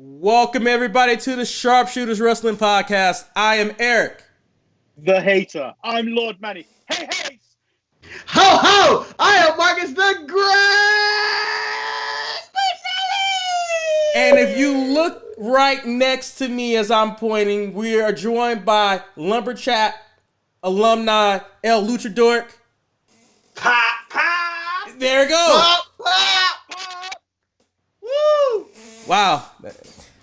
Welcome everybody to the Sharpshooters Wrestling Podcast. I am Eric. The hater. I'm Lord Manny. Hey! Ho ho! I am Marcus the Great! And if you look right next to me as I'm pointing, we are joined by Lumberchat alumni LuchaDork. Pop, pop! There we go. Pop, pop, pop! Woo! Wow.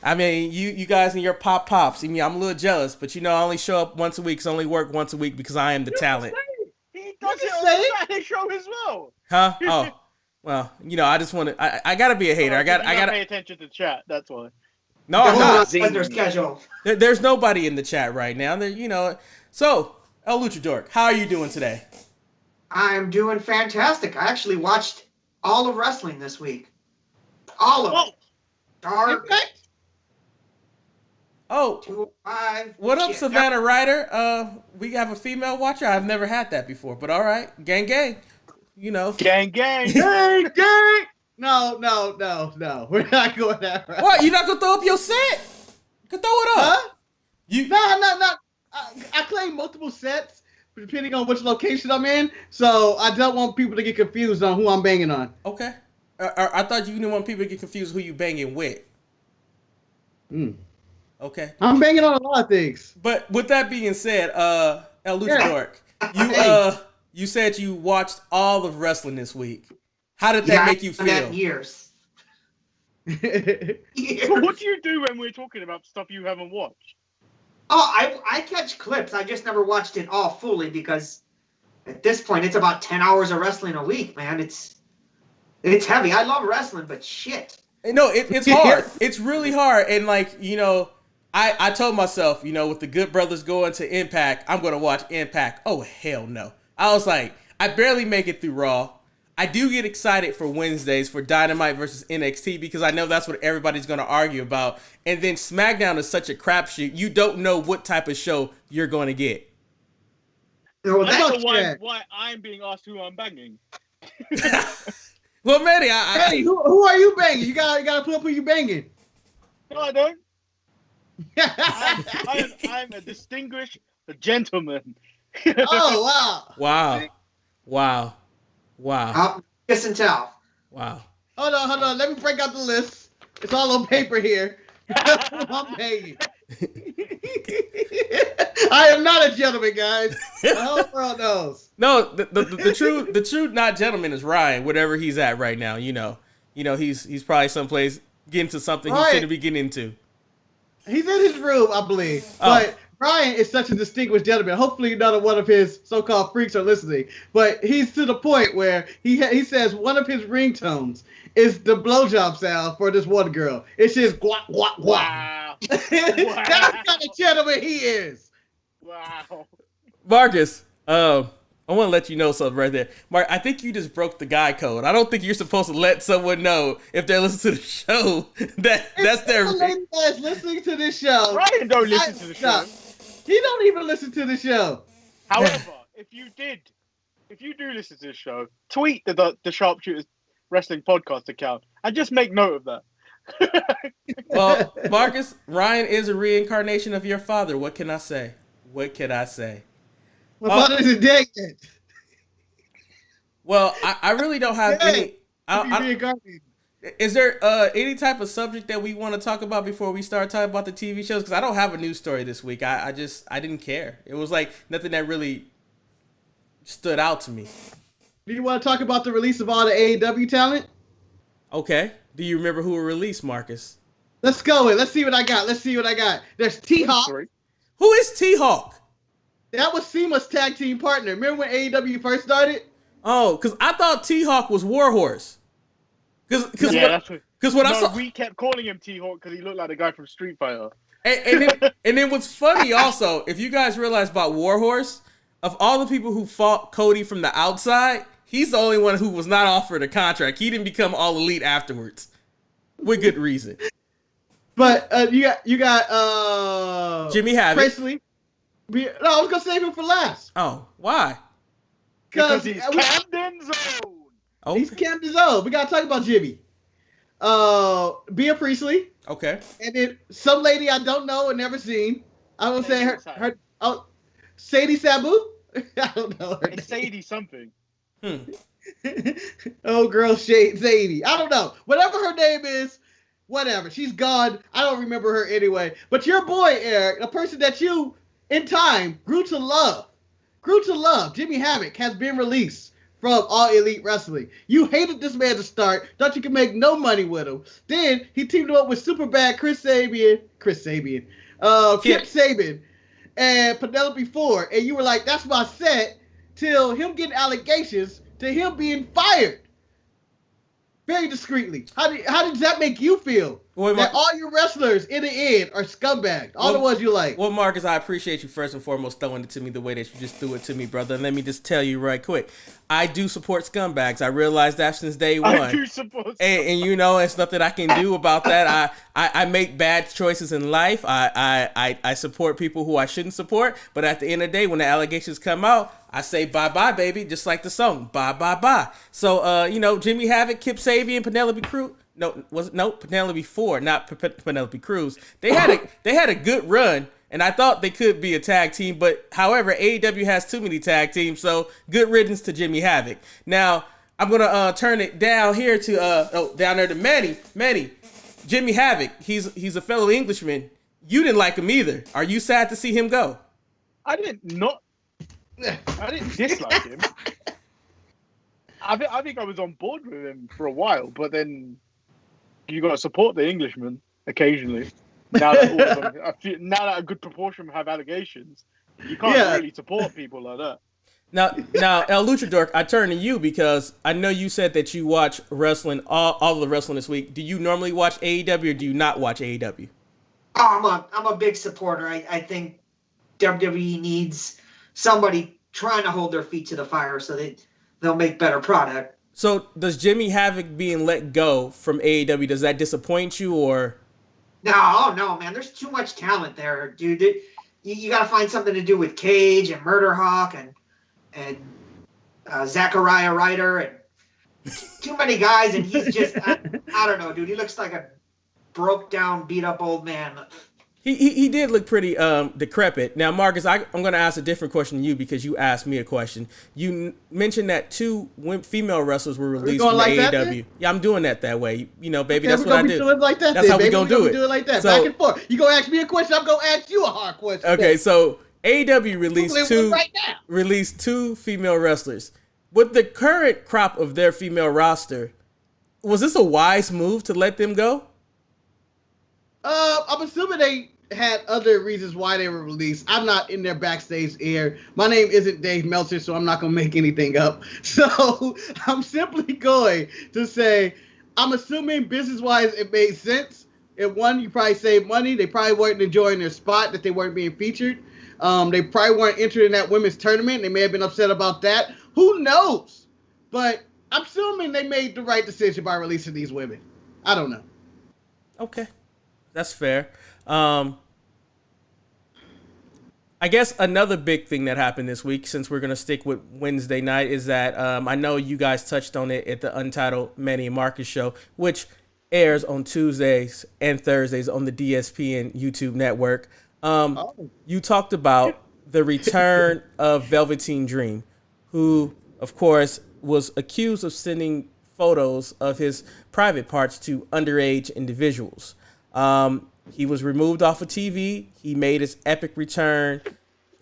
I mean, you guys and your pops. I mean, I'm a little jealous, but I only show up once a week, so I only work once a week because I am the talent. He does it on the show as well. Huh? Oh. Well, I just want to. I gotta be a hater. I gotta pay attention to chat. That's why. No, I'm not. Their schedule. There's nobody in the chat right now. So LuchaDork, how are you doing today? I'm doing fantastic. I actually watched all of wrestling this week. All of it. Dark. Oh, 205. what up, Savannah Ryder? We have a female watcher. I've never had that before, but all right, gang. Gang. Gang, gang. No. We're not going that route. What? You not gonna throw up your set? You can throw it up. Huh? No. I claim multiple sets depending on which location I'm in, so I don't want people to get confused on who I'm banging on. Okay. I thought you didn't want people to get confused who you banging with. Okay. I'm banging on a lot of things. But with that being said, LuchaDork, you said you watched all of wrestling this week. How did that make you feel? Years. So what do you do when we're talking about stuff you haven't watched? Oh, I catch clips. I just never watched it all fully because at this point it's about 10 hours of wrestling a week, man. It's heavy. I love wrestling, but shit. No, it's hard. It's really hard. And I told myself, with the Good Brothers going to Impact, I'm going to watch Impact. Oh, hell no. I was like, I barely make it through Raw. I do get excited for Wednesdays for Dynamite versus NXT because I know that's what everybody's going to argue about. And then SmackDown is such a crapshoot. You don't know what type of show you're going to get. No, that's why I'm being asked who I'm banging. Well, Manny, Manny, who are you banging? You gotta put up who you banging. No, I don't. I'm a distinguished gentleman. Oh, wow. Kiss and tell. Wow. Hold on. Let me break out the list. It's all on paper here. I'm banging. I am not a gentleman, guys. The whole world knows. No, the true not gentleman is Ryan, whatever he's at right now. He's probably someplace getting to something he shouldn't be getting into. He's in his room, I believe. But Ryan is such a distinguished gentleman. Hopefully none of one of his so-called freaks are listening. But he's to the point where he says one of his ringtones is the blowjob sound for this one girl. It's just guac, guac, guac. Wow. That's the kind of gentleman he is. Wow. Marcus, I want to let you know something right there. Mark, I think you just broke the guy code. I don't think you're supposed to let someone know if they're listening to the show that's their lady that's listening to this show. Ryan don't listen to the show. He don't even listen to the show. However, if you do listen to the show, tweet the Sharpshooters Wrestling Podcast account and just make note of that. Well, Marcus, Ryan is a reincarnation of your father. What can I say? My father's a dead yet. Well, I really don't have any. Is there any type of subject that we want to talk about before we start talking about the TV shows? Because I don't have a news story this week. I didn't care. It was like nothing that really stood out to me. Do you want to talk about the release of all the AEW talent? Okay. Do you remember who were released, Marcus? Let's go. Let's see what I got. There's T-Hawk. Who is T-Hawk? That was SEMA's tag team partner. Remember when AEW first started? Oh, because I thought T-Hawk was Warhorse. Because what I saw, we kept calling him T-Hawk because he looked like the guy from Street Fighter. And then what's funny also, if you guys realize about Warhorse, of all the people who fought Cody from the outside, he's the only one who was not offered a contract. He didn't become All Elite afterwards, with good reason. But you got Jimmy Havoc. Presley. No, I was gonna save him for last. Oh, why? Because he's Camden's own. Oh, he's Camden's own. We gotta talk about Jimmy. Bea Priestley. Okay. And then some lady I don't know and never seen. I would say her Sadie Sabu. I don't know her. It's Sadie something. Oh, girl, Sadie. I don't know. Whatever her name is, whatever. She's gone. I don't remember her anyway. But your boy, Eric, a person that you, in time, grew to love, Jimmy Havoc, has been released from All Elite Wrestling. You hated this man to start. Thought you could make no money with him. Then he teamed up with Superbad Kip Sabian, and Penelope Ford. And you were like, that's my set, till him getting allegations, to him being fired. Very discreetly. How does that make you feel? That all your wrestlers in the end are scumbags. All the ones you like. Well, Marcus, I appreciate you first and foremost throwing it to me the way that you just threw it to me, brother. And let me just tell you right quick. I do support scumbags. I realized that since day one. I do support and you know, it's nothing I can do about that. I make bad choices in life. I support people who I shouldn't support. But at the end of the day, when the allegations come out, I say bye-bye, baby, just like the song, bye-bye-bye. So, you know, Jimmy Havoc, Kip Sabian, Penelope Cruz. Penelope Ford, not Penelope Cruz. They had a good run, and I thought they could be a tag team. But however, AEW has too many tag teams, so good riddance to Jimmy Havoc. Now I'm gonna turn it down here to down there to Manny. Manny, Jimmy Havoc. He's a fellow Englishman. You didn't like him either. Are you sad to see him go? I didn't dislike him. I think I was on board with him for a while, but then you got to support the Englishman occasionally. Now that a good proportion have allegations, you can't really support people like that. Now, El Luchadork, I turn to you because I know you said that you watch wrestling, all of the wrestling this week. Do you normally watch AEW or do you not watch AEW? Oh, I'm a big supporter. I think WWE needs somebody trying to hold their feet to the fire so that they'll make better product. So does Jimmy Havoc being let go from AEW, does that disappoint you or? No, man. There's too much talent there, dude. You got to find something to do with Cage and Murder Hawk and Zachariah Ryder and too many guys. And he's just, I don't know, dude. He looks like a broke down, beat up old man. He did look pretty decrepit. Now, Marcus, I'm going to ask a different question to you because you asked me a question. You mentioned that 2 female wrestlers were released from like AEW. Yeah, I'm doing that way. You know, baby, that's what I do. Like that, that's then, how baby. we going to do it. Do it like that, so, back and forth. You going to ask me a question, I'm going to ask you a hard question. Okay, so AEW released 2 female wrestlers. With the current crop of their female roster, was this a wise move to let them go? I'm assuming they had other reasons why they were released. I'm not in their backstage ear. My name isn't Dave Meltzer, so I'm not going to make anything up. So I'm simply going to say, I'm assuming business-wise it made sense. If one, you probably saved money. They probably weren't enjoying their spot, that they weren't being featured. They probably weren't entering that women's tournament. They may have been upset about that. Who knows? But I'm assuming they made the right decision by releasing these women. I don't know. Okay. That's fair. I guess another big thing that happened this week, since we're going to stick with Wednesday night, is that I know you guys touched on it at the Untitled Manny and Marcus show, which airs on Tuesdays and Thursdays on the DSPN YouTube network. You talked about the return of Velveteen Dream, who, of course, was accused of sending photos of his private parts to underage individuals. He was removed off of TV. He made his epic return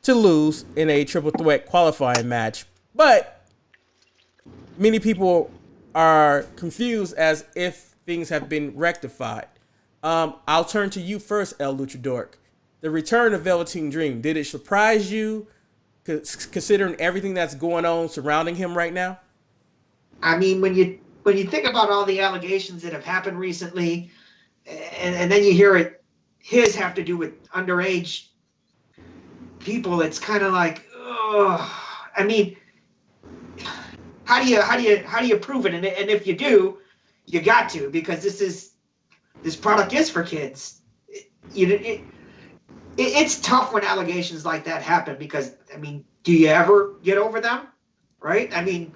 to lose in a triple threat qualifying match. But many people are confused as if things have been rectified. I'll turn to you first, El Luchadork. The return of Velveteen Dream, did it surprise you, considering everything that's going on surrounding him right now? I mean, when you think about all the allegations that have happened recently, and then you hear his have to do with underage people, it's kind of like, ugh. I mean, how do you prove it? And if you do, you got to, because this product is for kids. It's tough when allegations like that happen, because, I mean, do you ever get over them? Right? I mean,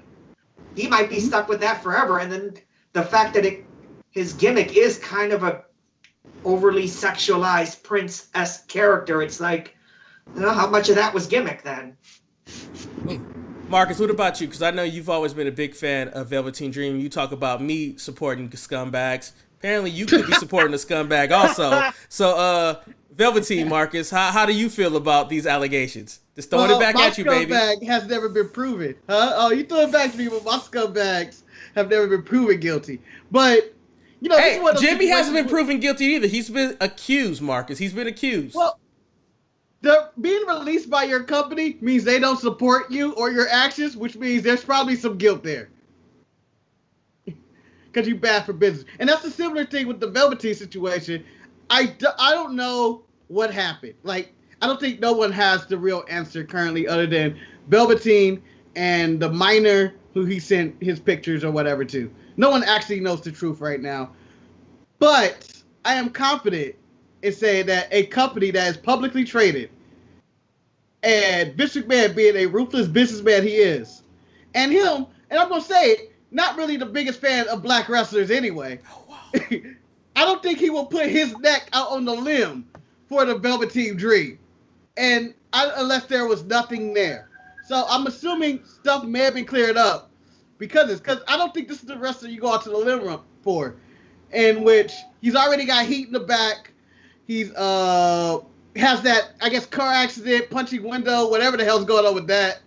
he might be stuck with that forever. And then the fact that his gimmick is kind of a overly sexualized Prince-esque character. It's like, you know, how much of that was gimmick then? Marcus, what about you? Because I know you've always been a big fan of Velveteen Dream. You talk about me supporting scumbags. Apparently, you could be supporting the scumbag also. So, Velveteen, Marcus, how do you feel about these allegations? Just throwing it back at you, baby. My scumbag has never been proven. Huh? Oh, you throw it back to me, but my scumbags have never been proven guilty. But, you know, hey, Jimmy hasn't been proven guilty either. He's been accused, Marcus. He's been accused. Well, being released by your company means they don't support you or your actions, which means there's probably some guilt there. Because you're bad for business. And that's a similar thing with the Velveteen situation. I don't know what happened. Like, I don't think no one has the real answer currently other than Velveteen and the minor who he sent his pictures or whatever to. No one actually knows the truth right now. But I am confident in saying that a company that is publicly traded, and Vince McMahon being a ruthless businessman he is, and him, and I'm going to say it, not really the biggest fan of black wrestlers anyway. Oh, wow. I don't think he will put his neck out on the limb for the Velveteen Dream. And unless there was nothing there. So I'm assuming stuff may have been cleared up because I don't think this is the wrestler you go out to the limb for, in which he's already got heat in the back. He's has that, I guess, car accident, punching window, whatever the hell's going on with that.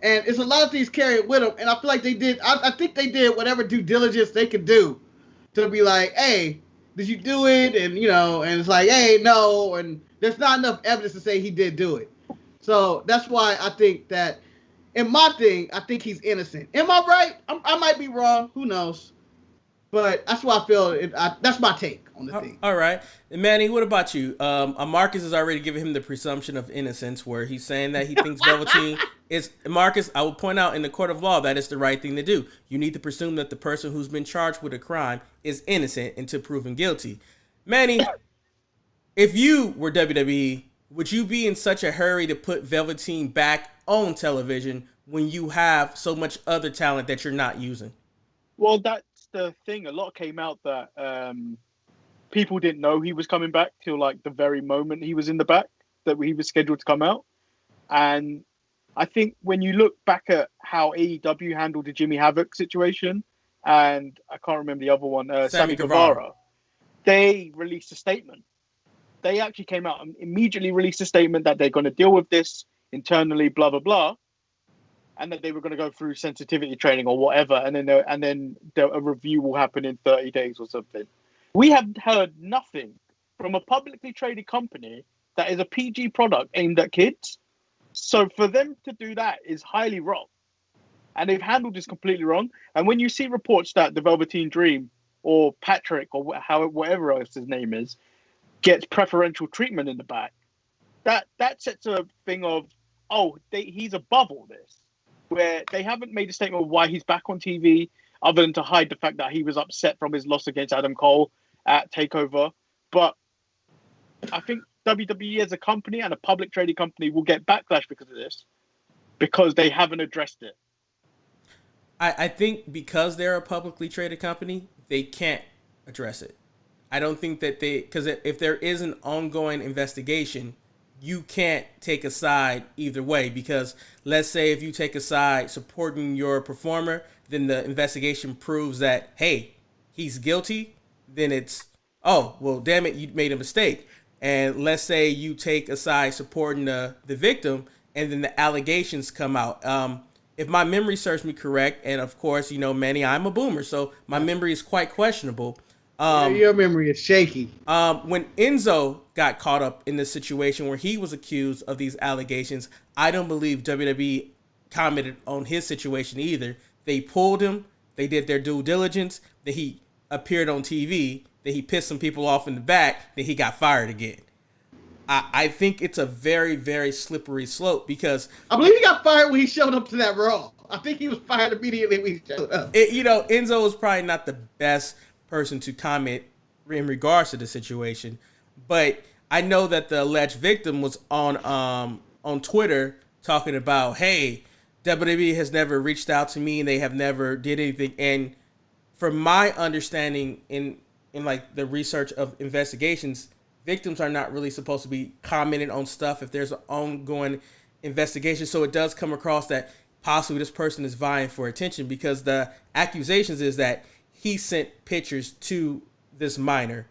And it's a lot of things carried with him. And I feel like they did, I think they did whatever due diligence they could do to be like, hey, did you do it? And, you know, and it's like, hey, no. And there's not enough evidence to say he did do it. So that's why I think that, in my thing, I think he's innocent. Am I right? I might be wrong. Who knows? But that's why I feel, that's my take on the thing. All right. And Manny, what about you? Marcus has already given him the presumption of innocence where he's saying that he thinks Velveteen is... Marcus, I will point out in the court of law that is the right thing to do. You need to presume that the person who's been charged with a crime is innocent until proven guilty. Manny, if you were WWE, would you be in such a hurry to put Velveteen back on television when you have so much other talent that you're not using? Well, that's the thing. A lot came out that people didn't know he was coming back till like the very moment he was in the back that he was scheduled to come out. And I think when you look back at how AEW handled the Jimmy Havoc situation, and I can't remember the other one, Sammy Guevara, they released a statement. They actually came out and immediately released a statement that they're going to deal with this internally, blah, blah, blah, and that they were going to go through sensitivity training or whatever, and then a review will happen in 30 days or something. We have heard nothing from a publicly traded company that is a PG product aimed at kids. So for them to do that is highly wrong. And they've handled this completely wrong. And when you see reports that the Velveteen Dream or Patrick or whatever else his name is gets preferential treatment in the back, that sets a thing of, he's above all this. Where they haven't made a statement of why he's back on TV other than to hide the fact that he was upset from his loss against Adam Cole at TakeOver. But I think WWE as a company and a public trading company will get backlash because of this, because they haven't addressed it. I think because they're a publicly traded company, they can't address it. I don't think that because if there is an ongoing investigation, you can't take a side either way, because let's say if you take a side supporting your performer, then the investigation proves that, hey, he's guilty, then it's, oh, well, damn it, you made a mistake. And let's say you take a side supporting the victim, and then the allegations come out. If my memory serves me correct, and of course, you know, Manny, I'm a boomer, so my memory is quite questionable. Your memory is shaky. When Enzo got caught up in this situation where he was accused of these allegations, I don't believe WWE commented on his situation either. They pulled him. They did their due diligence. That he appeared on TV. That he pissed some people off in the back. That he got fired again. I think it's a very, very slippery slope because I believe he got fired when he showed up to that Raw. I think he was fired immediately when he showed up. Enzo was probably not the best person to comment in regards to the situation, but I know that the alleged victim was on Twitter talking about, hey, WWE has never reached out to me and they have never did anything. And from my understanding in like the research of investigations, victims are not really supposed to be commenting on stuff if there's an ongoing investigation. So it does come across that possibly this person is vying for attention, because the accusations is that he sent pictures to this minor.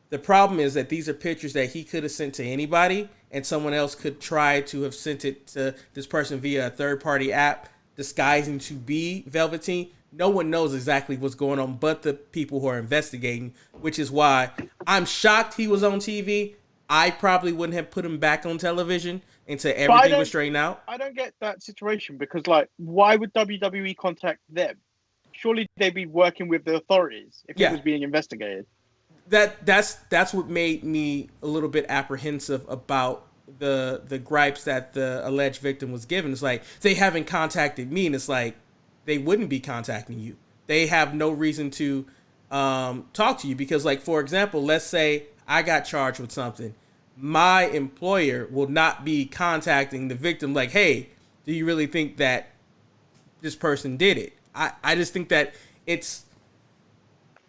The problem is that these are pictures that he could have sent to anybody, and someone else could try to have sent it to this person via a third-party app disguising to be Velveteen. No one knows exactly what's going on but the people who are investigating, which is why I'm shocked he was on TV. I probably wouldn't have put him back on television until everything was straightened out. I don't get that situation, because, like, why would WWE contact them? Surely they'd be working with the authorities if it was being investigated. That's what made me a little bit apprehensive about the gripes that the alleged victim was given. It's like, they haven't contacted me, and it's like, they wouldn't be contacting you. They have no reason to talk to you, because, like, for example, let's say I got charged with something. My employer will not be contacting the victim like, hey, do you really think that this person did it? I just think that it's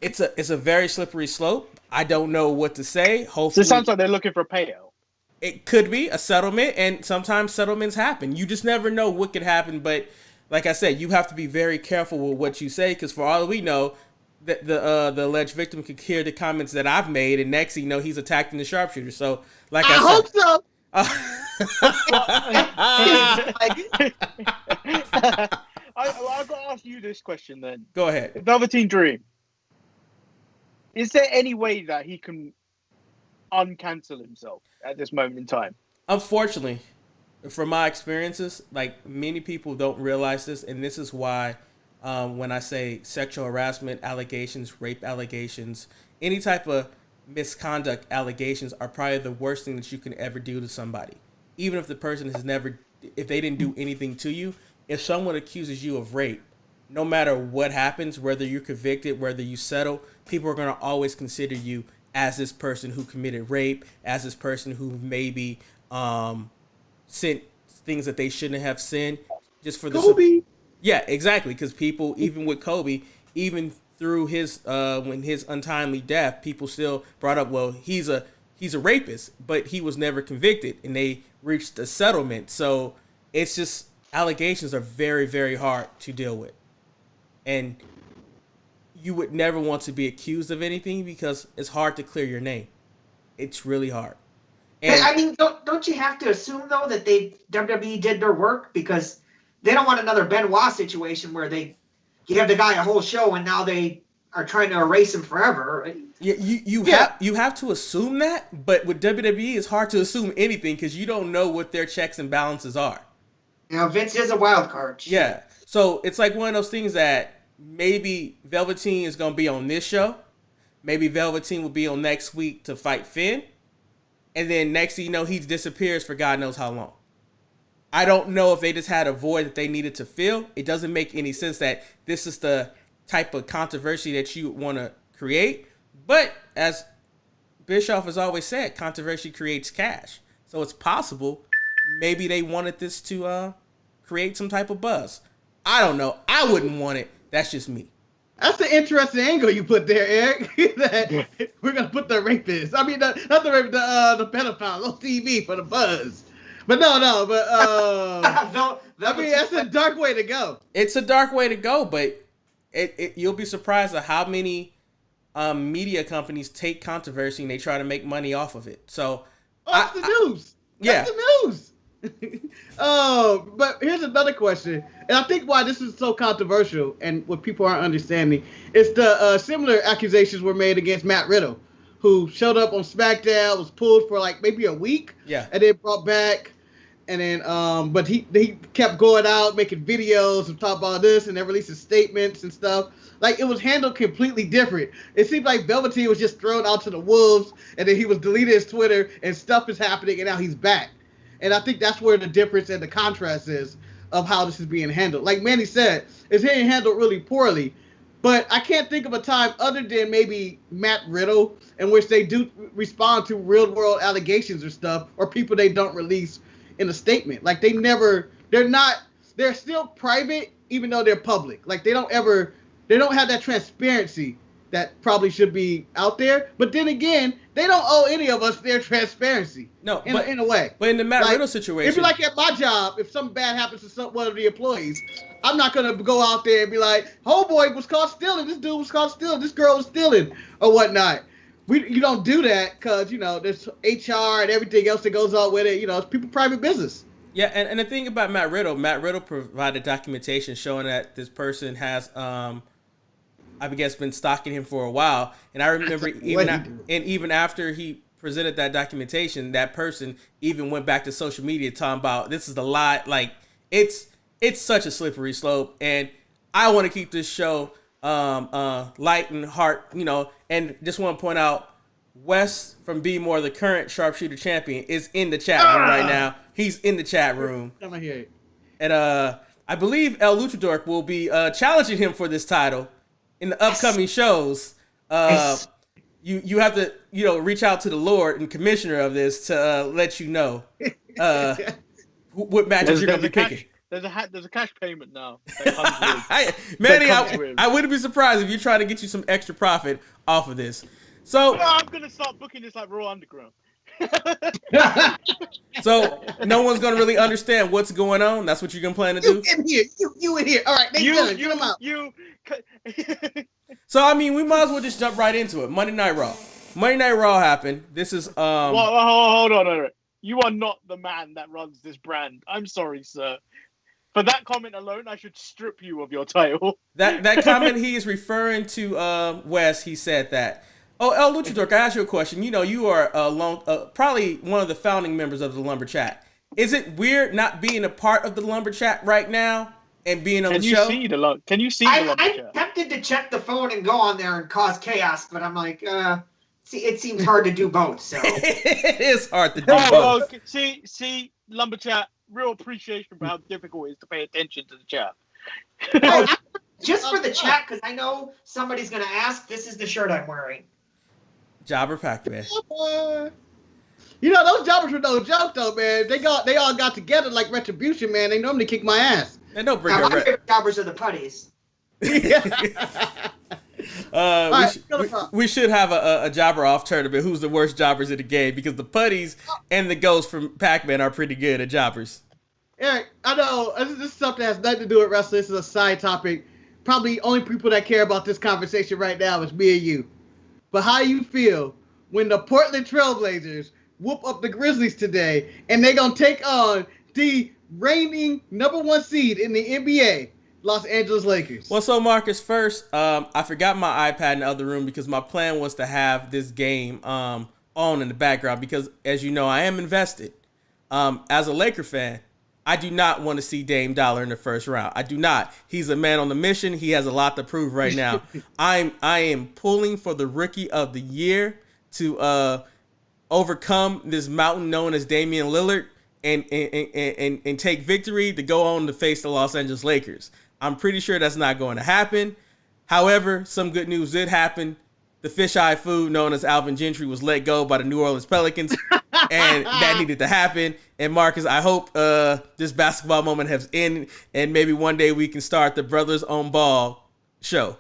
a very slippery slope. I don't know what to say. Hopefully, so it sounds like they're looking for a payout. It could be a settlement, and sometimes settlements happen. You just never know what could happen. But like I said, you have to be very careful with what you say, because for all we know, the alleged victim could hear the comments that I've made, and next thing you know, he's attacking the Sharpshooters. So, like I hope so. I've got to ask you this question then. Go ahead. Velveteen Dream. Is there any way that he can uncancel himself at this moment in time? Unfortunately, from my experiences, like, many people don't realize this, and this is why when I say sexual harassment allegations, rape allegations, any type of misconduct allegations are probably the worst thing that you can ever do to somebody. Even if the person if they didn't do anything to you, if someone accuses you of rape, no matter what happens, whether you're convicted, whether you settle, people are going to always consider you as this person who committed rape, as this person who maybe sent things that they shouldn't have sent, just for the Kobe. Yeah, exactly. Because people, even with Kobe, even through his when his untimely death, people still brought up, well, he's a rapist, but he was never convicted, and they reached a settlement. So it's just, allegations are very, very hard to deal with, and you would never want to be accused of anything because it's hard to clear your name. It's really hard. And I mean, don't you have to assume, though, that WWE did their work, because they don't want another Benoit situation where you have the guy a whole show and now they are trying to erase him forever. Right? Yeah, you have to assume that, but with WWE, it's hard to assume anything because you don't know what their checks and balances are. You know, Vince is a wild card. Yeah, so it's like one of those things that maybe Velveteen is going to be on this show. Maybe Velveteen will be on next week to fight Finn. And then next thing you know, he disappears for God knows how long. I don't know if they just had a void that they needed to fill. It doesn't make any sense that this is the type of controversy that you want to create. But as Bischoff has always said, controversy creates cash. So it's possible maybe they wanted this to create some type of buzz. I don't know. I wouldn't want it. That's just me. That's the interesting angle you put there, Eric. That we're gonna put the rapist. I mean, not the rapist, the pedophile on TV for the buzz. But no. I mean, that's a dark way to go. It's a dark way to go, but you'll be surprised at how many media companies take controversy and they try to make money off of it. So that's the news. That's the news. But here's another question, and I think why this is so controversial and what people aren't understanding is the similar accusations were made against Matt Riddle, who showed up on SmackDown, was pulled for like maybe a week, and then brought back, and then but he kept going out making videos and talking about this, and then releasing statements and stuff. Like, it was handled completely different. It seemed like Velveteen was just thrown out to the wolves, and then he was deleting his Twitter, and stuff is happening, and now he's back. And I think that's where the difference and the contrast is of how this is being handled. Like Manny said, it's being handled really poorly. But I can't think of a time other than maybe Matt Riddle in which they do respond to real-world allegations or stuff, or people they don't release in a statement. Like, they're still private even though they're public. Like, they don't ever They don't have that transparency that probably should be out there. But then again, they don't owe any of us their transparency. No, in a way. But in the Matt Riddle situation, if you're like at my job, if something bad happens to one of the employees, I'm not gonna go out there and be like, "Oh boy, was caught stealing. This dude was caught stealing. This girl was stealing, or whatnot." You don't do that because there's HR and everything else that goes on with it. It's people's private business. Yeah, and the thing about Matt Riddle provided documentation showing that this person has I guess been stalking him for a while, and I remember even after he presented that documentation, that person even went back to social media talking about this is the lie. Like it's such a slippery slope, and I want to keep this show light and heart, and just want to point out Wes from Be More, the current sharpshooter champion, is in the chat room right now. He's in the chat room. I'm gonna hear it. And I believe LuchaDork will be challenging him for this title in the upcoming shows. You have to reach out to the Lord and commissioner of this to let you know what matches you're gonna be picking. There's a cash payment now. Manny, I wouldn't be surprised if you're trying to get you some extra profit off of this. So I'm gonna start booking this like Raw Underground. So no one's gonna really understand what's going on. That's what you're gonna plan to do. You in here. All right, get them out. So I mean, we might as well just jump right into it. Monday Night Raw. Monday Night Raw happened. This is hold on. You are not the man that runs this brand. I'm sorry, sir. For that comment alone, I should strip you of your title. That comment he is referring to Wes. He said that. Oh, LuchaDork, I asked you a question. You are probably one of the founding members of the Lumberchat. Is it weird not being a part of the Lumberchat right now and being on the show? Can you see the Lumberchat? I'm tempted to check the phone and go on there and cause chaos, but I'm like, it seems hard to do both. So it is hard to do both. See, Lumberchat, real appreciation for how difficult it is to pay attention to the chat. Just for the chat, because I know somebody's going to ask, this is the shirt I'm wearing. Jobber Pac-Man. Those jobbers were no joke though, man. They all got together like Retribution, man. They normally kick my ass. And don't bring my favorite jobbers are the putties. We should have a jobber off tournament. Who's the worst jobbers in the game? Because the putties and the ghosts from Pac-Man are pretty good at jobbers. Eric, I know this is something that has nothing to do with wrestling. This is a side topic. Probably only people that care about this conversation right now is me and you. But how you feel when the Portland Trailblazers whoop up the Grizzlies today, and they're gonna take on the reigning #1 seed in the NBA, Los Angeles Lakers? Well, so Marcus, first, I forgot my iPad in the other room because my plan was to have this game on in the background because, as you know, I am invested. As a Laker fan, I do not want to see Dame Dollar in the first round. I do not. He's a man on the mission. He has a lot to prove right now. I am pulling for the Rookie of the Year to overcome this mountain known as Damian Lillard and take victory to go on to face the Los Angeles Lakers. I'm pretty sure that's not going to happen. However, some good news did happen. The fisheye food known as Alvin Gentry was let go by the New Orleans Pelicans, and that needed to happen. And Marcus, I hope this basketball moment has ended, and maybe one day we can start the Brothers on Ball show.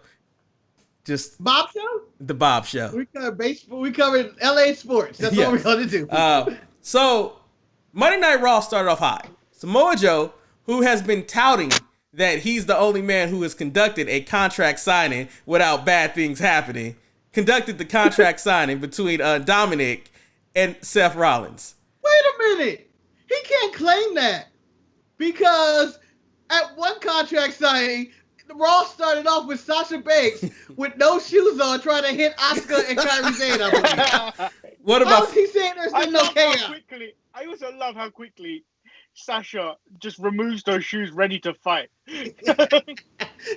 Just Bob show? The Bob show. We covered baseball. We covered LA sports. That's what we're going to do. So Monday Night Raw started off high. Samoa Joe, who has been touting that he's the only man who has conducted a contract signing without bad things happening, conducted the contract signing between Dominic and Seth Rollins. Wait a minute. He can't claim that because at one contract signing, Raw started off with Sasha Banks with no shoes on trying to hit Asuka and Kairi Sane, I believe. What about... How is he saying there's been no chaos? I also love how quickly Sasha just removes those shoes ready to fight. She's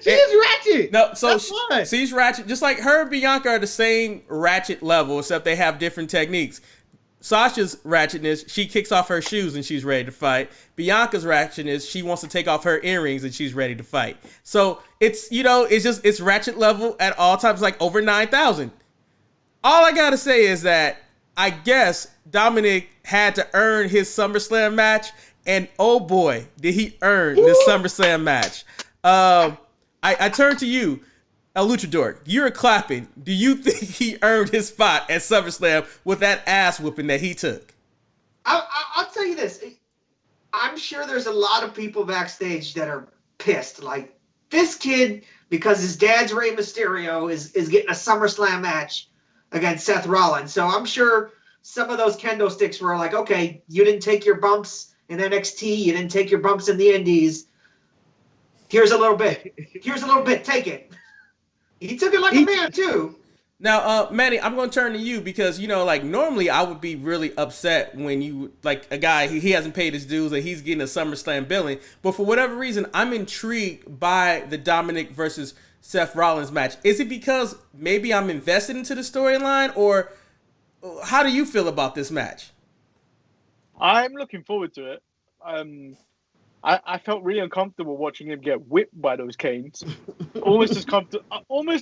ratchet. No, so she's ratchet. Just like her and Bianca are the same ratchet level, except they have different techniques. Sasha's ratchetness, she kicks off her shoes and she's ready to fight. Bianca's ratchetness, she wants to take off her earrings and she's ready to fight. So it's, it's ratchet level at all times, like over 9,000. All I gotta say is that I guess Dominic had to earn his SummerSlam match, and oh boy, did he earn this SummerSlam match. I turn to you. LuchaDork, you're clapping. Do you think he earned his spot at SummerSlam with that ass whooping that he took? I'll tell you this. I'm sure there's a lot of people backstage that are pissed. Like, this kid, because his dad's Rey Mysterio, is getting a SummerSlam match against Seth Rollins. So I'm sure some of those kendo sticks were like, okay, you didn't take your bumps in NXT. You didn't take your bumps in the Indies. Here's a little bit. Take it. He took it like a man, too. Now, Manny, I'm going to turn to you because, like, normally I would be really upset when you, like, a guy, he hasn't paid his dues and he's getting a SummerSlam billing. But for whatever reason, I'm intrigued by the Dominic versus Seth Rollins match. Is it because maybe I'm invested into the storyline, or how do you feel about this match? I'm looking forward to it. I felt really uncomfortable watching him get whipped by those canes. almost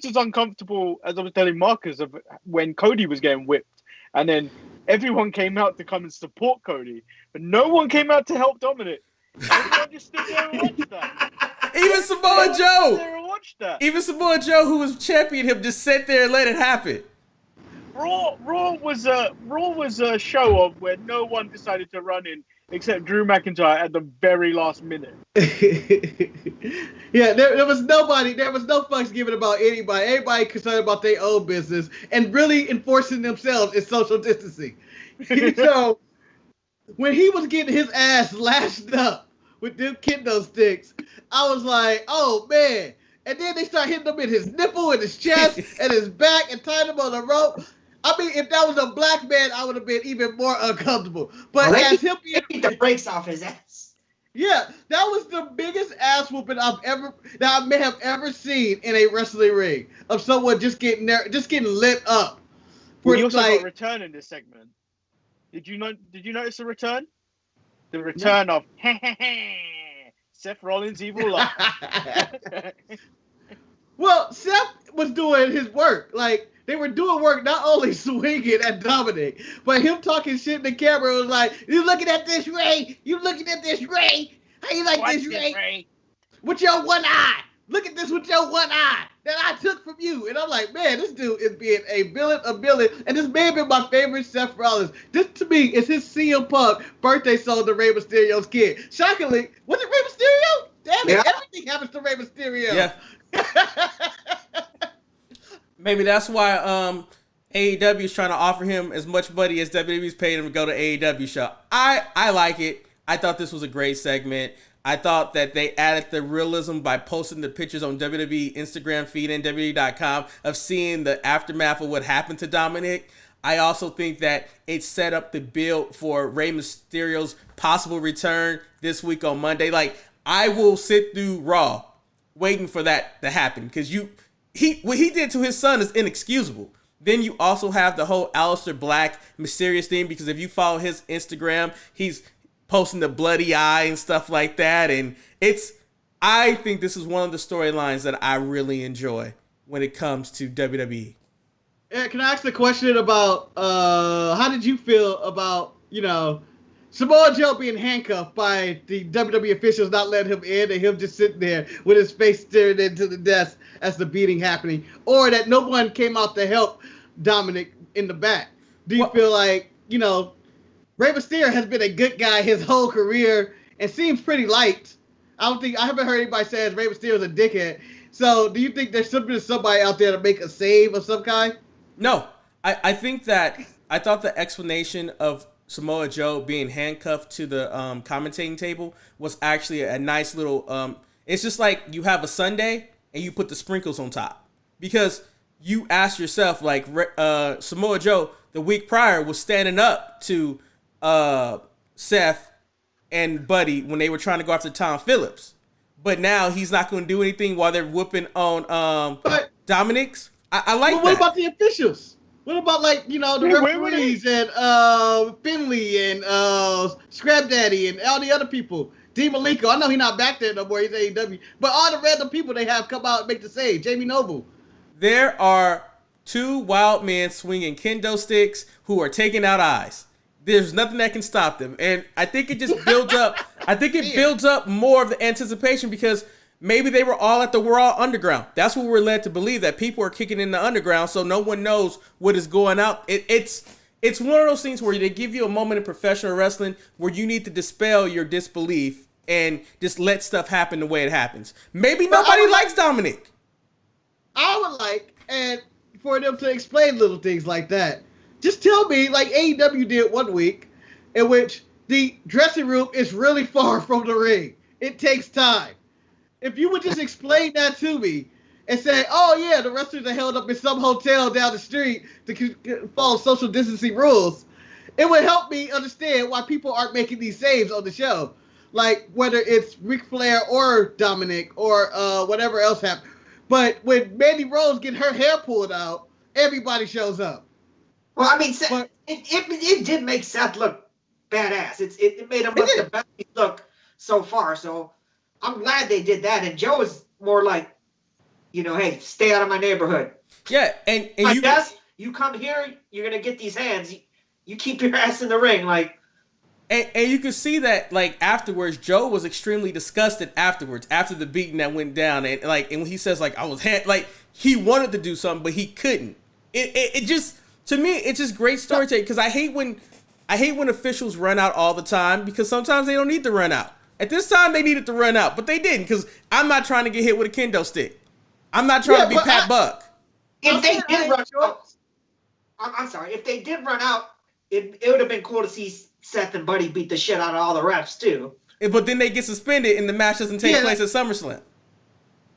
as uncomfortable as I was telling Marcus of when Cody was getting whipped. And then everyone came out to come and support Cody, but no one came out to help Dominic. Everyone just stood there and watched that. Even Samoa Joe. Even Samoa Joe, who was championing him, just sat there and let it happen. Raw was a show of where no one decided to run in except Drew McIntyre at the very last minute. Yeah, there was nobody. There was no fucks given about anybody. Everybody concerned about their own business and really enforcing themselves in social distancing. So when he was getting his ass lashed up with them kendo sticks, I was like, oh man. And then they start hitting him in his nipple and his chest and his back and tying him on the rope. I mean, if that was a black man, I would have been even more uncomfortable. But as him being the brakes off his ass. Yeah, that was the biggest ass whooping I may have ever seen in a wrestling ring of someone just getting lit up. We also got a return in this segment. Did you notice the return? The return of Seth Rollins' evil laugh. Well, Seth was doing his work. Like, they were doing work, not only swinging at Dominic, but him talking shit in the camera was like, you looking at this, Ray? You looking at this, Ray? How you like this, Ray? With your one eye. Look at this with your one eye that I took from you. And I'm like, man, this dude is being a villain. And this may have been my favorite Seth Rollins. This, to me, is his CM Punk birthday song to Rey Mysterio's kid. Shockingly, was it Rey Mysterio? Damn it, everything happens to Rey Mysterio. Yeah. Maybe that's why AEW is trying to offer him as much money as WWE's paid him to go to AEW show. I like it. I thought this was a great segment. I thought that they added the realism by posting the pictures on WWE Instagram feed and WWE.com of seeing the aftermath of what happened to Dominic. I also think that it set up the build for Rey Mysterio's possible return this week on Monday. Like, I will sit through Raw waiting for that to happen because what he did to his son is inexcusable. Then you also have the whole Aleister Black mysterious thing because if you follow his Instagram, he's posting the bloody eye and stuff like that. And I think this is one of the storylines that I really enjoy when it comes to WWE. Yeah, can I ask the question about how did you feel about, Samoa Joe being handcuffed by the WWE officials not letting him in and him just sitting there with his face staring into the desk as the beating happening, or that no one came out to help Dominic in the back? Do you feel like, Rey Mysterio has been a good guy his whole career and seems pretty light. I haven't heard anybody say Rey Mysterio's a dickhead. So do you think there's somebody out there to make a save of some kind? No, I think that I thought the explanation of Samoa Joe being handcuffed to the commentating table was actually a nice little it's just like you have a sundae and you put the sprinkles on top, because you ask yourself, like, Samoa Joe the week prior was standing up to Seth and Buddy when they were trying to go after Tom Phillips, but now he's not going to do anything while they're whooping on Dominic's. I like that. What about the officials? What about, the referees and Finley and Scrap Daddy and all the other people? D. Malenko, I know he's not back there no more. He's AEW. But all the random people they have come out and make the save. Jamie Noble. There are two wild men swinging kendo sticks who are taking out eyes. There's nothing that can stop them. And I think it just builds up. I think it builds up more of the anticipation because Maybe they were all at the Raw Underground. That's what we're led to believe, that people are kicking in the underground, so no one knows what is going out. It's one of those things where they give you a moment in professional wrestling where you need to dispel your disbelief and just let stuff happen the way it happens. Maybe nobody likes Dominic. I would like, and for them to explain little things like that. Just tell me, like AEW did one week, in which the dressing room is really far from the ring. It takes time. If you would just explain that to me and say, oh yeah, the wrestlers are held up in some hotel down the street to follow social distancing rules, it would help me understand why people aren't making these saves on the show. Like whether it's Ric Flair or Dominic or whatever else happened. But when Mandy Rose get her hair pulled out, everybody shows up. Well, I mean, it did make Seth look badass. It made him look the best he looked so far. So I'm glad they did that. And Joe is more like, hey, stay out of my neighborhood. Yeah, and you come here, you're gonna get these hands. You keep your ass in the ring, like. And you can see that, like, afterwards, Joe was extremely disgusted afterwards, after the beating that went down, and when he says, like, he wanted to do something, but he couldn't. It just, to me, it's just great storytelling, because I hate when officials run out all the time, because sometimes they don't need to run out. At this time, they needed to run out, but they didn't, because I'm not trying to get hit with a kendo stick. I'm not trying to be Pat Buck. If they did run out, I'm sorry, if they did run out, it would have been cool to see Seth and Buddy beat the shit out of all the refs too. But then they get suspended and the match doesn't take place at SummerSlam.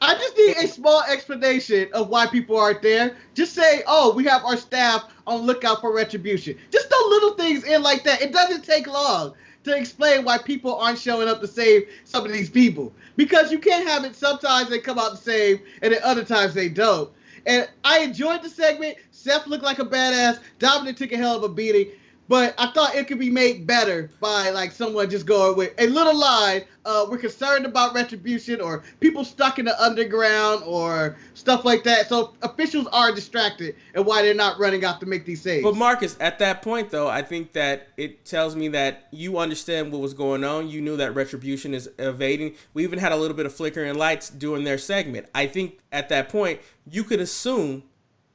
I just need a small explanation of why people aren't there. Just say, oh, we have our staff on lookout for retribution. Just throw little things in like that. It doesn't take long to explain why people aren't showing up to save some of these people. Because you can't have it sometimes they come out to save and then other times they don't. And I enjoyed the segment. Seth looked like a badass. Dominic took a hell of a beating. But I thought it could be made better by like someone just going with a little line. We're concerned about retribution or people stuck in the underground or stuff like that. So officials are distracted and why they're not running out to make these saves. But Marcus, at that point though, I think that it tells me that you understand what was going on. You knew that retribution is evading. We even had a little bit of flickering lights during their segment. I think at that point you could assume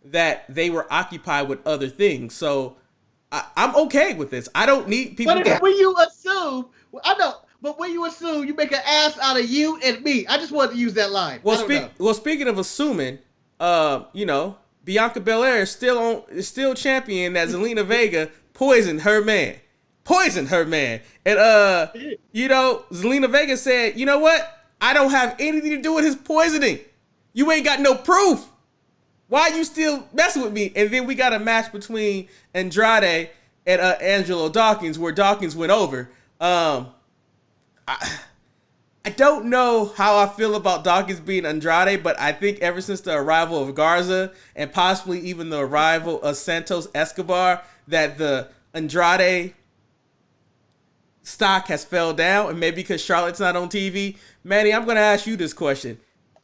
that they were occupied with other things. So I'm okay with this. I don't need people. But when you assume, I know, but when you assume, you make an ass out of you and me. I just wanted to use that line. Well, speaking of assuming, Bianca Belair is still champion. That Zelina Vega poisoned her man. And Zelina Vega said, you know what? I don't have anything to do with his poisoning. You ain't got no proof. Why are you still messing with me? And then we got a match between Andrade and Angelo Dawkins where Dawkins went over. I don't know how I feel about Dawkins being Andrade, but I think ever since the arrival of Garza and possibly even the arrival of Santos Escobar, that the Andrade stock has fell down, and maybe because Charlotte's not on TV. Manny, I'm going to ask you this question.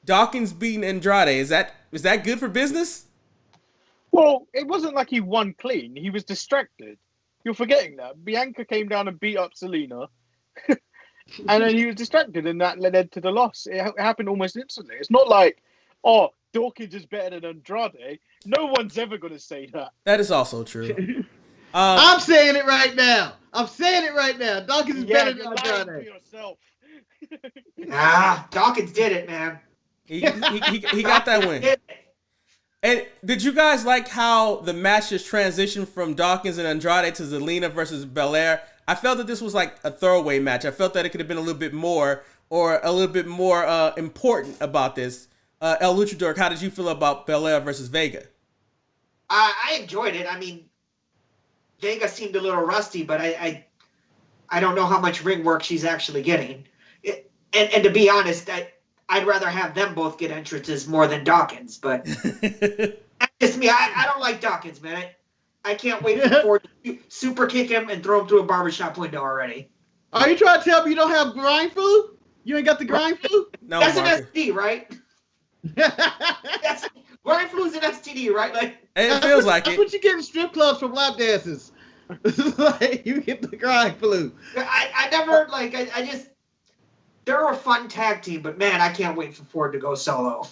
Dawkins beating Andrade, is that good for business? Well, it wasn't like he won clean. He was distracted. You're forgetting that. Bianca came down and beat up Selena. And then he was distracted, and that led to the loss. It happened almost instantly. It's not like, oh, Dawkins is better than Andrade. No one's ever going to say that. That is also true. I'm saying it right now. Dawkins is better than Andrade. Dawkins did it, man. He got that win. And did you guys like how the match just transitioned from Dawkins and Andrade to Zelina versus Belair? I felt that this was like a throwaway match. I felt that it could have been a little bit more important about this. El Luchadork, how did you feel about Belair versus Vega? I enjoyed it. I mean, Vega seemed a little rusty, but I don't know how much ring work she's actually getting. And to be honest, I'd rather have them both get entrances more than Dawkins, but that's just me. I don't like Dawkins, man. I can't wait for Ford to super kick him and throw him through a barbershop window already. Are you trying to tell me you don't have grind food? You ain't got the grind food? No, that's an STD, right? Grind flu's an STD, right? Like it feels like that's it. What you get in strip clubs from lap dances. Like, you get the grind flu. I never, like, I just... they're a fun tag team, but man, I can't wait for Ford to go solo.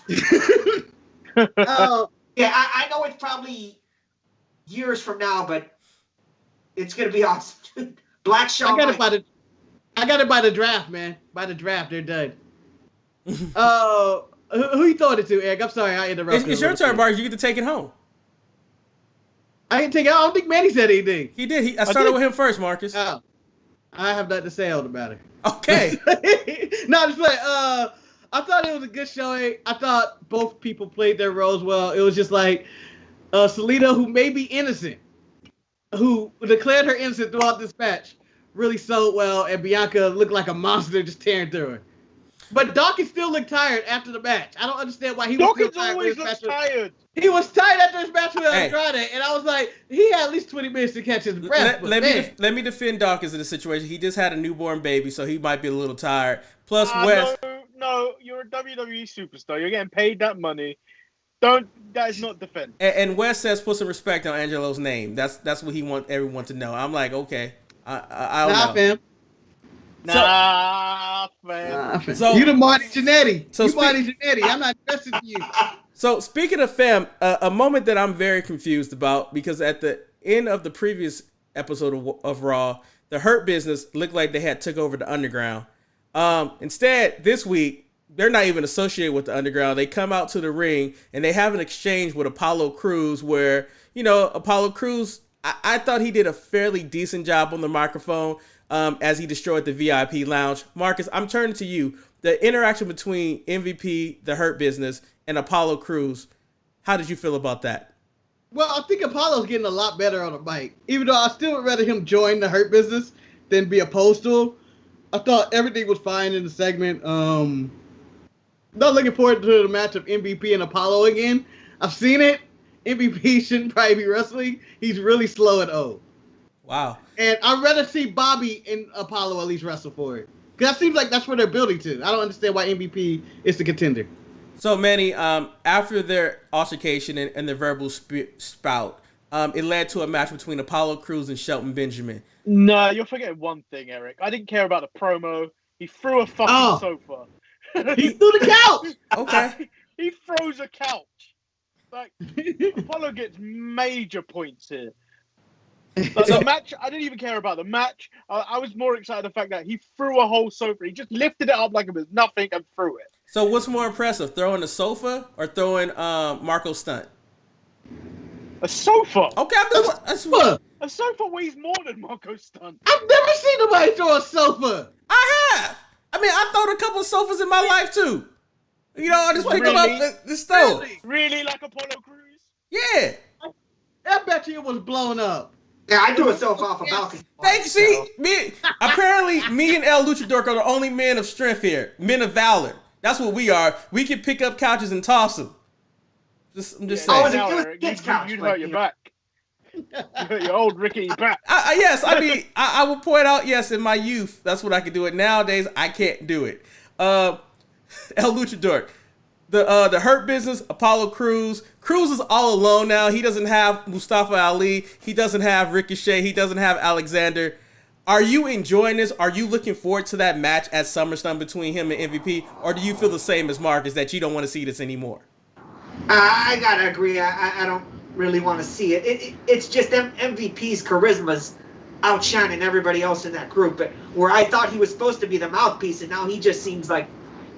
Yeah, I know it's probably years from now, but it's gonna be awesome. Black Shawn. I got it by the draft, man. By the draft, they're done. Who you throwing it to, Eric? I'm sorry, I interrupted. It's your turn, Mark. You get to take it home. I didn't take it. I don't think Manny said anything. He did. I started with him first, Marcus. Oh, I have nothing to say on the matter. Okay. No, just like I thought it was a good showing. I thought both people played their roles well. It was just like Selena, who may be innocent, who declared her innocent throughout this match, really sold well, and Bianca looked like a monster just tearing through her. But Dawkins still looked tired after the match. I don't understand why he was still tired. Always looks tired. He was tired after his match with Andrade, and I was like, he had at least 20 minutes to catch his breath. Let me defend Dawkins in the situation. He just had a newborn baby, so he might be a little tired. Plus, Wes. No, you're a WWE superstar. You're getting paid that money. That is not defend. And Wes says put some respect on Angelo's name. That's what he wants everyone to know. I'm like, okay. I don't know. Fam. Nah, fam. So, you the Marty Jannetty. So Marty Jannetty. I'm not dressing for you. So speaking of fam, a moment that I'm very confused about, because at the end of the previous episode of Raw, the Hurt Business looked like they had took over the Underground. Instead, this week, they're not even associated with the Underground. They come out to the ring and they have an exchange with Apollo Crews where, Apollo Crews, I thought he did a fairly decent job on the microphone as he destroyed the VIP lounge. Marcus, I'm turning to you. The interaction between MVP, the Hurt Business, and Apollo Crews, how did you feel about that? Well, I think Apollo's getting a lot better on the mic. Even though I still would rather him join the Hurt Business than be opposed to him. I thought everything was fine in the segment. Not looking forward to the match of MVP and Apollo again. I've seen it. MVP shouldn't probably be wrestling. He's really slow and old. Wow. And I'd rather see Bobby and Apollo at least wrestle for it. Because that seems like that's where they're building to. I don't understand why MVP is the contender. So, Manny, after their altercation and their verbal spout, it led to a match between Apollo Crews and Shelton Benjamin. No, you're forgetting one thing, Eric. I didn't care about the promo. He threw a fucking sofa. He threw the couch! Okay. He throws a couch. Like, Apollo gets major points here. Like, the match, I didn't even care about the match. I was more excited the fact that he threw a whole sofa. He just lifted it up like it was nothing and threw it. So what's more impressive, throwing a sofa or throwing Marco's stunt? A sofa. Okay, a sofa weighs more than Marco's stunt. I've never seen nobody throw a sofa. I have. I mean, I thrown a couple of sofas in my life too. I just pick them up the stove. Really, like Apollo Crews? Yeah. I bet you it was blown up. Yeah, I do a sofa off a balcony. Thanks. See, apparently, me and LuchaDork are the only men of strength here, men of valor. That's what we are. We can pick up couches and toss them. I'm just saying. You'd hurt your back. You hurt your old rickety back. Yes, I mean, I will point out, yes, in my youth, that's what I could do it. Nowadays, I can't do it. LuchaDork, the Hurt Business, Apollo Crews. Crews is all alone now. He doesn't have Mustafa Ali. He doesn't have Ricochet. He doesn't have Alexander. Are you enjoying this? Are you looking forward to that match at SummerSlam between him and MVP? Or do you feel the same as Marcus, that you don't want to see this anymore? I gotta agree. I don't really want to see it. It's just MVP's charisma's outshining everybody else in that group. But where I thought he was supposed to be the mouthpiece, and now he just seems like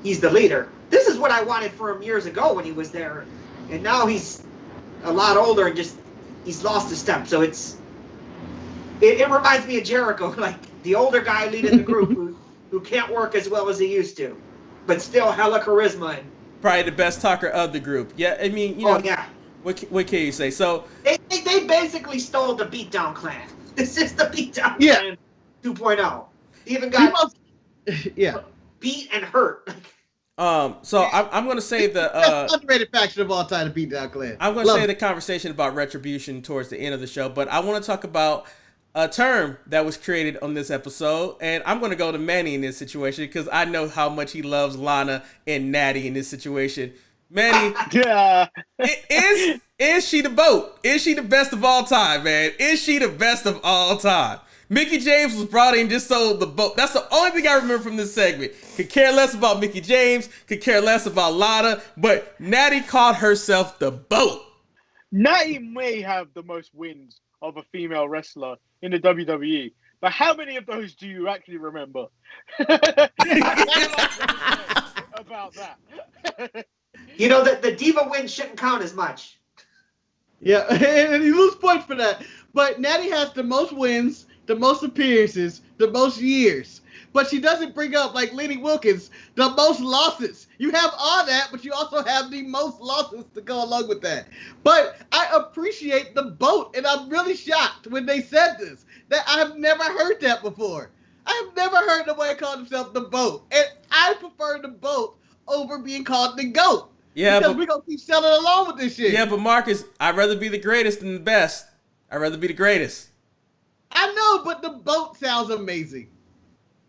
he's the leader. This is what I wanted for him years ago when he was there. And now he's a lot older and he's lost a step. So it reminds me of Jericho, like the older guy leading the group who can't work as well as he used to, but still hella charisma. And probably the best talker of the group. Yeah, I mean, yeah. What can you say? So they basically stole the Beatdown Clan. This is the Beatdown Clan 2.0. Even got beat and hurt. So I'm going to save the underrated faction of all time, the Beatdown Clan. I'm going to save the conversation about retribution towards the end of the show, but I want to talk about a term that was created on this episode, and I'm going to go to Manny in this situation because I know how much he loves Lana and Natty in this situation. Manny, is she the GOAT? Is she the best of all time, man? Is she the best of all time? Mickey James was brought in just so the boat. That's the only thing I remember from this segment. Could care less about Mickey James. Could care less about Lana. But Natty called herself the boat. Natty may have the most wins of a female wrestler in the WWE, but how many of those do you actually remember? About that. You know that the diva win shouldn't count as much. Yeah, and you lose points for that. But Natty has the most wins, the most appearances, the most years. But she doesn't bring up, like Lenny Wilkins, the most losses. You have all that, but you also have the most losses to go along with that. But I appreciate the boat, and I'm really shocked when they said this, that I have never heard that before. I have never heard nobody call himself the boat. And I prefer the boat over being called the GOAT. Yeah, because but we're going to keep selling along with this shit. yeah, but Marcus, I'd rather be the greatest than the best. I'd rather be the greatest. I know, but the boat sounds amazing.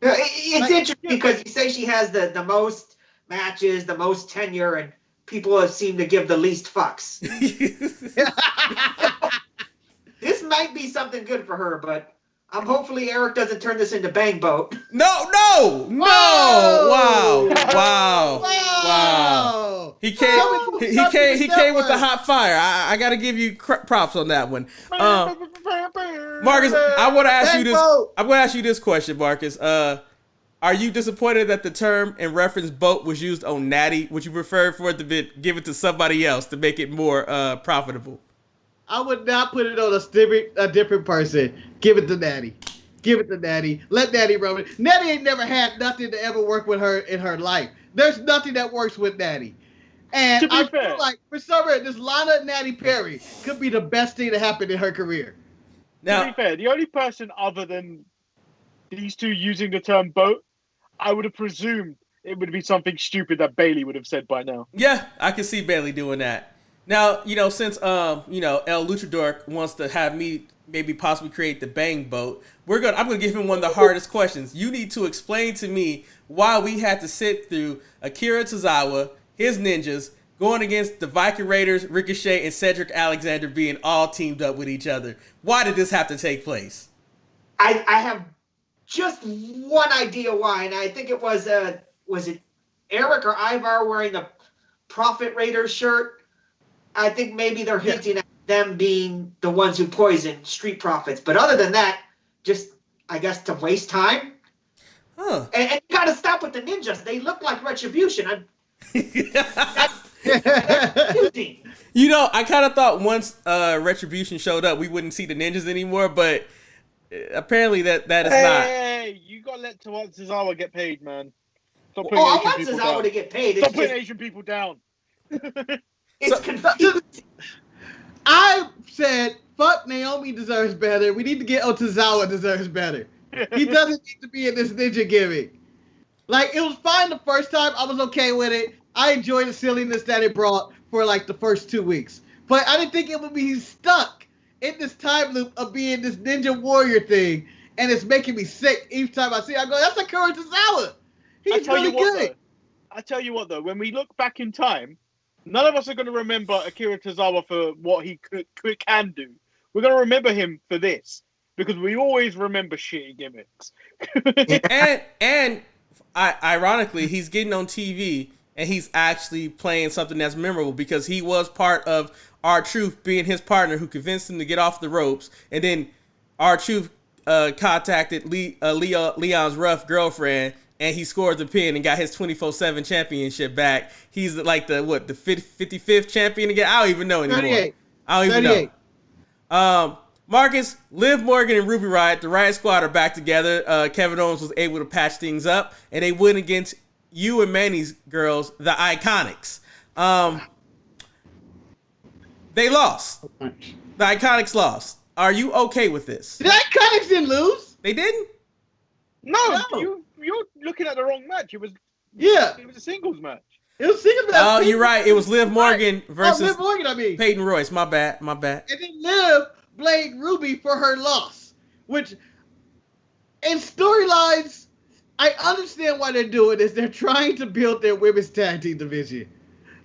It's interesting because you say she has the most matches, the most tenure, and people have seemed to give the least fucks. This might be something good for her, but hopefully Eric doesn't turn this into Bang Boat. No! Wow! He came with the hot fire. I gotta give you props on that one. Marcus, I want to ask you this. I'm going to ask you this question, Marcus. Are you disappointed that the term in reference boat was used on Natty? Would you prefer for it to be give it to somebody else to make it more profitable? I would not put it on a different person. Give it to Natty. Give it to Natty. Let Natty run it. Natty ain't never had nothing to ever work with her in her life. There's nothing that works with Natty. And I feel like, for some reason, this Lana Natty Perry could be the best thing to happen in her career. Now, to be fair, the only person other than these two using the term boat, I would have presumed it would be something stupid that Bailey would have said by now. Yeah, I can see Bailey doing that. Now, since El LuchaDork wants to have me maybe possibly create the Bang Boat, I'm gonna give him one of the hardest questions. You need to explain to me why we had to sit through Akira Tozawa, his ninjas, going against the Viking Raiders, Ricochet, and Cedric Alexander being all teamed up with each other. Why did this have to take place? I have just one idea why, and I think it was it Eric or Ivar wearing the Prophet Raiders shirt? I think maybe they're hinting at them being the ones who poison Street Profits. But other than that, just, I guess, to waste time. Huh. And you got to stop with the ninjas. They look like Retribution. I kind of thought once Retribution showed up, we wouldn't see the ninjas anymore, but apparently that is not. Hey, you got to let Tozawa get paid, man. I want Tozawa to get paid. Stop putting Asian people down. It's confusing. I said, fuck, Naomi deserves better. We need to get Otozawa deserves better. He doesn't need to be in this ninja gimmick. Like, it was fine the first time. I was okay with it. I enjoyed the silliness that it brought for, like, the first 2 weeks. But I didn't think it would be stuck in this time loop of being this ninja warrior thing. And it's making me sick each time I see it. I go, that's Akira Tozawa. He's really good. I tell you what, though, when we look back in time, none of us are going to remember Akira Tozawa for what he can do. We're going to remember him for this because we always remember shitty gimmicks. and ironically, he's getting on TV and he's actually playing something that's memorable because he was part of R-Truth being his partner who convinced him to get off the ropes, and then R-Truth contacted Leon's rough girlfriend. And he scored the pin and got his 24/7 championship back. He's like the 55th champion again? I don't even know anymore. 38. I don't even know. Marcus, Liv Morgan and Ruby Riott, the Riott Squad are back together. Kevin Owens was able to patch things up, and they went against you and Manny's girls, the Iconics. They lost. The Iconics lost. Are you okay with this? The Iconics didn't lose. They didn't? No. You're looking at the wrong match. It was a singles match. It was a singles match. Oh, you're right. It was Liv Morgan versus Liv Morgan, Peyton Royce. My bad. And then Liv blamed Ruby for her loss, which in storylines, I understand why they're doing this. They're trying to build their women's tag team division.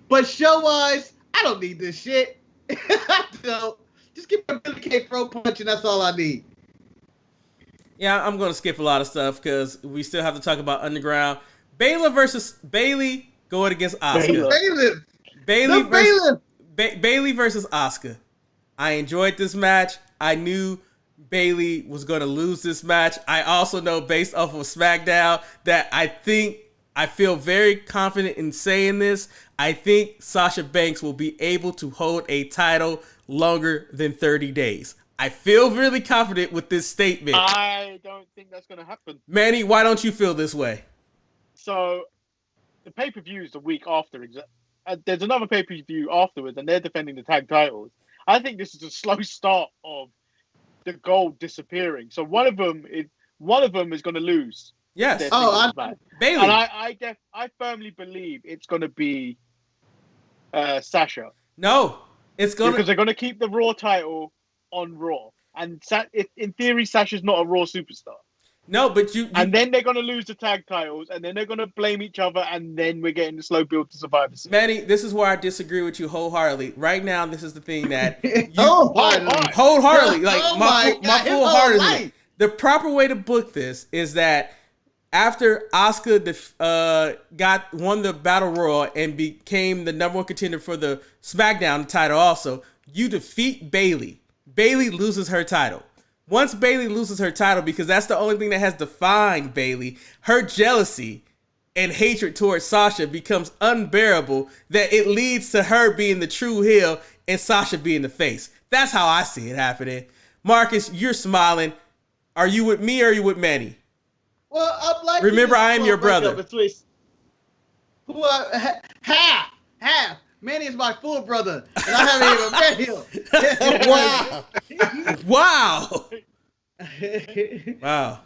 But show-wise, I don't need this shit. I don't. Just give me a Billy Kay throw punch and that's all I need. Yeah, I'm going to skip a lot of stuff because we still have to talk about Underground. Bailey going against Asuka. Bailey versus Asuka. I enjoyed this match. I knew Bailey was going to lose this match. I also know based off of SmackDown that I feel very confident in saying this. I think Sasha Banks will be able to hold a title longer than 30 days. I feel really confident with this statement. I don't think that's going to happen. Manny, why don't you feel this way? So, the pay-per-view is the week after. There's another pay-per-view afterwards, and they're defending the tag titles. I think this is a slow start of the gold disappearing. So one of them is going to lose. Yes. Bailey. And I firmly believe it's going to be Sasha. No, because they're going to keep the Raw title on Raw, and in theory, Sasha's not a Raw superstar. No, but and then they're going to lose the tag titles, and then they're going to blame each other, and then we're getting the slow build to Survivor Series. Manny, this is where I disagree with you wholeheartedly. Right now, this is the thing that wholeheartedly, like my full heartedly. The proper way to book this is that after Asuka won the Battle Royal and became the number one contender for the SmackDown title, also you defeat Bailey. Bailey loses her title. Once Bailey loses her title, because that's the only thing that has defined Bailey, her jealousy and hatred towards Sasha becomes unbearable, that it leads to her being the true heel and Sasha being the face. That's how I see it happening. Marcus, you're smiling. Are you with me or are you with Manny? Well, I'm like. Remember, I am your brother. Half. Manny is my full brother, and I haven't even met him. Wow.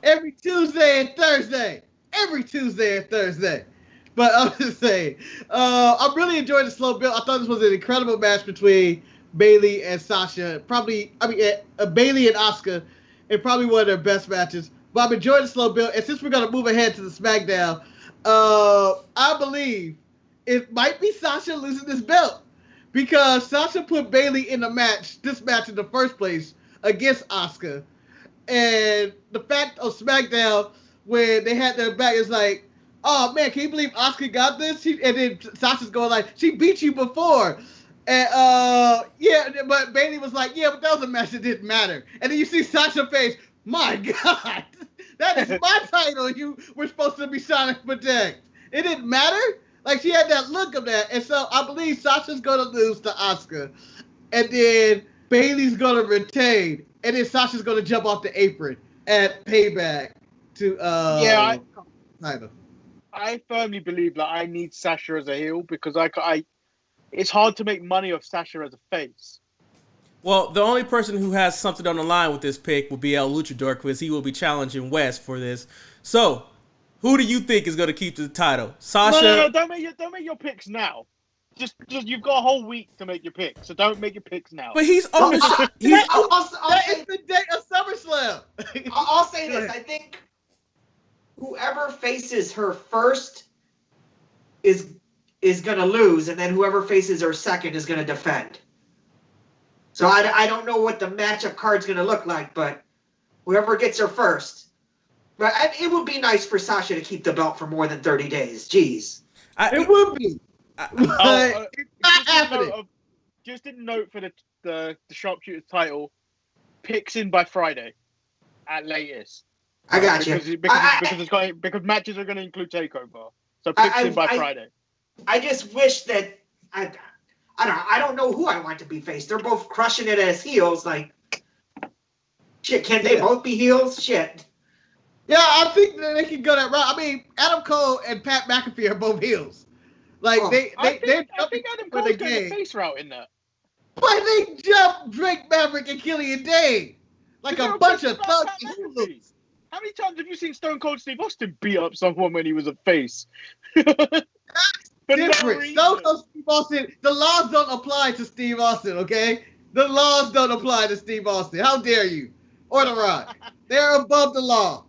Every Tuesday and Thursday. But I'm just saying, I really enjoyed the slow build. I thought this was an incredible match between Bailey and Sasha. Bailey and Asuka, and probably one of their best matches. But I'm enjoying the slow build. And since we're going to move ahead to the SmackDown, I believe it might be Sasha losing this belt, because Sasha put Bailey in this match in the first place against Asuka. And the fact of SmackDown, when they had their back, is like, oh man, can you believe Asuka got this? And then Sasha's going like, she beat you before. And but Bailey was like, yeah, but that was a match that didn't matter. And then you see Sasha face, my God, that is my title you were supposed to be trying to protect. It didn't matter? Like, she had that look of that. And so I believe Sasha's going to lose to Asuka. And then Bailey's going to retain. And then Sasha's going to jump off the apron at Payback to title. I firmly believe that I need Sasha as a heel, because it's hard to make money off Sasha as a face. Well, the only person who has something on the line with this pick will be LuchaDork, because he will be challenging West for this. So, who do you think is going to keep the title? Sasha? No, don't make your picks now. Just you've got a whole week to make your picks, so don't make your picks now. But he's on the that is the date of SummerSlam. I'll say this. I think whoever faces her first is going to lose, and then whoever faces her second is going to defend. So I don't know what the matchup card's going to look like, but whoever gets her first. But it would be nice for Sasha to keep the belt for more than 30 days. Jeez. It would be. It's not happening. Just a note for the Sharpshooters title. Picks in by Friday at latest. I got you. Because matches are going to include TakeOver. So picks in by Friday. I just wish that... I don't know who I want to be faced. They're both crushing it as heels. Like, shit, can they both be heels? Shit. Yeah, I think that they can go that route. I mean, Adam Cole and Pat McAfee are both heels. Like, I think Adam Cole's going the face route in that. But they jumped Drake Maverick and Killian Dane like a bunch of thugs. How many times have you seen Stone Cold Steve Austin beat up someone when he was a face? Different. Stone Cold Steve Austin, the laws don't apply to Steve Austin, okay? The laws don't apply to Steve Austin. How dare you? Or The Rock. They're above the law.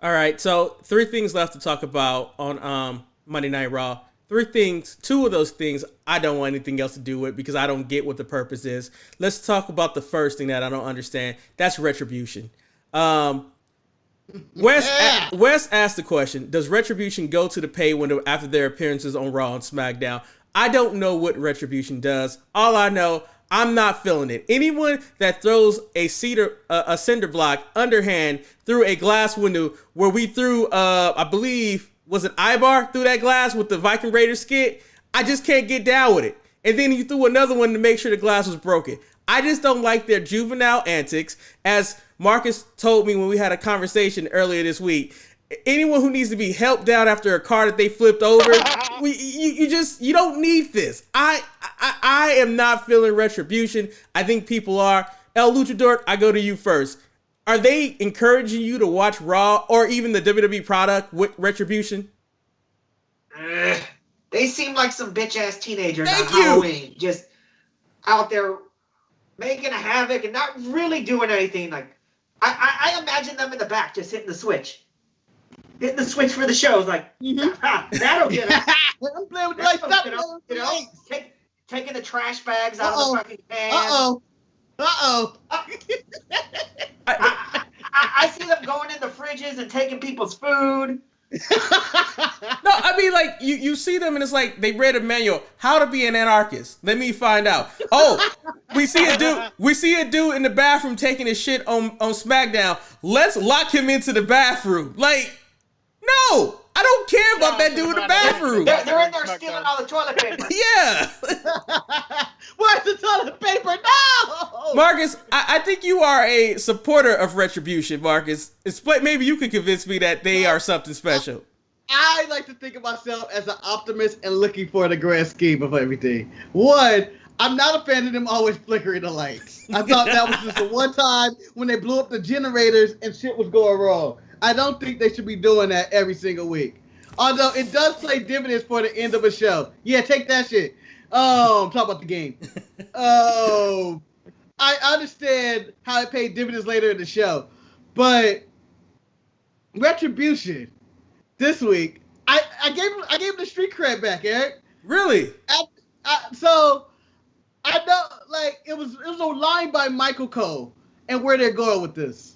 All right, so 3 things left to talk about on Monday Night Raw. 3 things, 2 of those things I don't want anything else to do with, because I don't get what the purpose is. Let's talk about the first thing that I don't understand. That's Retribution. Wes asked the question, does Retribution go to the pay window after their appearances on Raw and SmackDown? I don't know what Retribution does. All I know, I'm not feeling it. Anyone that throws a cinder block underhand through a glass window where we threw, I believe, was it Ibar through that glass with the Viking Raiders skit? I just can't get down with it. And then he threw another one to make sure the glass was broken. I just don't like their juvenile antics. As Marcus told me when we had a conversation earlier this week, anyone who needs to be helped down after a car that they flipped over, you don't need this. I am not feeling Retribution. I think people are. LuchaDork, I go to you first. Are they encouraging you to watch Raw or even the WWE product with Retribution? They seem like some bitch-ass teenagers on Halloween. Just out there making a havoc and not really doing anything. Like I imagine them in the back just hitting the switch. Hitting the switch for the shows, like, that'll get us. I'm playing with lights up, taking the trash bags out of the fucking can. I see them going in the fridges and taking people's food. No, I mean, like, you see them and it's like they read a manual, how to be an anarchist. Let me find out. Oh, we see a dude in the bathroom taking his shit on SmackDown. Let's lock him into the bathroom. Like, no, I don't care about that dude in the bathroom. They're in there stealing all the toilet paper. Yeah. Where's the toilet paper? No! Marcus, I think you are a supporter of Retribution, Marcus. Maybe you could convince me that they are something special. I like to think of myself as an optimist and looking for the grand scheme of everything. One, I'm not a fan of them always flickering the lights. I thought that was just the one time when they blew up the generators and shit was going wrong. I don't think they should be doing that every single week. Although it does play dividends for the end of a show. Yeah, take that shit. Talk about the game. I understand how it paid dividends later in the show. But Retribution this week, I gave him the street cred back, Eric. Really? So I know, like, it was a line by Michael Cole and where they're going with this.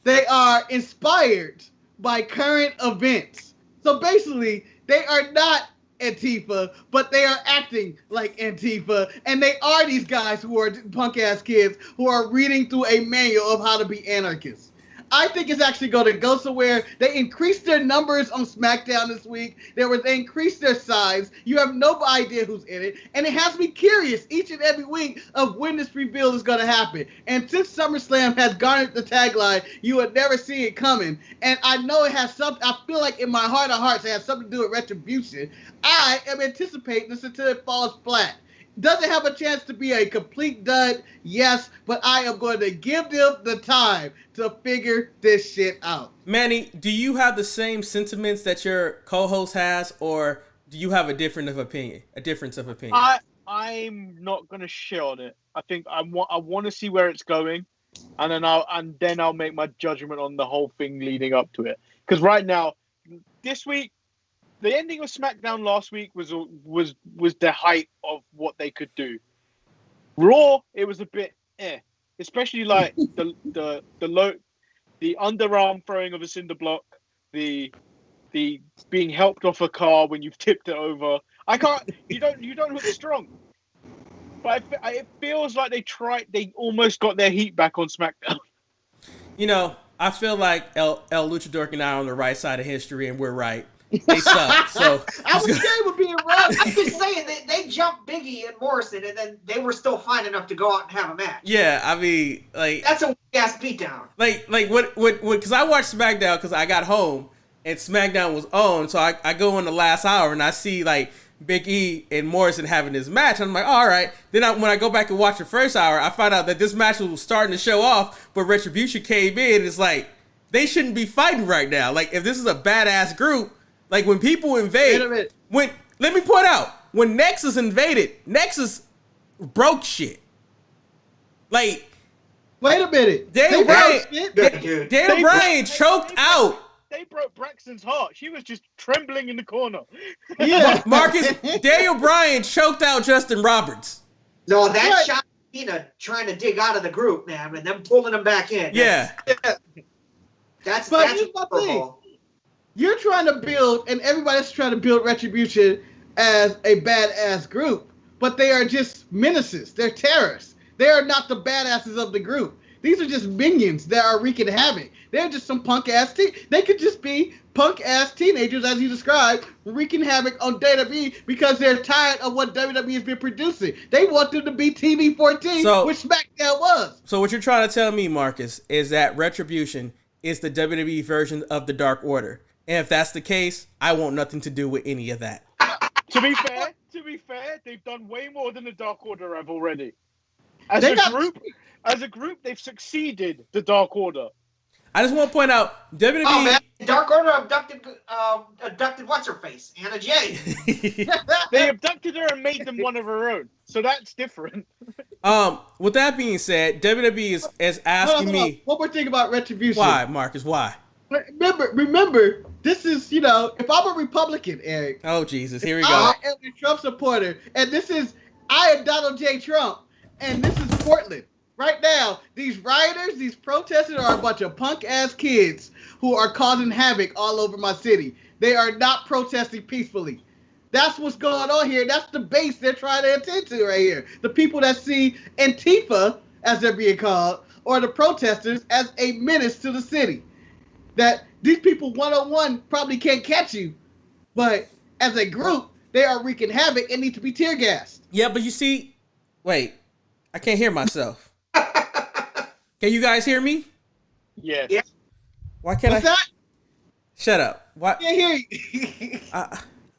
They are inspired by current events. So basically, they are not Antifa, but they are acting like Antifa. And they are these guys who are punk-ass kids who are reading through a manual of how to be anarchists. I think it's actually going to go somewhere. They increased their numbers on SmackDown this week. They increased their size. You have no idea who's in it. And it has me curious each and every week of when this reveal is going to happen. And since SummerSlam has garnered the tagline, you would never see it coming. And I know it has something, I feel like in my heart of hearts, it has something to do with Retribution. I am anticipating this until it falls flat. Does it have a chance to be a complete dud? Yes, but I am going to give them the time to figure this shit out. Manny, do you have the same sentiments that your co-host has, or do you have a difference of opinion? I'm not going to shit on it. I think I want to see where it's going, and then I'll make my judgment on the whole thing leading up to it. Because right now, this week, the ending of SmackDown last week was the height of what they could do. Raw, it was a bit especially like the underarm throwing of a cinder block, the being helped off a car when you've tipped it over. You don't look strong. But it feels like they almost got their heat back on SmackDown. You know, I feel like El LuchaDork and I are on the right side of history, and we're right. They suck. So I was okay with being right. I'm just saying they jumped Biggie and Morrison, and then they were still fine enough to go out and have a match. Yeah, I mean, like, that's a weak ass beatdown. Like what? Because I watched SmackDown because I got home and SmackDown was on, so I go in the last hour and I see like Big E and Morrison having this match. And I'm like, oh, all right. Then when I go back and watch the first hour, I find out that this match was starting to show off, but Retribution came in. And it's like they shouldn't be fighting right now. Like if this is a badass group. Like, when people invade, let me point out, when Nexus invaded, Nexus broke shit. Like, wait a minute. Daniel Bryan choked out. They broke Braxton's heart. She was just trembling in the corner. Yeah. Marcus, Daniel Bryan choked out Justin Roberts. No, that shot Cena trying to dig out of the group, man, and them pulling him back in. Yeah. That That's here's my thing. You're trying to build, and everybody's trying to build Retribution as a badass group, but they are just menaces. They're terrorists. They are not the badasses of the group. These are just minions that are wreaking havoc. They're just some punk-ass They could just be punk-ass teenagers, as you described, wreaking havoc on WWE because they're tired of what WWE has been producing. They want them to be TV-14, which SmackDown was. So what you're trying to tell me, Marcus, is that Retribution is the WWE version of the Dark Order. And if that's the case, I want nothing to do with any of that. To be fair, they've done way more than the Dark Order have already. As a group, they've succeeded the Dark Order. I just want to point out, WWE... Oh, man, Dark Order abducted what's-her-face, Anna Jay. They abducted her and made them one of her own. So that's different. With that being said, WWE is asking me... One more thing about Retribution. Why, Marcus, why? Remember, this is, if I'm a Republican, Eric. Oh, Jesus, here we go. I am a Trump supporter, and I am Donald J. Trump, and this is Portland. Right now, these rioters, these protesters are a bunch of punk-ass kids who are causing havoc all over my city. They are not protesting peacefully. That's what's going on here. That's the base they're trying to attend to right here. The people that see Antifa, as they're being called, or the protesters as a menace to the city. That these people one-on-one probably can't catch you, but as a group, they are wreaking havoc and need to be tear gassed. Yeah, but you see, wait, I can't hear myself. Can you guys hear me? Yes. Yeah. Why can't What's that? Shut up. Why? I can't hear you.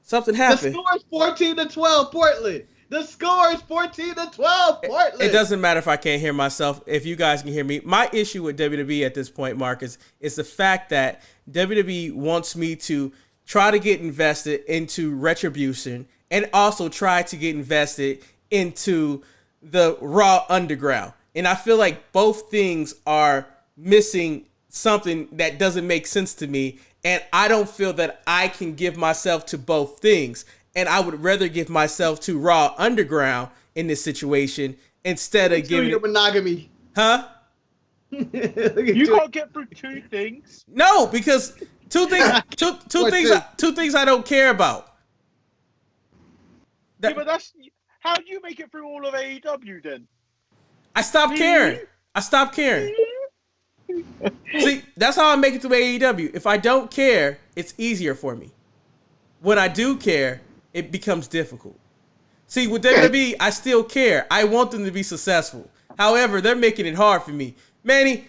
Something happened. The score is 14-12, Portland. The score is 14-12, Portland. It doesn't matter if I can't hear myself, if you guys can hear me. My issue with WWE at this point, Marcus, is the fact that WWE wants me to try to get invested into Retribution and also try to get invested into the Raw Underground. And I feel like both things are missing something that doesn't make sense to me. And I don't feel that I can give myself to both things. And I would rather give myself to Raw Underground in this situation instead of giving it monogamy. Huh? You can't get through two things. No, because two things I don't care about. Yeah, but how do you make it through all of AEW then? I stopped caring. See, that's how I make it through AEW. If I don't care, it's easier for me. When I do care, it becomes difficult. See, with WWE, I still care. I want them to be successful. However, they're making it hard for me. Manny,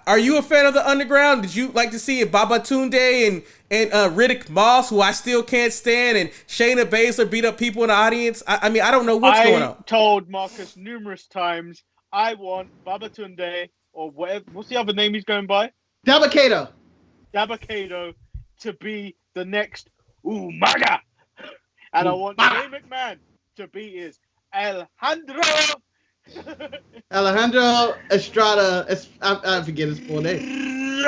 are you a fan of the Underground? Did you like to see Babatunde and Riddick Moss, who I still can't stand, and Shayna Baszler beat up people in the audience? I mean, I don't know what's going on. I told Marcus numerous times, I want Babatunde, or whatever, what's the other name he's going by? Dabba-Kato to be the next Umaga. And I want Shane McMahon to be his Alejandro Estrada. I forget his full name.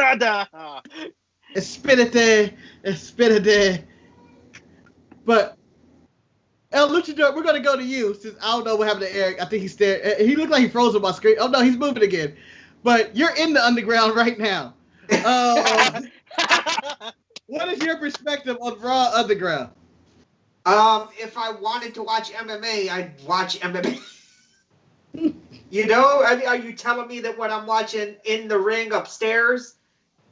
Espirite. But El Luchador, we're gonna go to you since I don't know what happened to Eric. I think he's there. He looked like he froze on my screen. Oh no, he's moving again. But you're in the Underground right now. What is your perspective on Raw Underground? If I wanted to watch MMA, I'd watch MMA. Are you telling me that what I'm watching in the ring upstairs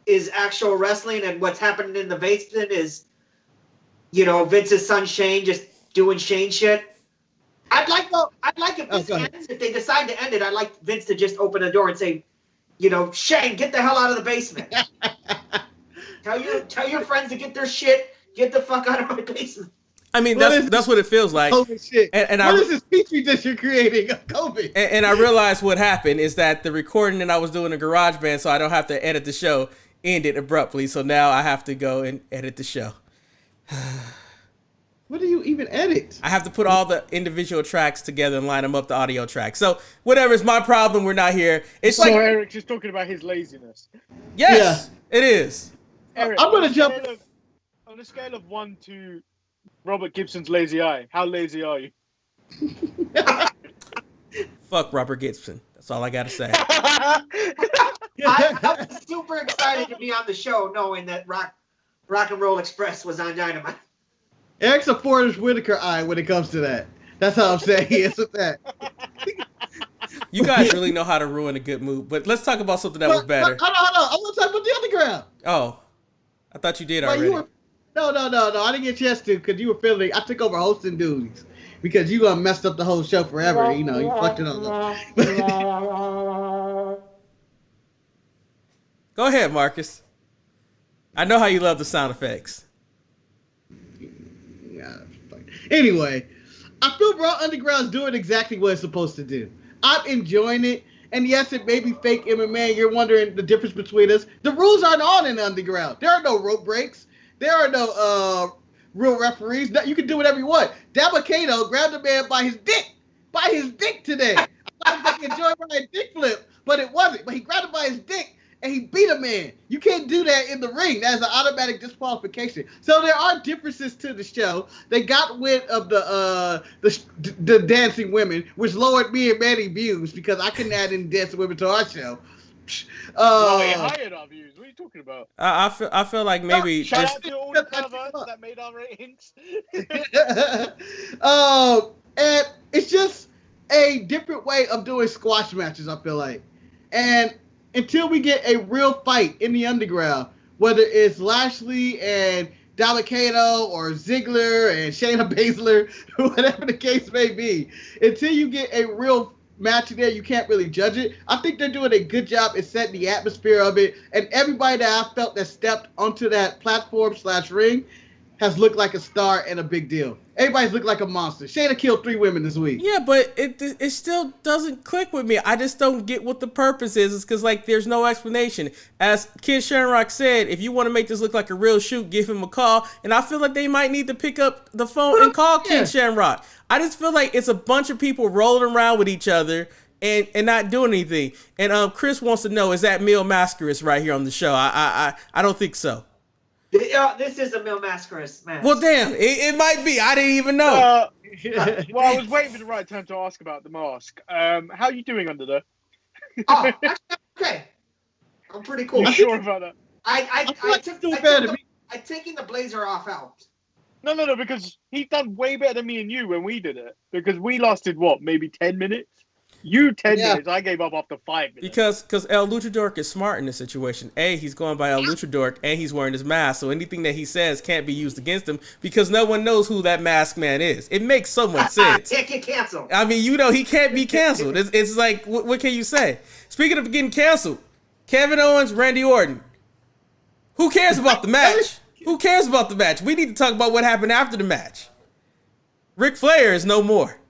is actual wrestling, and what's happening in the basement is, Vince's son Shane just doing Shane shit? I'd like if this ends, if they decide to end it, I'd like Vince to just open the door and say, Shane, get the hell out of the basement. Tell your friends to get their shit, get the fuck out of my basement. I mean, that's what it feels like. COVID shit. And what is this petri dish you're creating of COVID? And I realized what happened is that the recording that I was doing in GarageBand, so I don't have to edit the show, ended abruptly. So now I have to go and edit the show. What do you even edit? I have to put all the individual tracks together and line them up, the audio tracks. So whatever, it's my problem. We're not here. It's so Eric's just talking about his laziness. Yes, it is. Eric, I'm going to jump. On a scale of 1 to Robert Gibson's lazy eye, how lazy are you? Fuck Robert Gibson. That's all I got to say. I was super excited to be on the show, knowing that Rock and Roll Express was on Dynamite. Eric's a Forrest Whitaker eye when it comes to that. That's how I'm saying he is with that. You guys really know how to ruin a good mood, but let's talk about something that was better. Hold on. I want to talk about the Underground. Oh, I thought you did already. No. I didn't get a chance to because you were feeling. I took over hosting duties because you messed up the whole show forever. You fucked it all up. Go ahead, Marcus. I know how you love the sound effects. Yeah. Anyway, I feel Raw Underground is doing exactly what it's supposed to do. I'm enjoying it. And yes, it may be fake MMA. You're wondering the difference between us. The rules aren't on in the Underground. There are no rope breaks. There are no real referees. You can do whatever you want. Dabba-Kato grabbed a man by his dick today. I was like, enjoy my dick flip, but it wasn't. But he grabbed him by his dick and he beat a man. You can't do that in the ring. That's an automatic disqualification. So there are differences to the show. They got rid of the dancing women, which lowered me and Manny views because I couldn't add in dancing women to our show. They hired our views. What are you talking about? I feel like maybe shout out to all the perverts that made our ratings. And it's just a different way of doing squash matches, I feel like. And until we get a real fight in the Underground, whether it's Lashley and Dabba-Kato or Ziggler and Shayna Baszler, whatever the case may be, until you get a real match there, you can't really judge it. I think they're doing a good job at setting the atmosphere of it, and everybody that I felt that stepped onto that platform/ring has looked like a star and a big deal. Everybody's looked like a monster. Shayna killed 3 women this week. Yeah, but it still doesn't click with me. I just don't get what the purpose is. It's because, like, there's no explanation. As Ken Shamrock said, if you want to make this look like a real shoot, give him a call. And I feel like they might need to pick up the phone and call Ken Shamrock. I just feel like it's a bunch of people rolling around with each other and not doing anything. And Chris wants to know, is that Mil Mascaras right here on the show? I don't think so. This is a Mil Mascaras match. Well, damn, it might be. I didn't even know. Well, I was waiting for the right time to ask about the mask. How are you doing under there? Oh, okay. I'm pretty cool. You sure about that? I taking the blazer off helped. No, because he done way better than me and you when we did it. Because we lasted, maybe 10 minutes? You 10 minutes, I gave up after 5 minutes. Because El LuchaDork is smart in this situation. A, he's going by El LuchaDork, and he's wearing his mask, so anything that he says can't be used against him because no one knows who that masked man is. It makes so much sense. Can't get canceled. I mean, he can't be canceled. It's like, what can you say? Speaking of getting canceled, Kevin Owens, Randy Orton. Who cares about the match? Who cares about the match? We need to talk about what happened after the match. Ric Flair is no more.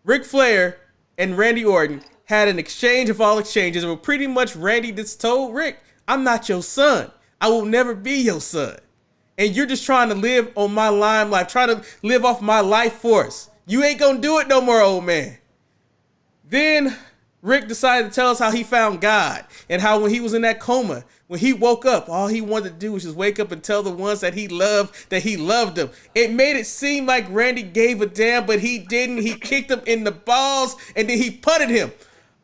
Ric Flair and Randy Orton had an exchange of all exchanges where pretty much Randy just told Rick, I'm not your son. I will never be your son. And you're just trying to live on my limelight, trying to live off my life force. You ain't gonna do it no more, old man. Then Rick decided to tell us how he found God and how when he was in that coma, when he woke up, all he wanted to do was just wake up and tell the ones that he loved them. It made it seem like Randy gave a damn, but he didn't. He kicked him in the balls and then he putted him.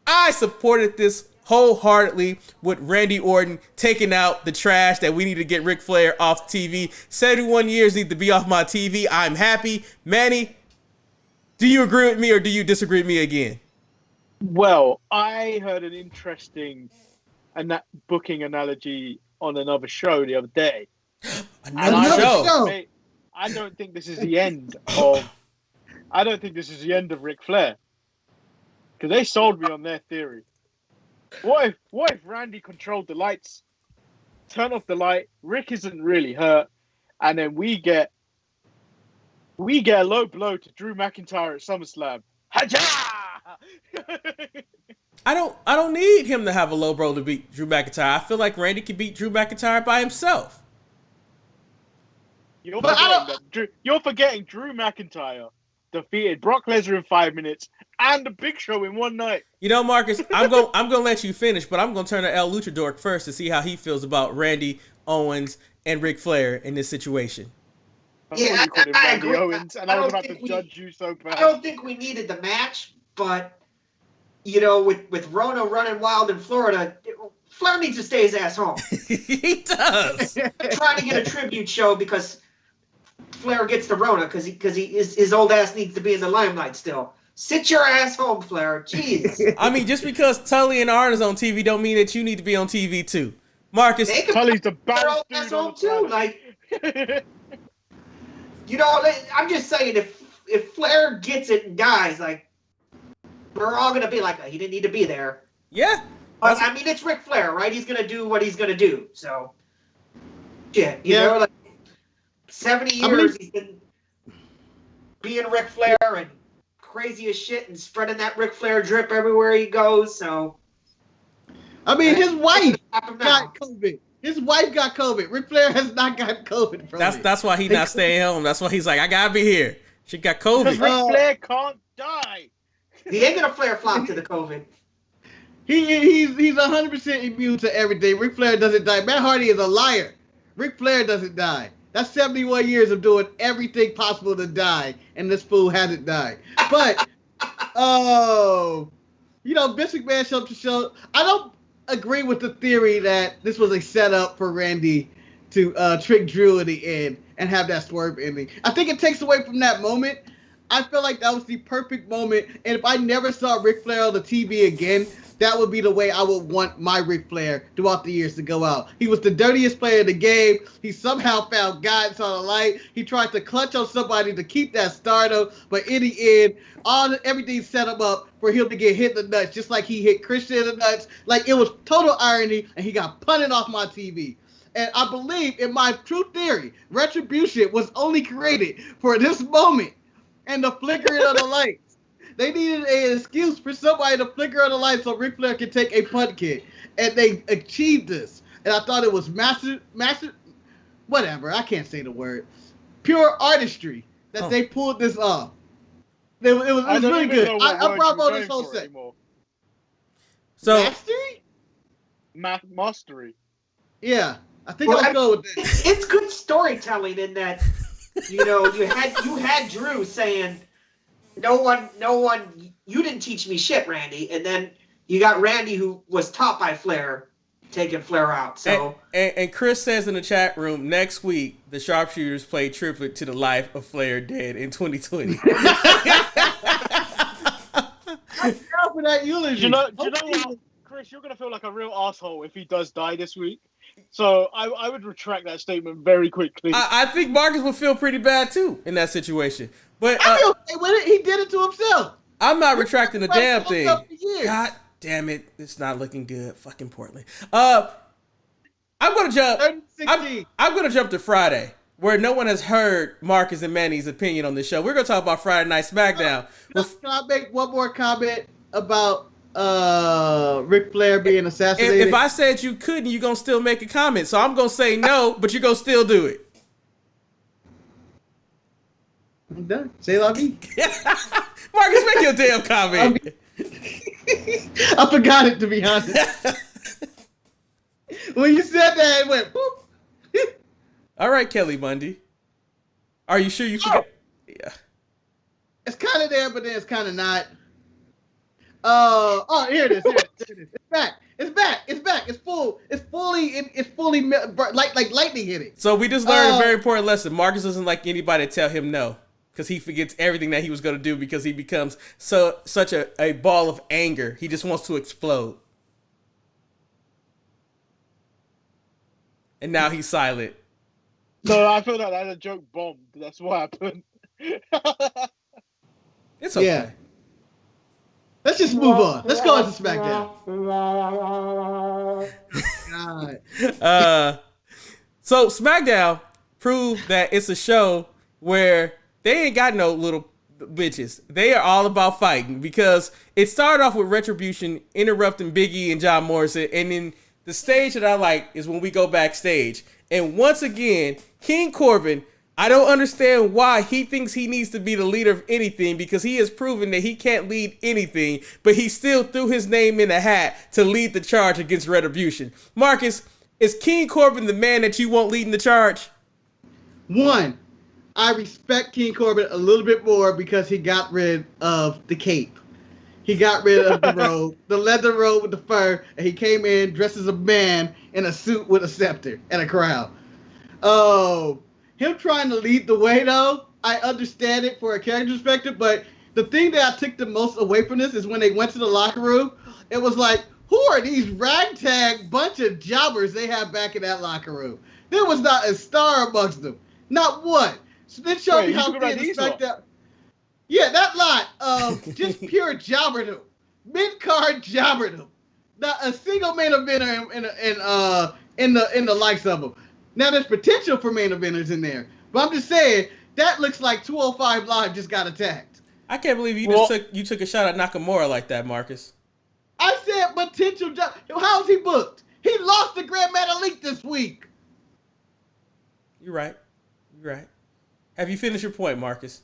I supported this wholeheartedly with Randy Orton taking out the trash that we need to get Ric Flair off TV. 71 years need to be off my TV. I'm happy. Manny, do you agree with me or do you disagree with me again? Well, I heard an interesting booking analogy on another show the other day. Another show? I don't think this is the end of. I don't think this is the end of Ric Flair, because they sold me on their theory. What if Randy controlled the lights, turn off the light, Rick isn't really hurt, and then we get a low blow to Drew McIntyre at SummerSlam. Haja! I don't need him to have a low blow to beat Drew McIntyre. I feel like Randy can beat Drew McIntyre by himself. You're forgetting Drew McIntyre defeated Brock Lesnar in 5 minutes and the Big Show in one night. You know, Marcus, I'm gonna let you finish, but I'm gonna turn to El LuchaDork first to see how he feels about Randy Owens and Ric Flair in this situation. I agree. Owens, and I was about to judge you so bad. I don't think we needed the match, but you know, with Rona running wild in Florida, Flair needs to stay his ass home. He does. Trying to get a tribute show because Flair gets the Rona because his old ass needs to be in the limelight still. Sit your ass home, Flair. Jeez. I mean, just because Tully and Arn is on TV don't mean that you need to be on TV too. Marcus. Tully's the Their baddest old dude ass on home the too. planet. Like, I'm just saying if Flair gets it and dies, like, we're all gonna be like, he didn't need to be there. Yeah. But, I mean, it's Ric Flair, right? He's gonna do what he's gonna do. So, shit, you know, like 70 years he's been being Ric Flair and crazy as shit and spreading that Ric Flair drip everywhere he goes. So, I mean, his wife got COVID. His wife got COVID. Ric Flair has not got COVID from it. That's why he's not staying home. That's why he's like, I gotta be here. She got COVID. Because Ric Flair can't die. He ain't gonna flare flop to the COVID. He's 100% immune to everything. Ric Flair doesn't die. Matt Hardy is a liar. Ric Flair doesn't die. That's 71 years of doing everything possible to die, and this fool hasn't died. But, Vince McMahon showed up to show. I don't agree with the theory that this was a setup for Randy to trick Drew in the end and have that swerve ending. I think it takes away from that moment. I feel like that was the perfect moment, and if I never saw Ric Flair on the TV again, that would be the way I would want my Ric Flair throughout the years to go out. He was the dirtiest player in the game. He somehow found guidance on the light. He tried to clutch on somebody to keep that stardom, but in the end, everything set him up for him to get hit in the nuts, just like he hit Christian in the nuts. Like, it was total irony, and he got punted off my TV. And I believe, in my true theory, Retribution was only created for this moment and the flickering of the lights. They needed an excuse for somebody to flicker on the lights so Ric Flair could take a punt kick. And they achieved this. And I thought it was massive, whatever, I can't say the word. Pure artistry that they pulled this off. It was really good. I bravo this whole set. So, Mastery? Mastery. Yeah, I think I'll go with that. It's good storytelling in that, you had Drew saying, No one, you didn't teach me shit, Randy. And then you got Randy, who was taught by Flair, taking Flair out. So and Chris says in the chat room, next week, the Sharpshooters play tribute to the life of Flair dead in 2020. For that eulogy. Do you know what, Chris? You're going to feel like a real asshole if he does die this week. So I would retract that statement very quickly. I think Marcus would feel pretty bad, too, in that situation. But I feel okay with it. He did it to himself. I'm not retracting the damn thing. God damn it. It's not looking good. Fucking Portland. I'm gonna jump. I'm gonna jump to Friday, where no one has heard Marcus and Manny's opinion on this show. We're gonna talk about Friday Night SmackDown. Can I make one more comment about Ric Flair being assassinated? If I said you couldn't, you're gonna still make a comment. So I'm gonna say no, but you're gonna still do it. I'm done. Say la vie. Marcus, make your damn comment. I forgot it, to be honest. When you said that, it went whoop. All right, Kelly Bundy. Are you sure you forgot? Yeah. It's kind of there, but then it's kind of not. Here it is. It's back. It's fully like lightning hit it. So we just learned a very important lesson. Marcus doesn't like anybody to tell him no, because he forgets everything that he was going to do because he becomes such a ball of anger. He just wants to explode. And now he's silent. No, I feel like that joke bombed. That's what happened. It's okay. Yeah. Let's just move on. Let's go into SmackDown. God. So SmackDown proved that it's a show where they ain't got no little bitches. They are all about fighting, because it started off with Retribution interrupting Big E and John Morrison, and then the stage that I like is when we go backstage. And once again, King Corbin, I don't understand why he thinks he needs to be the leader of anything, because he has proven that he can't lead anything, but he still threw his name in the hat to lead the charge against Retribution. Marcus, is King Corbin the man that you want leading the charge? One, I respect King Corbin a little bit more because he got rid of the cape. he got rid of the robe, the leather robe with the fur, and he came in dressed as a man in a suit with a scepter and a crown. Him trying to lead the way, though, I understand it for a character perspective, but the thing that I took the most away from this is when they went to the locker room, it was like, who are these ragtag bunch of jobbers they have back in that locker room? There was not a star amongst them. Not one. So then show me how they expect that. Yeah, that lot of just pure jobberdom. Mid-card jobberdom. Not a single main eventer in the likes of them. Now there's potential for main eventers in there. But I'm just saying, that looks like 205 Live just got attacked. I can't believe you took a shot at Nakamura like that, Marcus. I said potential job. How's he booked? He lost the Grand Metalik this week. You're right. Have you finished your point, Marcus?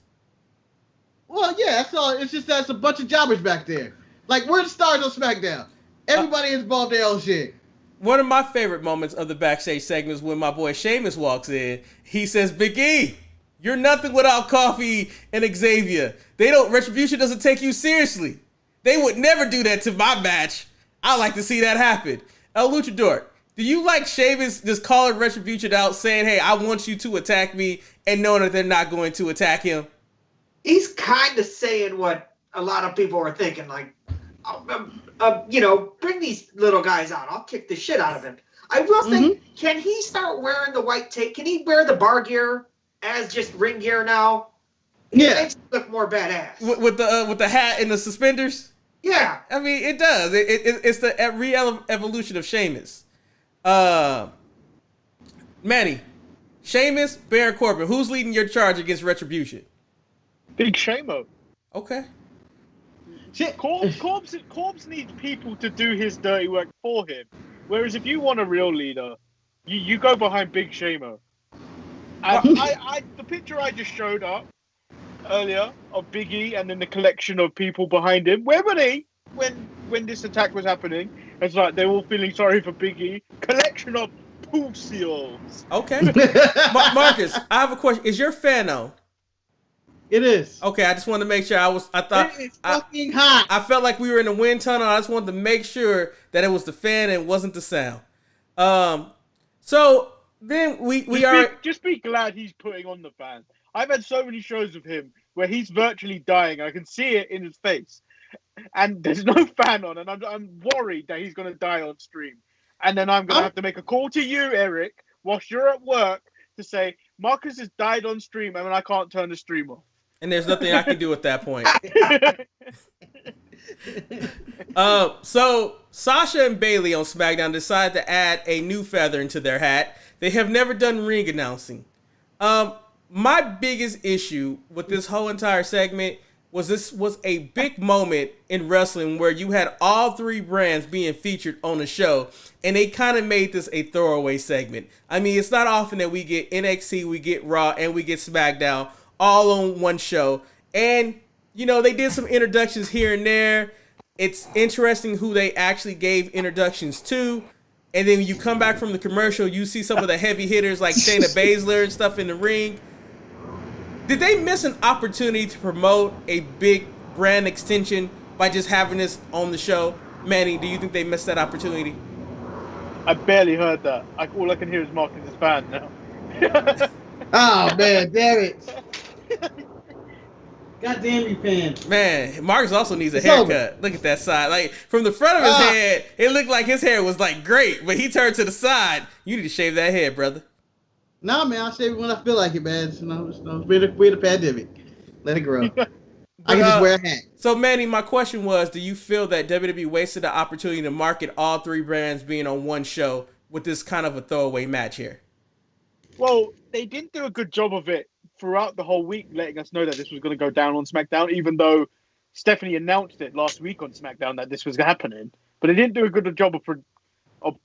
Well, yeah, that's all. It's just that's a bunch of jobbers back there. Like, we're the stars on SmackDown. Everybody is involved in their own shit. One of my favorite moments of the backstage segment is when my boy Sheamus walks in. He says, Big E, you're nothing without Coffee and Xavier. Retribution doesn't take you seriously. They would never do that to my match. I like to see that happen. LuchaDork, do you like Sheamus just calling Retribution out, saying, hey, I want you to attack me, and knowing that they're not going to attack him? He's kind of saying what a lot of people are thinking, like, bring these little guys out. I'll kick the shit out of him. I will think, can he start wearing the white tape? Can he wear the bar gear as just ring gear now? Yeah. It makes him look more badass. With the hat and the suspenders? Yeah. I mean, it does. It's the re-evolution of Sheamus. Manny, Sheamus, Baron Corbin, who's leading your charge against Retribution? Big Shamo. Okay. Corbs needs people to do his dirty work for him. Whereas if you want a real leader, you go behind Big Shamo. And the picture I just showed up earlier of Big E and then the collection of people behind him, where were they when this attack was happening? It's like they're all feeling sorry for Big E. Collection of pussies. Okay. Marcus, I have a question. Is your fan though? It is. Okay, I just wanted to make sure I thought it's fucking hot. I felt like we were in the wind tunnel. I just wanted to make sure that it was the fan and it wasn't the sound. So then just be glad he's putting on the fan. I've had so many shows of him where he's virtually dying. I can see it in his face, and there's no fan on, and I'm worried that he's gonna die on stream. And then I'm gonna have to make a call to you, Eric, whilst you're at work, to say Marcus has died on stream, and I can't turn the stream off. And there's nothing I can do at that point. So Sasha and Bayley on SmackDown decided to add a new feather into their hat. They have never done ring announcing. My biggest issue with this whole entire segment was this was a big moment in wrestling where you had all three brands being featured on the show, and they kind of made this a throwaway segment. I mean, it's not often that we get NXT, we get Raw, and we get SmackDown all on one show. And, they did some introductions here and there. It's interesting who they actually gave introductions to. And then when you come back from the commercial, you see some of the heavy hitters like Shayna Baszler and stuff in the ring. Did they miss an opportunity to promote a big brand extension by just having this on the show? Manny, do you think they missed that opportunity? I barely heard that. All I can hear is Marcus' fan now. Oh, man, damn it. God damn you, fan. Man, Marcus also needs a haircut. Look at that side. Like, from the front of his head, it looked like his hair was, like, great. But he turned to the side. You need to shave that head, brother. Nah, man, I'll shave it when I feel like it, man. We're the pandemic. Let it grow. I can just wear a hat. So, Manny, my question was, do you feel that WWE wasted the opportunity to market all three brands being on one show with this kind of a throwaway match here? Well, they didn't do a good job of it throughout the whole week, letting us know that this was going to go down on SmackDown, even though Stephanie announced it last week on SmackDown that this was happening. But they didn't do a good job of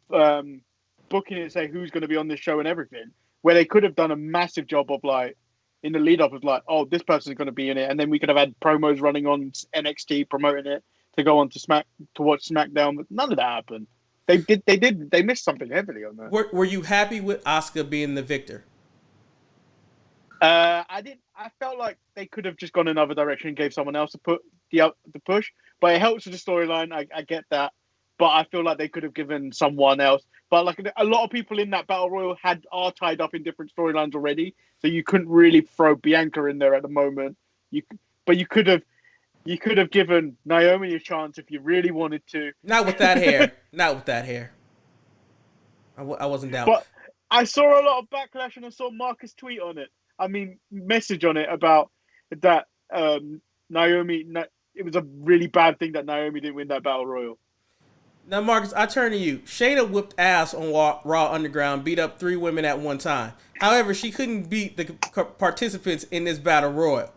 booking it, say who's going to be on this show and everything, where they could have done a massive job of, like, in the lead up of, like, oh, this person's going to be in it, and then we could have had promos running on NXT promoting it to go on to watch SmackDown, but none of that happened. They missed something heavily on that. Were you happy with Asuka being the victor? I felt like they could have just gone another direction and gave someone else to put the push. but it helps with the storyline. I get that, but I feel like they could have given someone else. But like a lot of people in that battle royal are tied up in different storylines already, so you couldn't really throw Bianca in there at the moment. But you could have given Naomi a chance if you really wanted to. Not with that hair. Not with that hair. I wasn't down. But I saw a lot of backlash, and I saw Marcus tweet on it. Message on it about that Naomi. It was a really bad thing that Naomi didn't win that battle royal. Now, Marcus, I turn to you. Shayna whipped ass on Raw Underground, beat up 3 women at one time. However, she couldn't beat the participants in this battle royal.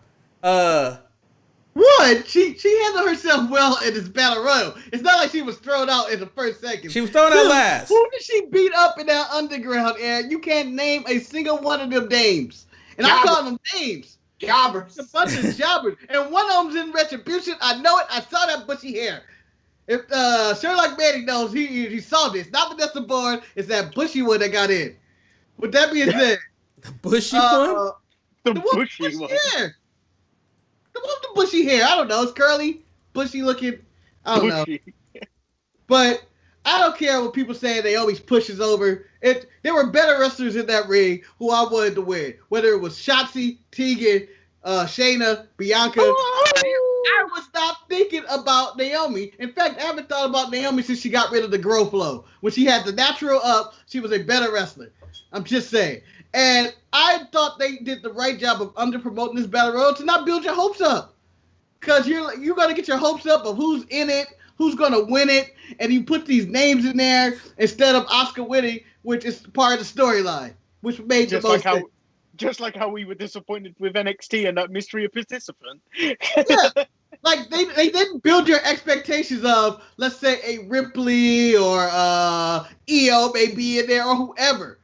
What? She handled herself well in this battle royal. It's not like she was thrown out in the first second. She was thrown out last. Who did she beat up in that Underground, Aaron? You can't name a single one of them names. And I call them names. Jobbers. A bunch of jobbers. And one of them's in Retribution. I know it. I saw that bushy hair. If Sherlock Manny knows, he saw this. Not Vanessa Bourne. It's that bushy one that got in. With that being said, the bushy one. The bushy one. Hair. The one with the bushy hair. I don't know. It's curly, bushy looking. I don't know. But I don't care what people say. They always pushes over. There were better wrestlers in that ring who I wanted to win. Whether it was Shotzi, Tegan, Shayna, Bianca. I was not thinking about Naomi. In fact, I haven't thought about Naomi since she got rid of the Grow Flow. When she had the natural up, she was a better wrestler. I'm just saying. And I thought they did the right job of under-promoting this battle royal to not build your hopes up. Because you're going to get your hopes up of who's in it, who's going to win it, and you put these names in there instead of Asuka winning, which is part of the storyline, which made the most sense. Just like how we were disappointed with NXT and that mystery participant. Yeah. Like, they didn't build your expectations of, let's say, a Ripley or EO may be in there or whoever.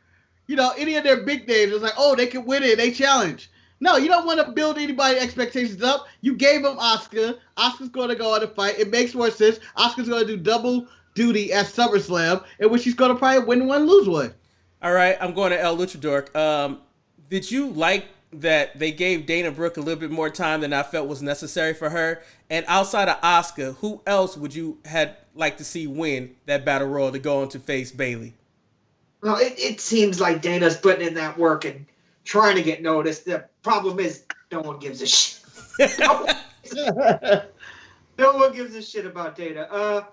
You know, any of their big names. It's like, oh, they can win it. They challenge. No, you don't want to build anybody's expectations up. You gave them Asuka. Asuka's going to go on and fight. It makes more sense. Asuka's going to do double duty at SummerSlam, in which she's going to probably win one, lose one. All right, I'm going to LuchaDork. Did you like that they gave Dana Brooke a little bit more time than I felt was necessary for her? And outside of Asuka, who else would you had like to see win that battle royal to go on to face Bayley? Well, it seems like Dana's putting in that work and trying to get noticed. The problem is no one gives a shit. No one gives a shit about Dana.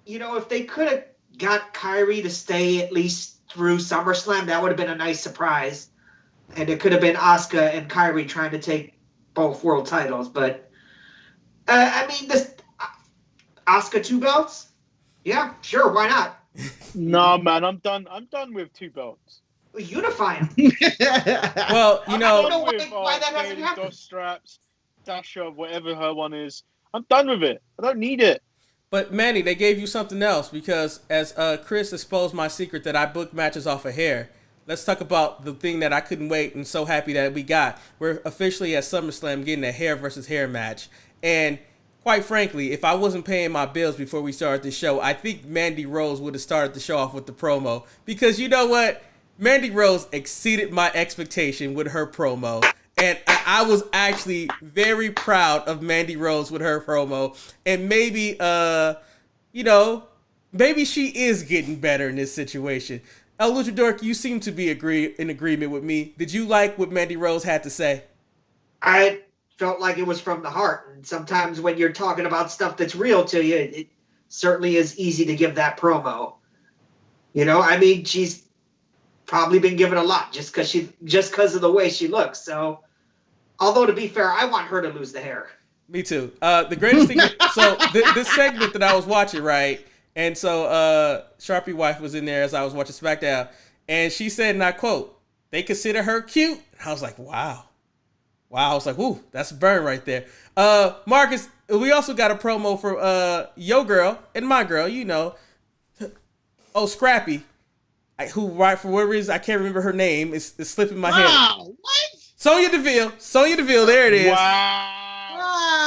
If they could have got Kyrie to stay at least through SummerSlam, that would have been a nice surprise. And it could have been Asuka and Kyrie trying to take both world titles. But, this Asuka 2 belts? Yeah, sure, why not? Nah, man, I'm done. I'm done with 2 belts. Unify them. Well, I don't know why that hasn't Bayley, happened. DOS straps, Dasha, whatever her one is. I'm done with it. I don't need it. But Manny, they gave you something else because as Chris exposed my secret that I book matches off of hair, let's talk about the thing that I couldn't wait and so happy that we got. We're officially at SummerSlam getting a hair versus hair match. And quite frankly, if I wasn't paying my bills before we started the show, I think Mandy Rose would have started the show off with the promo. Because you know what? Mandy Rose exceeded my expectation with her promo. And I was actually very proud of Mandy Rose with her promo. And maybe, maybe she is getting better in this situation. LuchaDork, you seem to be in agreement with me. Did you like what Mandy Rose had to say? I felt like it was from the heart. And sometimes when you're talking about stuff that's real to you, it certainly is easy to give that promo. She's probably been given a lot just because of the way she looks. So, although to be fair, I want her to lose the hair. Me too. The greatest thing. So this segment that I was watching, right? And so Sharpie wife was in there as I was watching SmackDown, and she said, and I quote, "They consider her cute." I was like, wow. I was like, ooh, that's a burn right there. Marcus, we also got a promo for your girl and my girl, Scrappy, who, right, for whatever reason, I can't remember her name. It's slipping my head. Wow, what? Sonya Deville, there it is. Wow.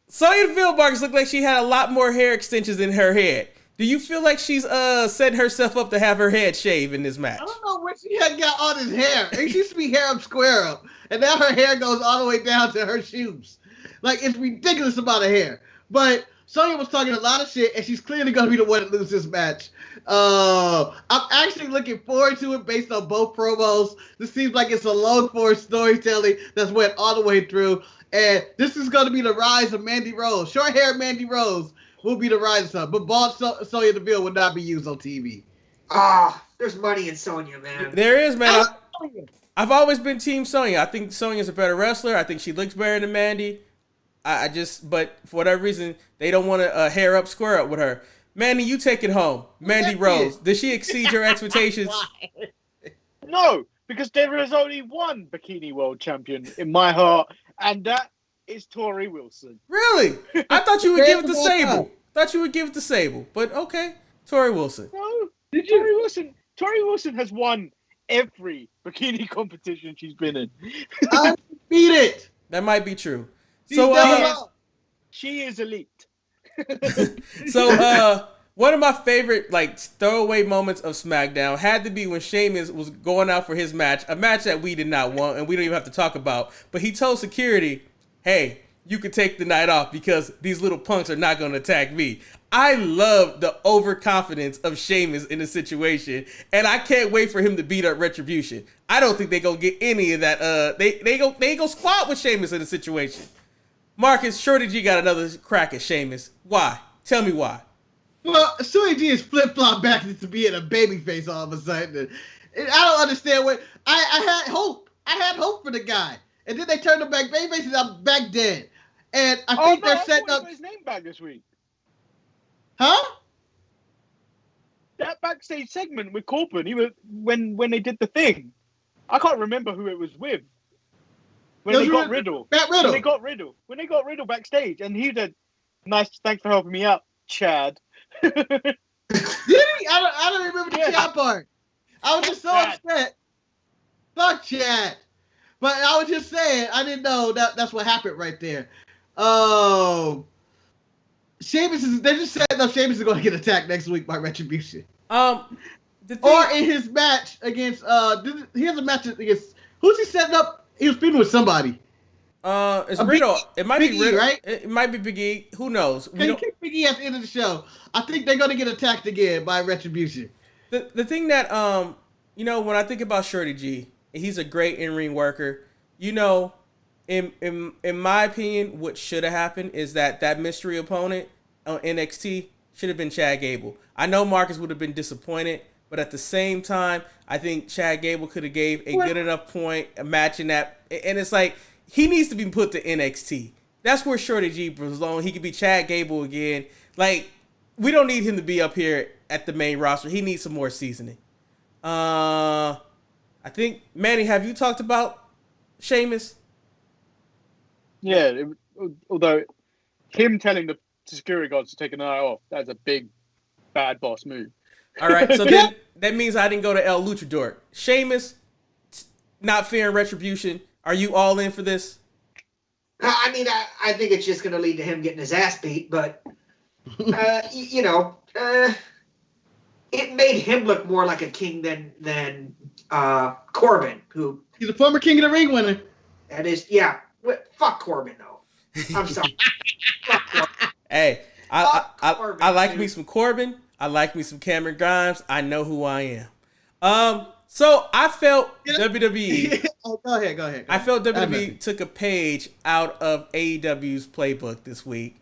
Sonya Deville, Marcus, looked like she had a lot more hair extensions in her head. Do you feel like she's setting herself up to have her head shaved in this match? I don't know where she had got all this hair. It used to be hair up, square up. And now her hair goes all the way down to her shoes. Like, it's ridiculous amount of hair. But Sonya was talking a lot of shit, and she's clearly going to be the one to lose this match. I'm actually looking forward to it based on both promos. This seems like it's a long-form storytelling that's went all the way through. And this is going to be the rise of Mandy Rose. Short-haired Mandy Rose will be the rise of something. But bald Sonya Deville would not be used on TV. There's money in Sonya, man. There is, man. I've always been Team Sonya. I think Sonya's a better wrestler. I think she looks better than Mandy. But for whatever reason, they don't want to hair up, square up with her. Manny, you take it home. Mandy Rose, did she exceed your expectations? No, because there is only one bikini world champion in my heart, and that is Tori Wilson. Really? I thought you would give it to Sable. But okay, Tori Wilson. No, Tori Wilson has won every bikini competition she's been in. I beat it. That might be true. She is elite. So one of my favorite throwaway moments of SmackDown had to be when Sheamus was going out for his match, a match that we did not want and we don't even have to talk about. But he told security, "Hey, you can take the night off because these little punks are not going to attack me." I love the overconfidence of Sheamus in the situation, and I can't wait for him to beat up Retribution. I don't think they're going to get any of that. They go squat with Sheamus in the situation. Marcus, Shorty G got another crack at Sheamus. Why? Tell me why. Well, Shorty G is flip-flop back to being a babyface all of a sudden. I don't understand what... I had hope. I had hope for the guy. And then they turned him back babyface and I'm back dead. And I think they're setting up... his name back this week. Huh? That backstage segment with Corbin, he was when they did the thing. I can't remember who it was with. When they got Riddle. When they got Riddle backstage, and he said, "Nice, thanks for helping me out, Chad." Did he? I don't remember the Chad part. I was just so upset. Fuck Chad. But I was just saying, I didn't know that's what happened right there. They're just setting up Sheamus is going to get attacked next week by Retribution. Or in his match against, he has a match against, who's he setting up? He was feuding with somebody. It's Riddle. It might be Riddle, right? It might be Big E. Who knows? Can you kick Big E at the end of the show? I think they're going to get attacked again by Retribution. The thing that, when I think about Shorty G, he's a great in-ring worker. In my opinion, what should have happened is that mystery opponent on NXT should have been Chad Gable. I know Marcus would have been disappointed, but at the same time, I think Chad Gable could have gave a good enough point, a match in that. And it's like, he needs to be put to NXT. That's where Shorty G belongs. He could be Chad Gable again. Like, we don't need him to be up here at the main roster. He needs some more seasoning. I think, Manny, have you talked about Sheamus? Yeah, although him telling the security guards to take an eye off, that's a big, bad boss move. All right, so then that means I didn't go to LuchaDork. Sheamus, not fearing Retribution. Are you all in for this? I mean, I think it's just going to lead to him getting his ass beat, but, it made him look more like a king than Corbin, who... He's a former King of the Ring winner. That is, yeah. Fuck Corbin, though. I'm sorry. Fuck Corbin. Hey, I like me some Corbin. I like me some Cameron Grimes. I know who I am. So I felt WWE. Go ahead. I felt WWE took a page out of AEW's playbook this week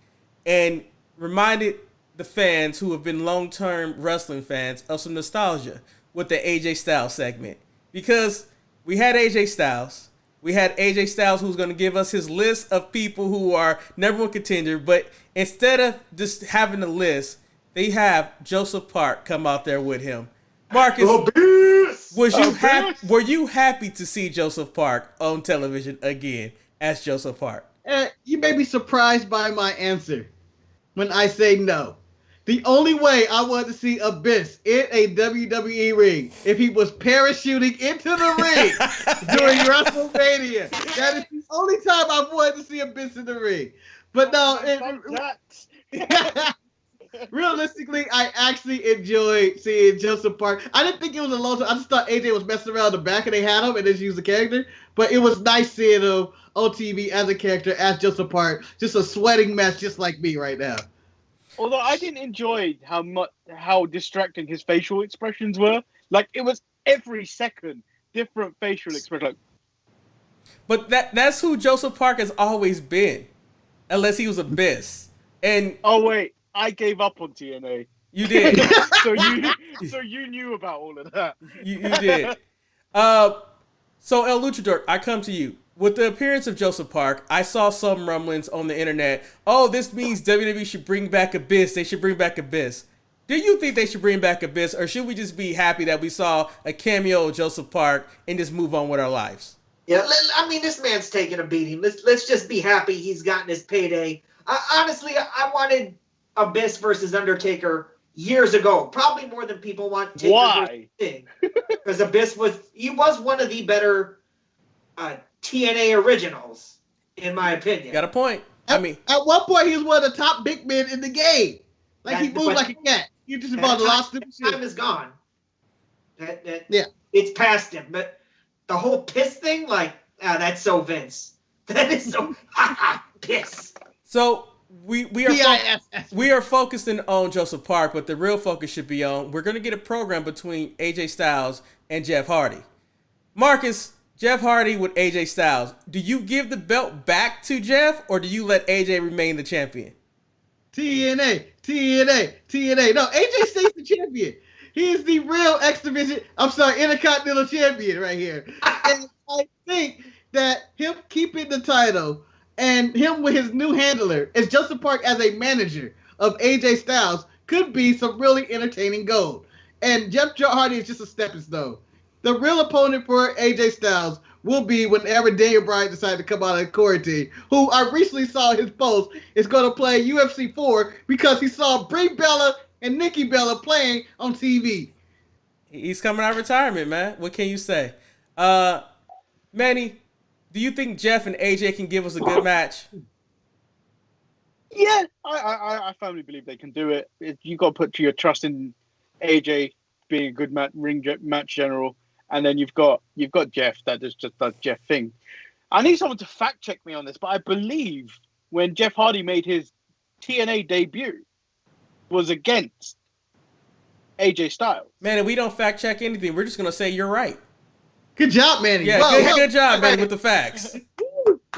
and reminded the fans who have been long-term wrestling fans of some nostalgia with the AJ Styles segment. Because we had AJ Styles. We had AJ Styles who's going to give us his list of people who are number one contender. But instead of just having a list, they have Joseph Park come out there with him. Marcus, were you happy to see Joseph Park on television again as Joseph Park? You may be surprised by my answer when I say no. The only way I wanted to see Abyss in a WWE ring if he was parachuting into the ring during WrestleMania. That is the only time I've wanted to see Abyss in the ring. But no, realistically, I actually enjoyed seeing Joseph Park. I didn't think it was a long time. I just thought AJ was messing around the back and they had him and just used the character. But it was nice seeing him on TV as a character, as Joseph Park, just a sweating mess just like me right now. Although I didn't enjoy how distracting his facial expressions were. Like, it was every second different facial expression. Like, but that's who Joseph Park has always been, unless he was Abyss. And oh wait, I gave up on TNA. You did. so you knew about all of that. You did. So El Luchador, I come to you. With the appearance of Joseph Park, I saw some rumblings on the internet. Oh, this means WWE should bring back Abyss. They should bring back Abyss. Do you think they should bring back Abyss, or should we just be happy that we saw a cameo of Joseph Park and just move on with our lives? Yeah, I mean, this man's taking a beating. Let's just be happy he's gotten his payday. Honestly, I wanted Abyss versus Undertaker years ago, probably more than people want. Taker. Why? Because Abyss was one of the better TNA originals, in my opinion. Got a point. At one point, he was one of the top big men in the game. Like, he moved like a cat. You just involved a lot of stupid shit. Time is gone. Yeah. It's past him. But the whole piss thing, like, that's so Vince. That is so piss. So we are focusing on Joseph Park, but the real focus should be on, we're going to get a program between AJ Styles and Jeff Hardy. Marcus, Jeff Hardy with AJ Styles. Do you give the belt back to Jeff, or do you let AJ remain the champion? TNA. No, AJ stays the champion. He is the real Intercontinental champion right here. And I think that him keeping the title and him with his new handler as Joseph Park as a manager of AJ Styles could be some really entertaining gold. And Jeff Hardy is just a stepping stone. The real opponent for AJ Styles will be whenever Daniel Bryan decides to come out of quarantine, who I recently saw his post is going to play UFC 4 because he saw Brie Bella and Nikki Bella playing on TV. He's coming out of retirement, man. What can you say? Manny, do you think Jeff and AJ can give us a good match? Yeah, I firmly believe they can do it. You got to put your trust in AJ being a good match general. And then you've got Jeff that just does Jeff thing. I need someone to fact check me on this, but I believe when Jeff Hardy made his TNA debut was against AJ Styles. Man, we don't fact check anything. We're just gonna say you're right. Good job, Manny. Yeah, good job, Manny, with the facts.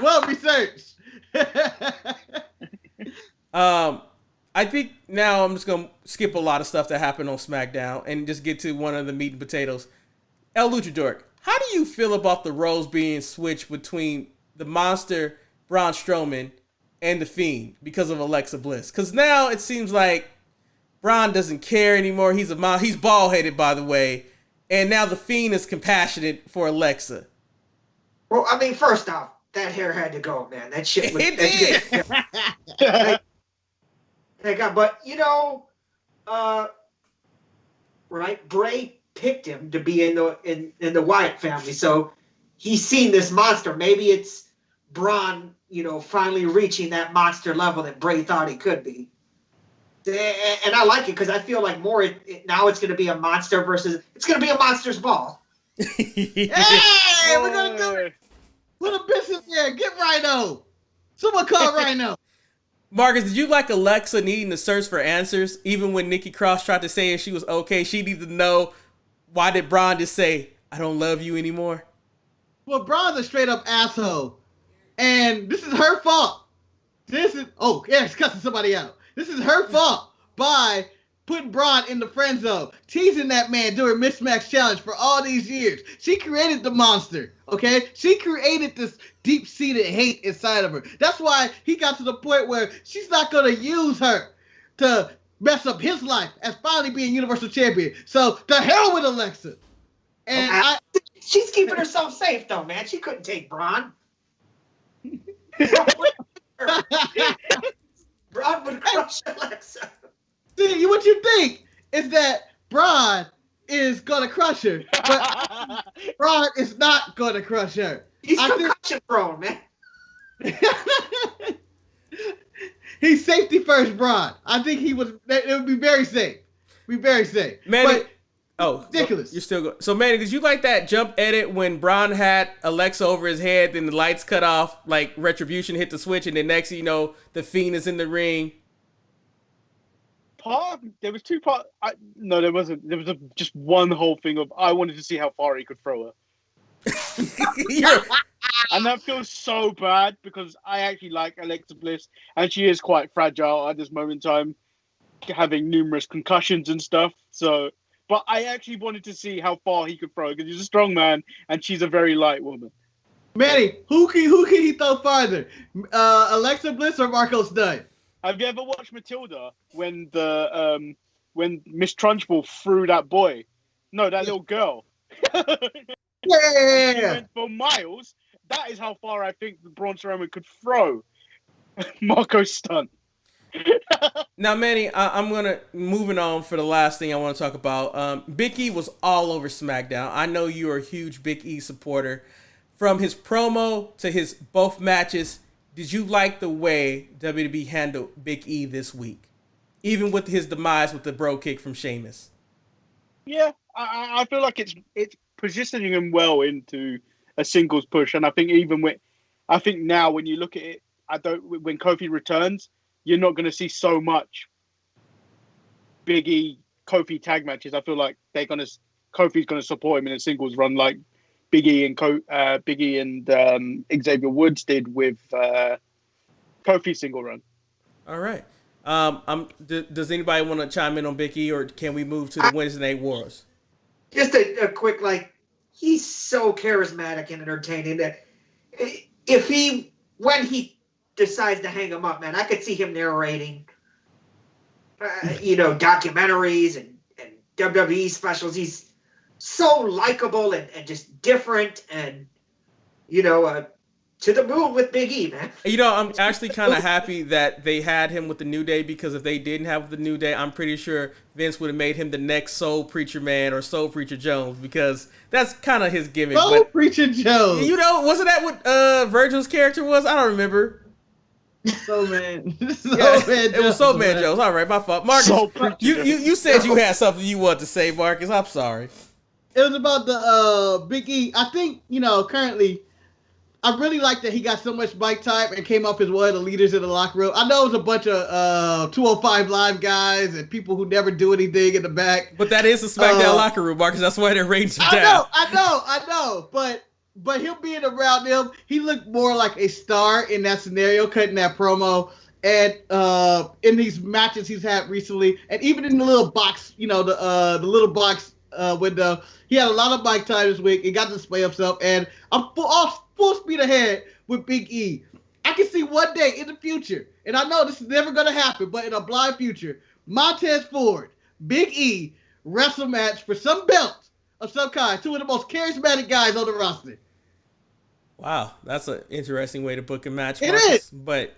Well researched. I think now I'm just gonna skip a lot of stuff that happened on SmackDown and just get to one of the meat and potatoes. El Luchadork, how do you feel about the roles being switched between the Monster, Braun Strowman, and the Fiend because of Alexa Bliss? Because now it seems like Braun doesn't care anymore. He's bald-headed, by the way, and now the Fiend is compassionate for Alexa. Well, I mean, first off, that hair had to go, man. That shit was... It did. But, right, Bray picked him to be in the Wyatt family, so he's seen this monster. Maybe it's Braun, finally reaching that monster level that Bray thought he could be. And I like it because I feel like now it's going to be a monster it's going to be a monster's ball. Hey, we're going to do it. Put a business there. Get Rhino. Someone call Rhino. Marcus, did you like Alexa needing to search for answers? Even when Nikki Cross tried to say if she was okay, she needed to know, why did Braun just say, I don't love you anymore? Well, Braun's a straight up asshole. And this is her fault. She's cussing somebody out. This is her fault by putting Braun in the friend zone, teasing that man during Mismatch Challenge for all these years. She created the monster, okay? She created this deep-seated hate inside of her. That's why he got to the point where she's not going to use her to mess up his life as finally being Universal Champion. So, the hell with Alexa. And she's keeping herself safe, though, man. She couldn't take Braun. Braun would crush Alexa. See, what you think is that Braun is going to crush her. But Braun is not going to crush her. He's concussion prone, man. He's safety first, Braun. I think it would be very safe. Manny, ridiculous. You're still going. So, Manny, did you like that jump edit when Braun had Alexa over his head, then the lights cut off, like Retribution hit the switch, and then next thing you know, the Fiend is in the ring? There was two parts. No, there wasn't. There was just one whole thing of I wanted to see how far he could throw her. And that feels so bad because I actually like Alexa Bliss, and she is quite fragile at this moment in time, having numerous concussions and stuff. So, but I actually wanted to see how far he could throw because he's a strong man and she's a very light woman. Manny, who can he throw farther? Alexa Bliss or Marco Stunt? Have you ever watched Matilda when when Miss Trunchbull threw that boy? No, that little girl. Yeah. She went for miles. That is how far I think Braun Strowman could throw Marco Stunt. Now, Manny, I'm gonna moving on for the last thing I want to talk about. Big E was all over SmackDown. I know you're a huge Big E supporter. From his promo to his both matches, did you like the way WWE handled Big E this week, even with his demise with the bro kick from Sheamus? Yeah, I feel like it's positioning him well into a singles push, and I think now when you look at it, when Kofi returns, you're not going to see so much Big E Kofi tag matches. I feel like Kofi's going to support him in a singles run like Big E and Xavier Woods did with Kofi's single run. All right. Does anybody want to chime in on Big E, or can we move to the Wednesday Night Wars? Just a quick, he's so charismatic and entertaining that when he decides to hang him up, man, I could see him narrating, documentaries and WWE specials. He's so likable and just different and, to the moon with Big E, man. I'm actually kind of happy that they had him with the New Day, because if they didn't have the New Day, I'm pretty sure Vince would have made him the next Soul Preacher Man or Soul Preacher Jones, because that's kind of his gimmick. Soul Preacher Jones. Wasn't that what Virgil's character was? I don't remember. Soul Man. It was Soul Man Jones. All right, my fault. Marcus, you said you had something you wanted to say, Marcus. I'm sorry. It was about the Big E. I think, currently, I really like that he got so much mic time and came up as one of the leaders in the locker room. I know it was a bunch of 205 Live guys and people who never do anything in the back. But that is a SmackDown locker room, Marcus. That's why they're rating him down. I know. But him being around them, he looked more like a star in that scenario, cutting that promo. And in these matches he's had recently, and even in the little box, the little box window, he had a lot of mic time this week. He got to display himself, and I'm full speed ahead with Big E. I can see one day in the future, and I know this is never going to happen, but in a blind future, Montez Ford, Big E, wrestle match for some belt of some kind. Two of the most charismatic guys on the roster. Wow, that's an interesting way to book a match, It Marcus. is. But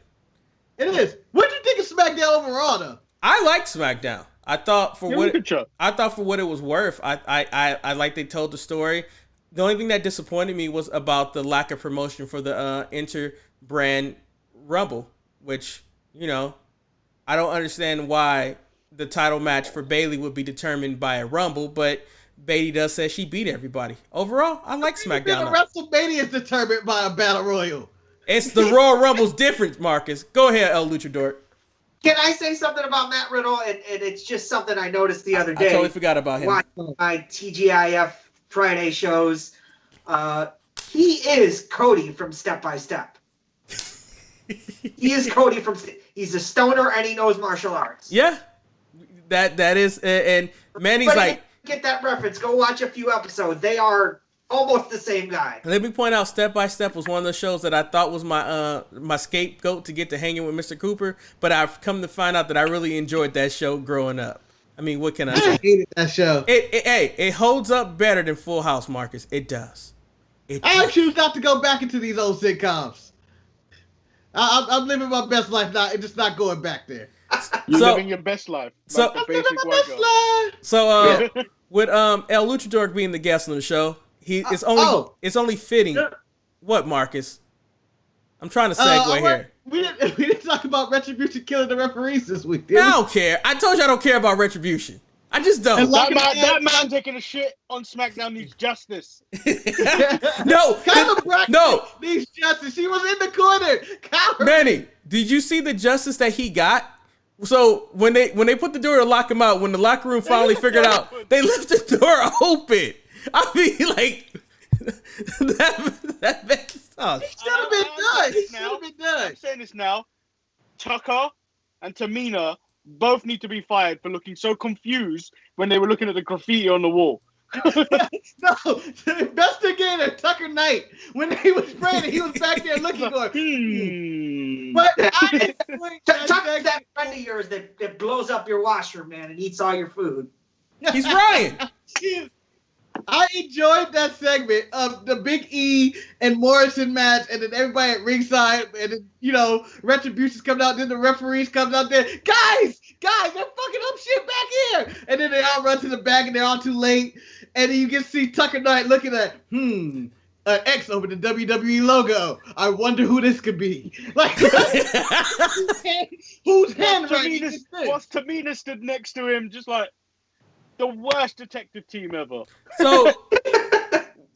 it is. What do you think of SmackDown overall, though? I liked SmackDown. I thought for what it was worth, I like they told the story. The only thing that disappointed me was about the lack of promotion for the inter-brand Rumble, which, I don't understand why the title match for Bayley would be determined by a Rumble, but Bayley does say she beat everybody. Overall, I like SmackDown. WrestleMania is determined by a Battle Royal. It's the Royal Rumble's different, Marcus. Go ahead, LuchaDork. Can I say something about Matt Riddle? And it's just something I noticed the other day. I totally forgot about him. Watching my TGIF Friday shows. He is Cody from Step by Step. He is Cody from. He's a stoner and he knows martial arts. Yeah, that is. And Manny's like, get that reference. Go watch a few episodes. They are almost the same guy. Let me point out, Step by Step was one of those shows that I thought was my scapegoat to get to hanging with Mr. Cooper, but I've come to find out that I really enjoyed that show growing up. I mean, what can I say? I hated that show. It holds up better than Full House, Marcus. It does. I choose not to go back into these old sitcoms. I'm living my best life now, and just not going back there. You're living your best life. Like I'm living my best life. So, with El LuchaDork being the guest on the show, it's only fitting. Yeah. What, Marcus? I'm trying to segue here. We didn't talk about Retribution killing the referees this week. I don't care. I told you I don't care about Retribution. I just don't. That man taking a shit on SmackDown needs justice. No. Kyla Braxton No. needs justice. She was in the corner. Coward. Manny, did you see the justice that he got? So when they put the door to lock him out, when the locker room finally figured out, they left the door open. I mean, like that makes sense. He should have been done. He should have been done. I'm saying this now. Tucker and Tamina both need to be fired for looking so confused when they were looking at the graffiti on the wall. No, the investigator, Tucker Knight, when he was spraying, he was back there looking for it. But Tucker's that friend of yours that blows up your washroom, man, and eats all your food. He's Ryan. I enjoyed that segment of the Big E and Morrison match, and then everybody at ringside, and then, you know, Retribution's coming out, then the referees comes out there, guys, they're fucking up shit back here, and then they all run to the back, and they're all too late, and then you can see Tucker Knight looking at, an X over the WWE logo. I wonder who this could be. Like, whose handwriting is this? What's Tamina stood next to him, just like the worst detective team ever. So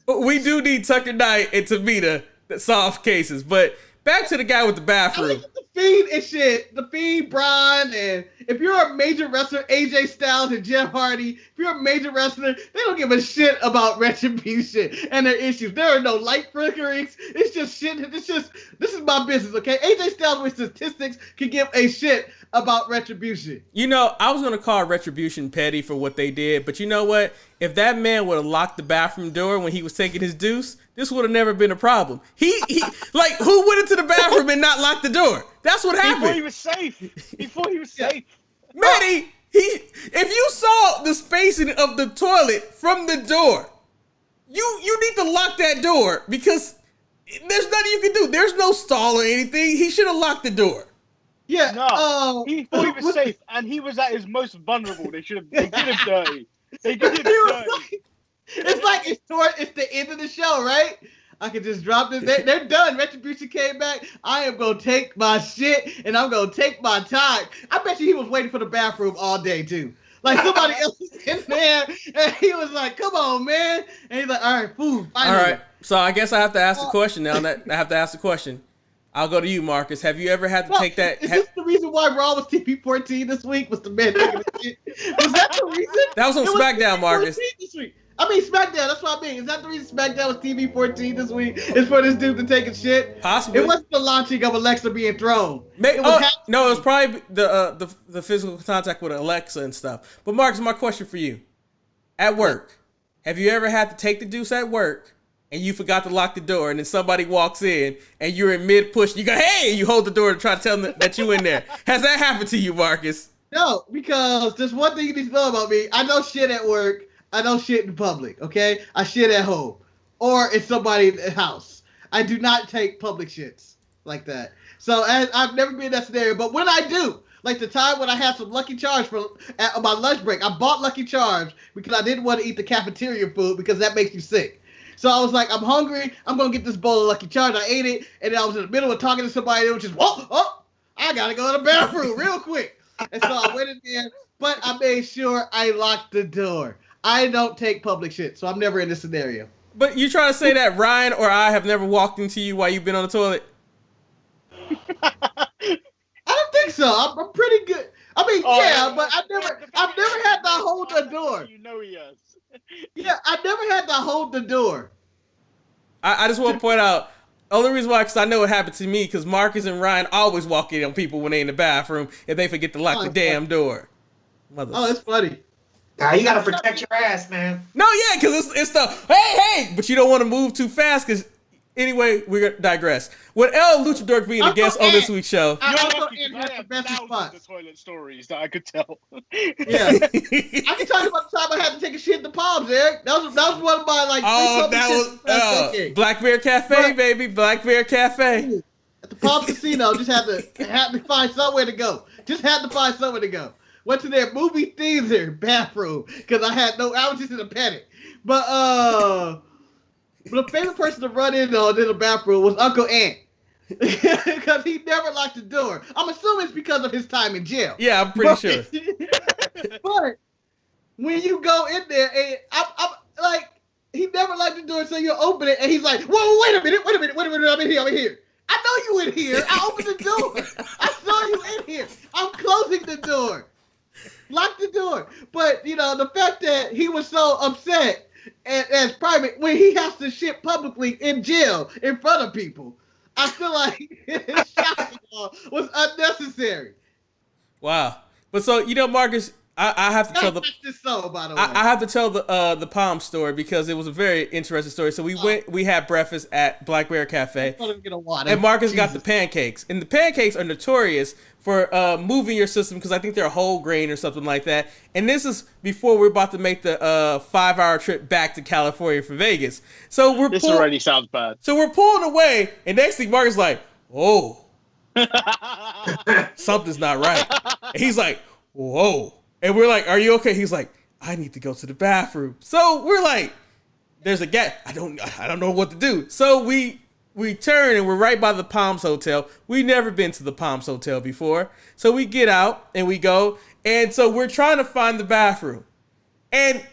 we do need Tucker Knight and Tamina that solve cases, but back to the guy with the bathroom. I like the Fiend and shit. The Fiend, Brian, and if you're a major wrestler, AJ Styles and Jeff Hardy, if you're a major wrestler, they don't give a shit about Retribution and their issues. There are no light flickerings. It's just shit. This is my business, okay? AJ Styles with statistics can give a shit about Retribution. You know, I was going to call Retribution petty for what they did, but you know what? If that man would have locked the bathroom door when he was taking his deuce, this would have never been a problem. He like, who went into the bathroom and not locked the door? That's what happened. Before he was safe. Manny, if you saw the spacing of the toilet from the door, you need to lock that door because there's nothing you can do. There's no stall or anything. He should have locked the door. Yeah. No. He thought he was safe, and he was at his most vulnerable. They did him dirty. They did him dirty. It's like it's the end of the show, right? I could just drop this. They're done. Retribution came back. I am going to take my shit, and I'm going to take my time. I bet you he was waiting for the bathroom all day, too. Like, somebody else was in there, and he was like, come on, man. And he's like, all right, food, finally. All right, so I guess I have to ask the question now. I have to ask the question. I'll go to you, Marcus. Have you ever had to take that? Is this the reason why Raw was TV-14 this week? Was the man taking the shit? Was that the reason? That was on SmackDown, Marcus. This week. I mean, SmackDown. That's what I mean. Is that the reason SmackDown was TV-14 this week? Is for this dude to take a shit? Possibly. It wasn't the launching of Alexa being thrown. No, it was probably the physical contact with Alexa and stuff. But Marcus, my question for you: at work, have you ever had to take the deuce at work and you forgot to lock the door, and then somebody walks in and you're in mid push, you go, hey, and you hold the door to try to tell them that you in there? Has that happened to you, Marcus? No, because there's one thing you need to know about me. I don't shit at work. I don't shit in public, okay? I shit at home or in somebody's house. I do not take public shits like that. So I've never been in that scenario, but when I do, like the time when I had some Lucky Charms at my lunch break, I bought Lucky Charms because I didn't want to eat the cafeteria food because that makes you sick. So I was like, I'm hungry. I'm going to get this bowl of Lucky Charms. I ate it, and then I was in the middle of talking to somebody. It was just, I got to go to the bathroom real quick. And so I went in there, but I made sure I locked the door. I don't take public shit, so I'm never in this scenario. But you trying to say that Ryan or I have never walked into you while you've been on the toilet? I don't think so. I'm pretty good. I mean, but I've never had to hold the door. You know he has. Yeah, I never had to hold the door. I just want to point out, only reason why, because I know it happened to me, because Marcus and Ryan always walk in on people when they in the bathroom if they forget to lock the damn door. It's funny. You gotta protect your ass, man. No, yeah, because it's the, hey, but you don't want to move too fast, because anyway, we're going to digress. With LuchaDork being a guest on this week's show. I have thousands of toilet stories that I could tell. Yeah. I can talk about the time I had to take a shit in the Palms, Eric. That was one of my, like, that was Black Bear Cafe, baby. Black Bear Cafe. At the Palms Casino, just had to find somewhere to go. Went to their movie theater bathroom because I was just in a panic. But the favorite person to run in the bathroom was Uncle Ant. Because he never locked the door. I'm assuming it's because of his time in jail. Yeah, I'm pretty sure. But when you go in there, and I'm like, he never locked the door, so you open it, and he's like, whoa, wait a minute, I'm in here. I know you in here. I opened the door. I saw you in here. I'm closing the door. Lock the door. But, the fact that he was so upset as private, when he has to shit publicly in jail in front of people, I feel like his shock was unnecessary. Wow. But so, Marcus, I have to tell I have to tell the Palm story because it was a very interesting story. So we had breakfast at Black Bear Cafe, and Marcus got the pancakes, and the pancakes are notorious for moving your system because I think they're whole grain or something like that. And this is before we're about to make the 5-hour trip back to California from Vegas. So this already sounds bad. So we're pulling away, and next thing Marcus is like, "Oh, something's not right." And he's like, "Whoa." And we're like, "Are you okay?" He's like, "I need to go to the bathroom." So we're like, "There's a gap. I don't know what to do." So we turn and we're right by the Palms Hotel. We've never been to the Palms Hotel before. So we get out and we go. And so we're trying to find the bathroom. And,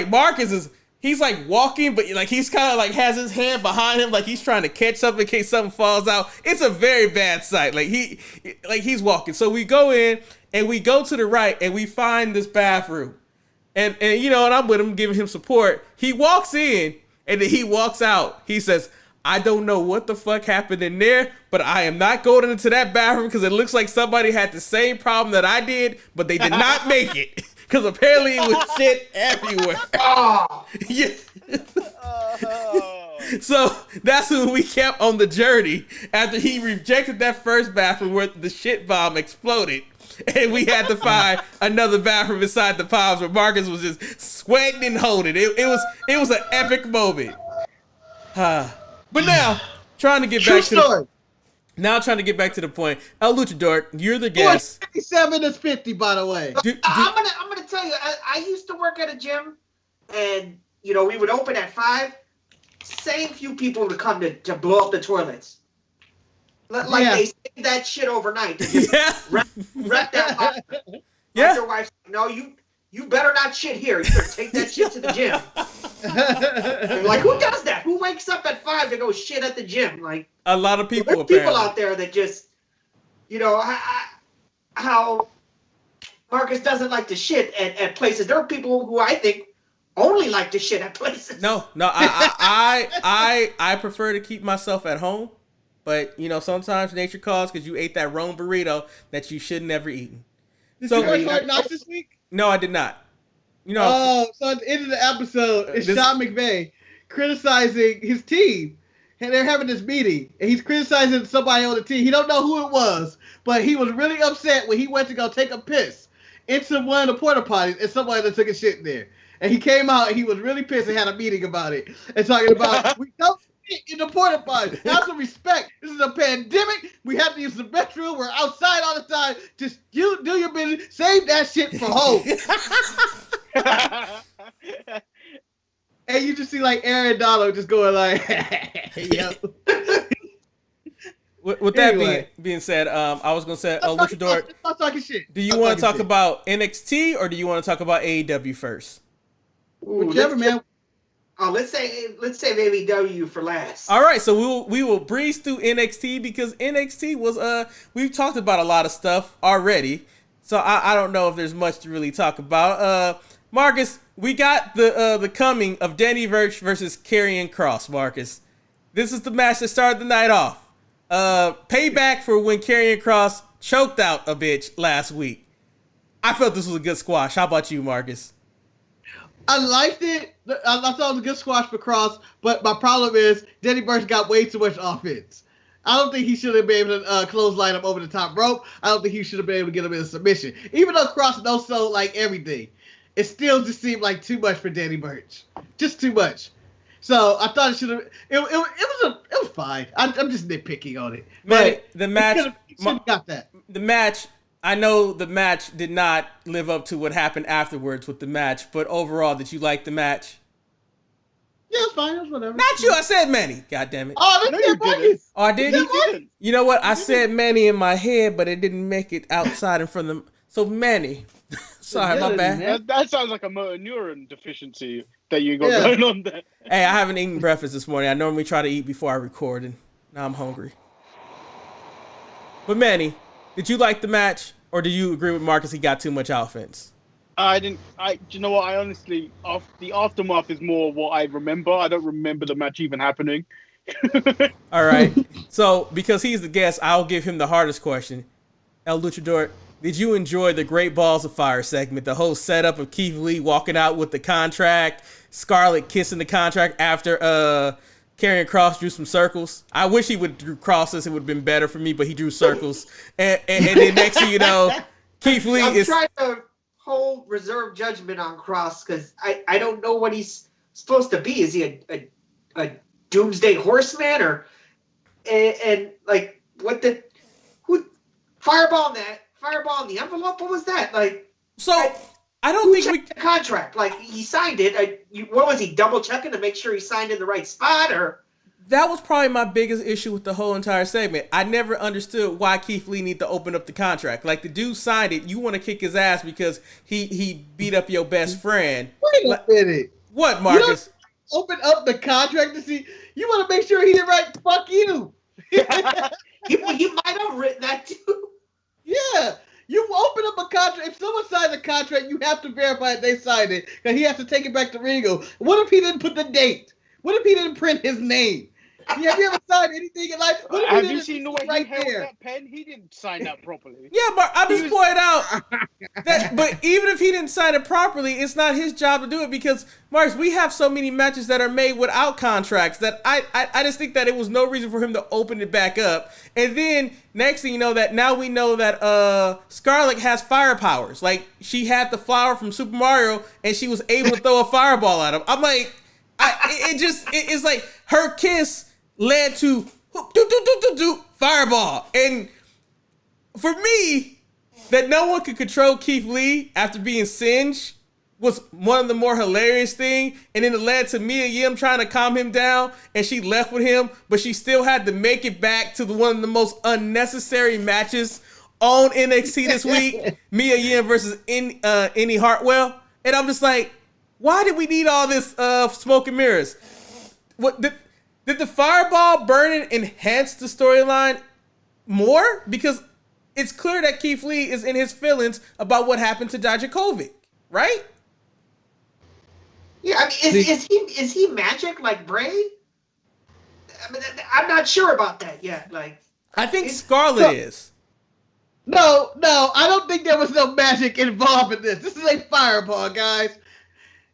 Marcus he's like walking, but like he's kind of like has his hand behind him, like he's trying to catch something in case something falls out. It's a very bad sight. Like he's walking. So we go in and we go to the right and we find this bathroom. And I'm with him, giving him support. He walks in and then he walks out. He says, "I don't know what the fuck happened in there, but I am not going into that bathroom because it looks like somebody had the same problem that I did, but they did not make it." Because apparently it was shit everywhere. Oh. Yeah. So that's who we kept on the journey after he rejected that first bathroom where the shit bomb exploded. And we had to find another bathroom inside the Palms where Marcus was just sweating and holding. It was an epic moment. But now, trying to get back to the point. LuchaDork, you're the guest. 57 is 50, by the way. I'm gonna tell you. I used to work at a gym, and we would open at 5. Same few people would come to blow up the toilets. They save that shit overnight. To just wrap that up. Yeah. Your wife's like, "No, you better not shit here. You better take that shit to the gym." Like, who does that? Who wakes up at 5 to go shit at the gym? Like, a lot of people. There's people out there that just, how Marcus doesn't like to shit at places. There are people who I think only like to shit at places. No, I prefer to keep myself at home, but sometimes nature calls because you ate that Rome burrito that you should never eaten. Did you watch Hard Knocks this week? No, I did not. So at the end of the episode, it's Sean McVay criticizing his team. And they're having this meeting, and he's criticizing somebody on the team. He don't know who it was, but he was really upset when he went to go take a piss into one of the porta potties, and somebody that took a shit in there. And he came out, and he was really pissed and had a meeting about it. And talking about, we don't shit in the porta potty. Have some respect. This is a pandemic. We have to use the restroom. We're outside all the time. Just do your business. Save that shit for home. And you just see like Aaron Donald just going like, yep. With that being said, I was gonna say, LuchaDork, stop talking shit. Do you want to talk about NXT or do you want to talk about AEW first? Whichever, man. Let's say AEW for last. All right, so we will breeze through NXT because NXT was we've talked about a lot of stuff already, so I don't know if there's much to really talk about. Marcus, we got the coming of Danny Burch versus Karrion Kross, Marcus. This is the match that started the night off. Payback for when Karrion Kross choked out a bitch last week. I felt this was a good squash. How about you, Marcus? I liked it. I thought it was a good squash for Kross, but my problem is Danny Burch got way too much offense. I don't think he should have been able to clothesline him over the top rope. I don't think he should have been able to get him in a submission. Even though Kross knows so like everything, it still just seemed like too much for Danny Burch. Just too much. So I thought it should have. It was fine. I'm just nitpicking on it. Manny, the match should have got that. The match. I know the match did not live up to what happened afterwards with the match, but overall, did you like the match? Yeah, it's fine. It's whatever. Not you. I said Manny. God damn it. Oh, No, that's you Marcus. didn't. Oh, I did. You didn't. You know what? I said Manny in my head, but it didn't make it outside in front of them. So Manny. Sorry, my bad. That sounds like a motor neuron deficiency that you got going on there. Hey, I haven't eaten breakfast this morning. I normally try to eat before I record, and now I'm hungry. But Manny, did you like the match, or do you agree with Marcus? He got too much offense. I didn't. Do you know what? I honestly, the aftermath is more what I remember. I don't remember the match even happening. All right. So because he's the guest, I'll give him the hardest question. El LuchaDork, did you enjoy the Great Balls of Fire segment? The whole setup of Keith Lee walking out with the contract, Scarlett kissing the contract after Karrion Kross drew some circles. I wish he would drew crosses. It would have been better for me, but he drew circles. and then next thing you know, Keith Lee I'm is trying to hold reserve judgment on Kross because I don't know what he's supposed to be. Is he a doomsday horseman or and like what the who fireball in the envelope? What was that like? So I don't think we the contract like he signed it. What was he double checking to make sure he signed in the right spot or? That was probably my biggest issue with the whole entire segment. I never understood why Keith Lee need to open up the contract. Like the dude signed it, you want to kick his ass because he beat up your best friend. Wait a minute. What, Marcus? Open up the contract to see. You want to make sure he did right. Fuck you. He might have written that too. Yeah. You open up a contract. If someone signs a contract, you have to verify that they signed it, because he has to take it back to Ringo. What if he didn't put the date? What if he didn't print his name? Have you ever signed anything in life? What if Have he you didn't seen the way right he held there? that pen? He didn't sign that properly. Yeah, but I just pointed out that. But even if he didn't sign it properly, it's not his job to do it because Marcus, we have so many matches that are made without contracts that I just think that it was no reason for him to open it back up. And then next thing you know, that now we know that Scarlett has fire powers. Like she had the flower from Super Mario, and she was able to throw a fireball at him. I'm like, it's like her kiss led to fireball. And for me, that no one could control Keith Lee after being singed was one of the more hilarious things. And then it led to Mia Yim trying to calm him down, and she left with him, but she still had to make it back to one of the most unnecessary matches on NXT this week. Mia Yim versus Indy Hartwell. And I'm just like, why did we need all this smoke and mirrors? What did the fireball burning enhance the storyline more? Because it's clear that Keith Lee is in his feelings about what happened to Dijakovic, right? Yeah, I mean, is he magic like Bray? I mean, I'm not sure about that yet. Like, I think Scarlett is. No, I don't think there was no magic involved in this. This is a fireball, guys.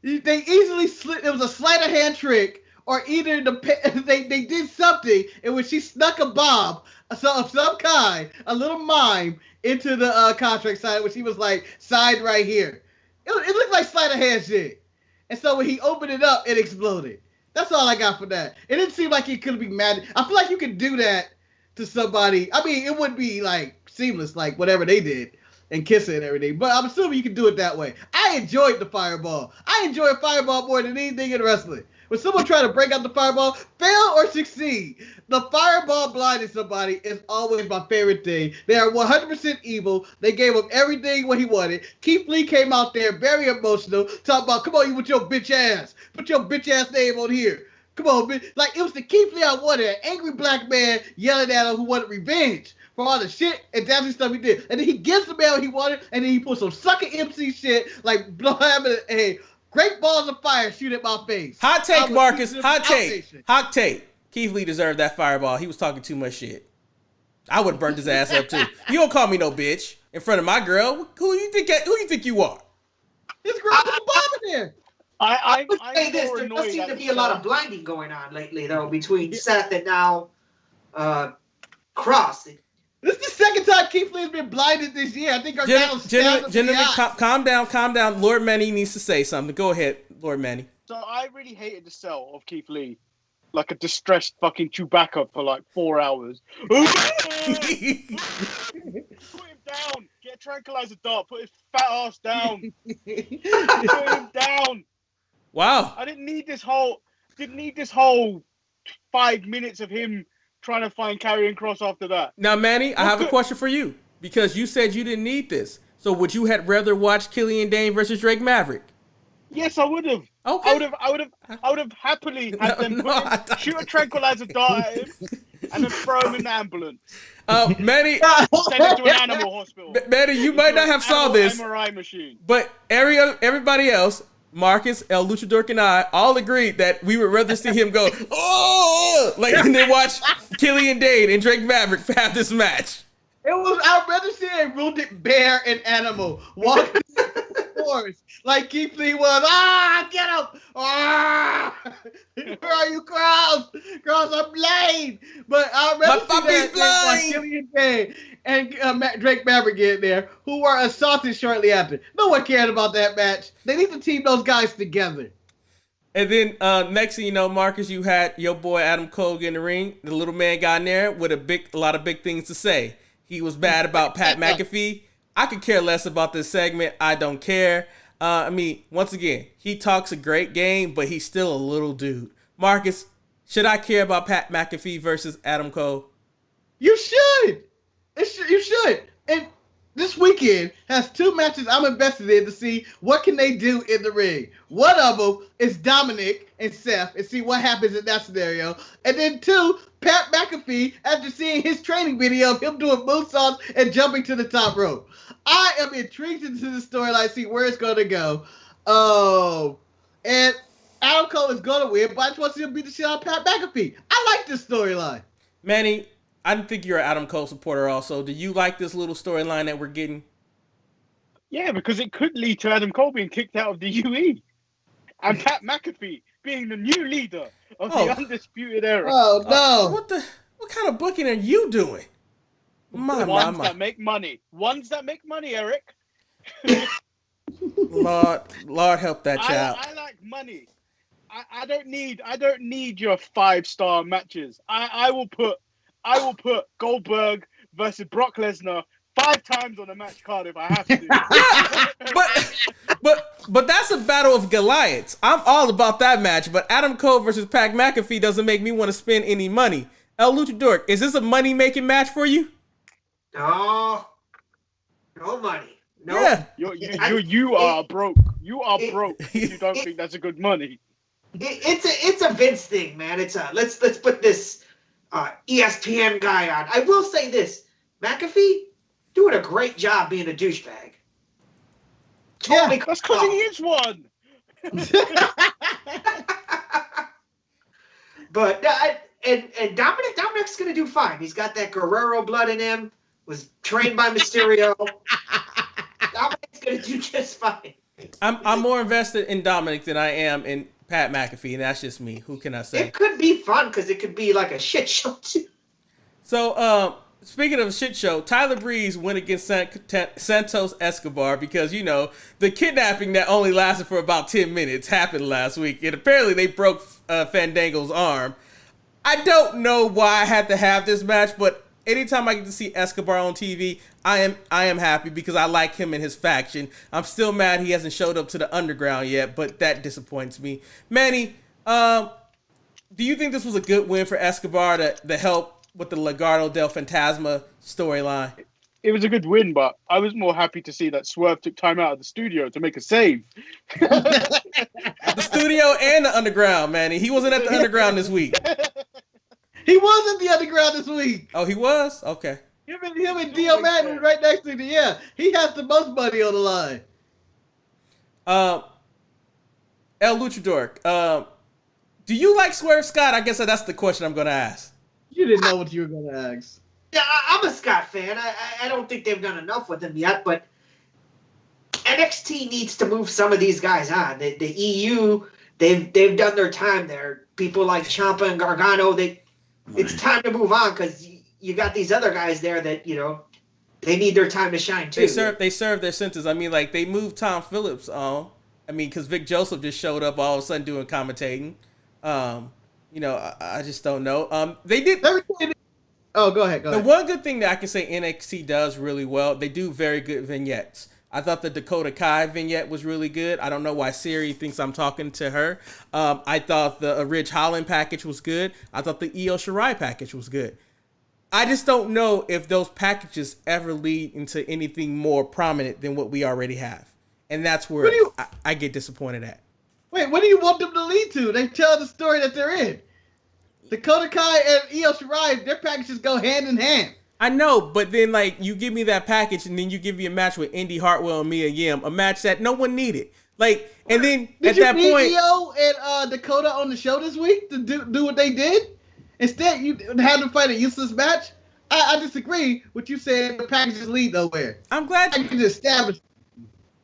They easily slid. It was a sleight of hand trick, or either they did something in which she snuck a bomb of some kind, a little mime, into the contract sign, which he was like, signed right here. It looked like sleight of hand shit. And so when he opened it up, it exploded. That's all I got for that. It didn't seem like it could be mad. I feel like you could do that to somebody. I mean, it would be like seamless, like whatever they did, and kissing and everything. But I'm assuming you can do it that way. I enjoyed the fireball. I enjoy a fireball more than anything in wrestling. When someone try to break out the fireball, fail or succeed, the fireball blinding somebody is always my favorite thing. They are 100% evil. They gave him everything what he wanted. Keith Lee came out there very emotional, talking about, come on, you with your bitch ass. Put your bitch ass name on here. Come on, bitch. Like, it was the Keith Lee I wanted. An angry black man yelling at him who wanted revenge for all the shit and nasty stuff he did. And then he gives the man what he wanted, and then he put some sucker MC shit, like blow him in a great balls of fire shoot at my face. Hot take, Marcus. Hot take. Hot take. Keith Lee deserved that fireball. He was talking too much shit. I would have burned his ass up too. You don't call me no bitch in front of my girl. Who you think you are? His girl put a bomb in there. I would say this. There does seem to be a lot of blinding going on lately, though, between Seth and now Cross. This is the second time Keith Lee has been blinded this year. I think our gentlemen, calm down. Lord Manny needs to say something. Go ahead, Lord Manny. So I really hated the sell of Keith Lee. Like a distressed fucking Chewbacca for like 4 hours. Put him down. Get a tranquilizer dart. Put his fat ass down. Put him down. Wow. I didn't need this whole... Didn't need this whole 5 minutes of him trying to find Karrion Kross after that. Now, Manny, I have a question for you because you said you didn't need this. So would you have rather watched Killian Dane versus Drake Maverick? Yes, I would have. Okay. I would have happily had them shoot a tranquilizer dart at him and then throw him in the ambulance. Manny, Send him to an animal hospital. Manny, you might not have saw this, MRI machine. but everybody else, Marcus, LuchaDork, and I all agreed that we would rather see him go, oh, like, and then watch Killian Dane and Drake Maverick have this match. I'd rather see a wounded bear and animal walking the forest like Keith Lee was. Get him! Where are you, Cross? Cross, I'm blind. But I'd rather see that than Killian Dane and Drake Maverick get there, who were assaulted shortly after. No one cared about that match. They need to team those guys together. And then next thing you know, Marcus, you had your boy Adam Cole get in the ring. The little man got in there with a lot of big things to say. He was bad about Pat McAfee. I could care less about this segment. I don't care. I mean, once again, he talks a great game, but he's still a little dude. Marcus, should I care about Pat McAfee versus Adam Cole? You should. You should. And this weekend has 2 matches I'm invested in to see what can they do in the ring. One of them is Dominic and Seth and see what happens in that scenario. And then 2, Pat McAfee, after seeing his training video of him doing moonsaults and jumping to the top rope. I am intrigued into the storyline, see where it's going to go. And Adam Cole is going to win, but I just want to see him beat the shit out of Pat McAfee. I like this storyline. Manny, I think you're an Adam Cole supporter also. Do you like this little storyline that we're getting? Yeah, because it could lead to Adam Cole being kicked out of the UE. And Pat McAfee being the new leader of the Undisputed Era. Oh, no. What kind of booking are you doing? Ones that make money. Ones that make money, Eric. Lord help that child. I like money. I don't need your 5-star matches. I will put Goldberg versus Brock Lesnar 5 times on a match card if I have to. Yeah, but that's a battle of Goliaths. I'm all about that match, but Adam Cole versus Pat McAfee doesn't make me want to spend any money. LuchaDork, is this a money-making match for you? No money. No. Yeah. You are broke. You are broke if you don't think that's a good money. It's a Vince thing, man. It's a let's put this ESPN guy on. I will say this: McAfee doing a great job being a douchebag. Totally, that's because he is one. But and Dominic's gonna do fine. He's got that Guerrero blood in him. Was trained by Mysterio. Dominic's gonna do just fine. I'm more invested in Dominic than I am in Pat McAfee, and that's just me. Who can I say? It could be fun because it could be like a shit show too. So, speaking of a shit show, Tyler Breeze went against Santos Escobar because, you know, the kidnapping that only lasted for about 10 minutes happened last week, and apparently they broke Fandango's arm. I don't know why I had to have this match, but anytime I get to see Escobar on TV, I am happy because I like him and his faction. I'm still mad he hasn't showed up to the underground yet, but that disappoints me. Manny, do you think this was a good win for Escobar to help with the Legado del Fantasma storyline? It was a good win, but I was more happy to see that Swerve took time out of the studio to make a save. The studio and the underground, Manny. He wasn't at the underground this week. He was at the underground this week. Oh, he was? Okay. Him and Dio Madden right next to me. Yeah, he has the most money on the line. El Luchadork, do you like Swerve Scott? I guess that's the question I'm going to ask. You didn't know what you were going to ask. Yeah, I'm a Scott fan. I don't think they've done enough with him yet, but NXT needs to move some of these guys on. The EU, they've done their time there. People like Ciampa and Gargano, it's time to move on because you got these other guys there that, you know, they need their time to shine too. They serve their sentence. I mean, like, they moved Tom Phillips on. I mean, because Vic Joseph just showed up all of a sudden doing commentating. You know, I just don't know. They did. Oh, go ahead. The one good thing that I can say NXT does really well, they do very good vignettes. I thought the Dakota Kai vignette was really good. I don't know why Siri thinks I'm talking to her. I thought the Ridge Holland package was good. I thought the Io Shirai package was good. I just don't know if those packages ever lead into anything more prominent than what we already have. And that's where I get disappointed at. Wait, what do you want them to lead to? They tell the story that they're in. Dakota Kai and Io Shirai, their packages go hand in hand. I know, but then like you give me that package and then you give me a match with Indy Hartwell and Mia Yim, a match that no one needed. Like, and then did at that you point, need Io and Dakota on the show this week to do what they did? Instead, you had them fight a useless match. I disagree with you saying the packages lead nowhere. I'm glad you can establish.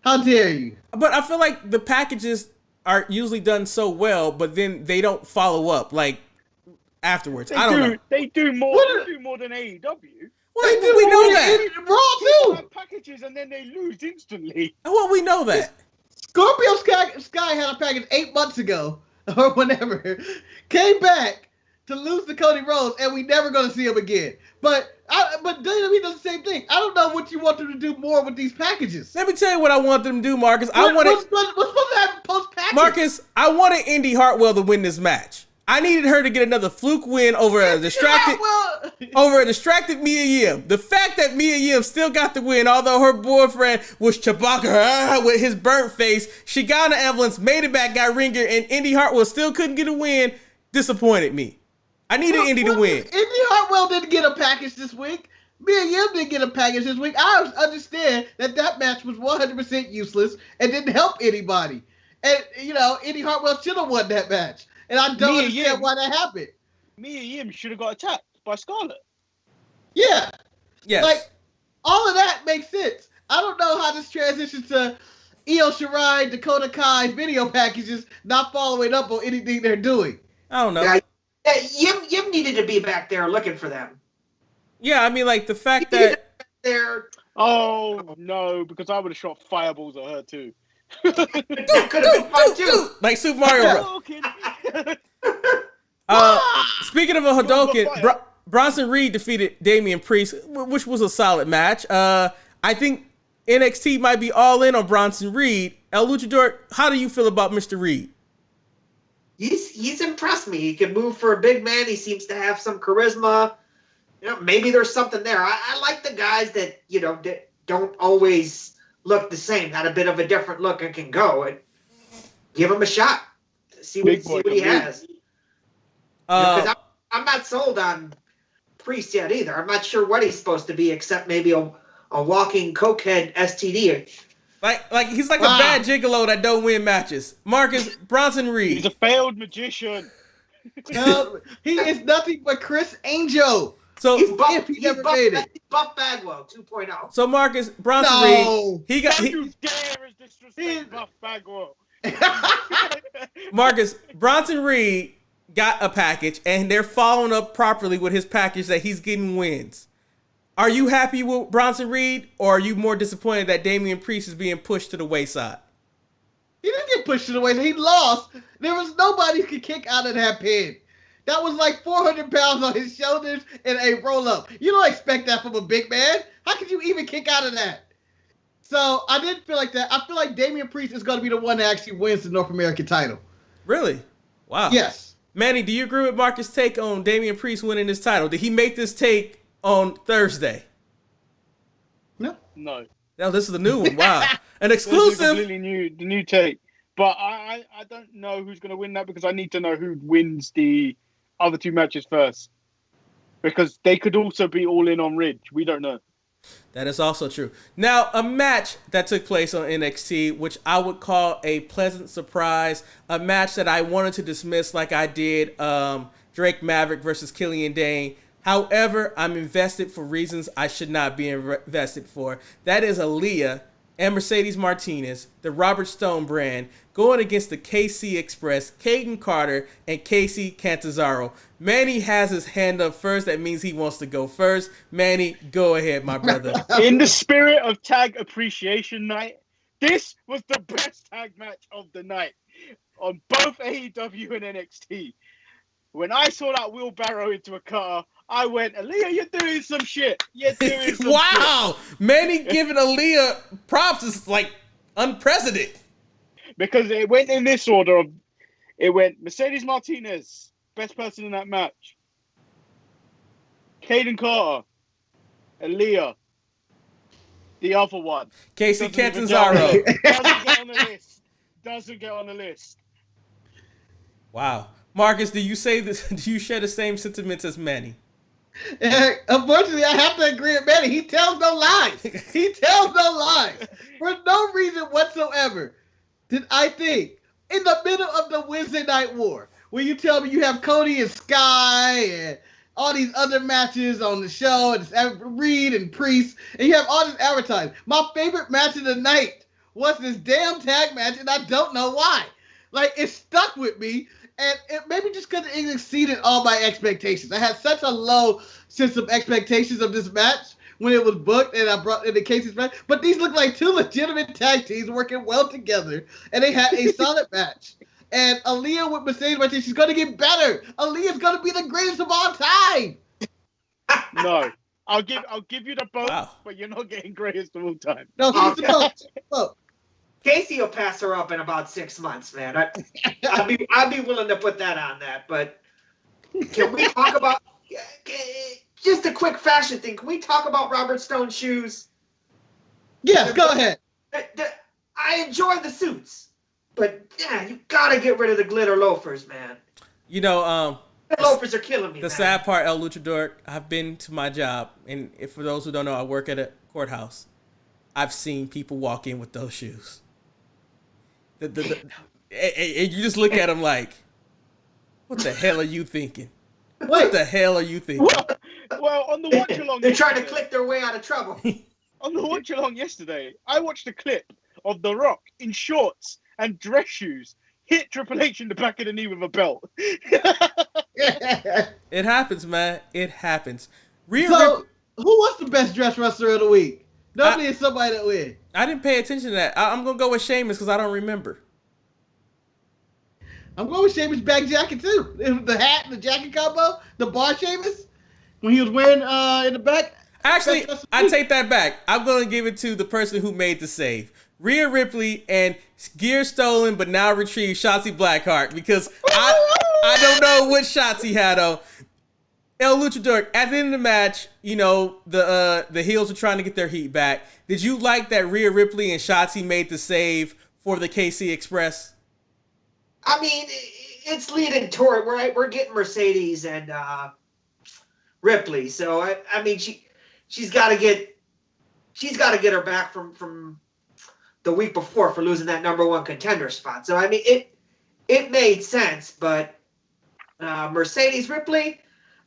How dare you? But I feel like the packages are usually done so well, but then they don't follow up like afterwards. I don't know. They do more than AEW. Well, we know that. Raw too. Packages and then they lose instantly. Well, we know that. Scorpio Sky had a package 8 months ago or whenever, came back to lose to Cody Rhodes, and we never going to see him again. But WWE does the same thing. I don't know what you want them to do more with these packages. Let me tell you what I want them to do, Marcus. What's supposed to happen post-package? Marcus, I wanted Indy Hartwell to win this match. I needed her to get another fluke win over a distracted Mia Yim. The fact that Mia Yim still got the win, although her boyfriend was Chewbacca with his burnt face, she got on the ambulance, made it back, got ring gear, and Indy Hartwell still couldn't get a win, disappointed me. I needed Indy to win. Indy Hartwell didn't get a package this week. Mia Yim didn't get a package this week. I understand that match was 100% useless and didn't help anybody. And, Indy Hartwell should have won that match. And I don't understand why that happened. Mia Yim should have got attacked by Scarlett. Yeah. Yes. Like, all of that makes sense. I don't know how this transitions to Io Shirai, Dakota Kai video packages not following up on anything they're doing. I don't know. Yeah, Yim needed to be back there looking for them. Yeah, I mean, like, the fact that... Oh, no, because I would have shot fireballs at her, too. That could have been fun, too. Like Super Mario Bros. Speaking of a Hadouken, Bronson Reed defeated Damian Priest, which was a solid match. I think NXT might be all in on Bronson Reed. El Luchador, how do you feel about Mr. Reed? He's impressed me. He can move for a big man. He seems to have some charisma. Maybe there's something there. I like the guys that that don't always look the same. Had a bit of a different look and can go. And give him a shot. See what he has. Because I'm not sold on Priest yet either. I'm not sure what he's supposed to be except maybe a walking cokehead STD. Like he's like a bad gigolo that don't win matches. Marcus Bronson Reed. He's a failed magician. He is nothing but Chris Angel. So he's Buff Bagwell 2.0. So Marcus Bronson Reed, he got. You dare disrespect Buff Bagwell. Marcus Bronson Reed got a package, and they're following up properly with his package that he's getting wins. Are you happy with Bronson Reed, or are you more disappointed that Damian Priest is being pushed to the wayside? He didn't get pushed to the wayside. He lost. There was nobody who could kick out of that pin. That was like 400 pounds on his shoulders and a roll-up. You don't expect that from a big man. How could you even kick out of that? So I didn't feel like that. I feel like Damian Priest is going to be the one that actually wins the North American title. Really? Wow. Yes. Manny, do you agree with Marcus' take on Damian Priest winning this title? Did he make this take on Thursday? No. No, this is a new one. Wow. An exclusive. This is completely new take. But I don't know who's going to win that because I need to know who wins the other two matches first. Because they could also be all in on Ridge. We don't know. That is also true. Now, a match that took place on NXT, which I would call a pleasant surprise, a match that I wanted to dismiss like I did Drake Maverick versus Killian Dane. However, I'm invested for reasons I should not be invested for. That is Aaliyah and Mercedes Martinez, the Robert Stone brand, going against the KC Express, Caden Carter, and Casey Catanzaro. Manny has his hand up first. That means he wants to go first. Manny, go ahead, my brother. In the spirit of Tag Appreciation Night, this was the best tag match of the night on both AEW and NXT. When I saw that wheelbarrow into a car, I went, Aaliyah, you're doing some shit. You're doing some wow, Manny giving Aaliyah props is like unprecedented. Because it went in this order of, it went Mercedes Martinez, best person in that match. Caden Carter, Aaliyah, the other one. Casey Catanzaro. Doesn't get on the list. Doesn't get on the list. Wow. Marcus, do you say this? Do you share the same sentiments as Manny? Unfortunately, I have to agree with Manny. He tells no lies. He tells no lies. For no reason whatsoever did I think, in the middle of the Wednesday Night War, where you tell me you have Cody and Sky and all these other matches on the show, and Reed and Priest, and you have all this advertising. My favorite match of the night was this damn tag match, and I don't know why. Like, it stuck with me. And it maybe just because it exceeded all my expectations. I had such a low sense of expectations of this match when it was booked and I brought in the Casey's match. But these look like two legitimate tag teams working well together. And they had a solid match. And Aaliyah with Mercedes Martinez, she's going to get better. Aaliyah's going to be the greatest of all time. No. I'll give you the boat, but you're not getting greatest of all time. No, she's the boat. Casey will pass her up in about 6 months, man. I'd be willing to put that on that. But can we talk about just a quick fashion thing? Can we talk about Robert Stone's shoes? Yes, go ahead. I enjoy the suits, but yeah, you gotta get rid of the glitter loafers, man. You know, the loafers are killing me. The sad part, LuchaDork, I've been to my job, and if for those who don't know, I work at a courthouse. I've seen people walk in with those shoes. And you just look at them like, what the hell are you thinking? What the hell are you thinking? Well, on the watch along, they're trying to click their way out of trouble. On the watch along yesterday, I watched a clip of The Rock in shorts and dress shoes hit Triple H in the back of the knee with a belt. It happens, man. It happens. Who was the best dressed wrestler of the week? Nobody is somebody that win. I didn't pay attention to that. I'm going to go with Sheamus because I don't remember. I'm going with Sheamus' back jacket, too. The hat and the jacket combo. The bar Sheamus. When he was wearing in the back. Actually, I take that back. I'm going to give it to the person who made the save. Rhea Ripley and gear stolen but now retrieved Shotzi Blackheart because I don't know what shots he had on. El LuchaDork, at the end of the match, you know, the heels are trying to get their heat back. Did you like that Rhea Ripley and Shotzi made the save for the KC Express? I mean, it's leading toward we're getting Mercedes and Ripley. So I mean, she's got to get her back from the week before for losing that #1 contender spot. So I mean, it made sense, but Mercedes Ripley.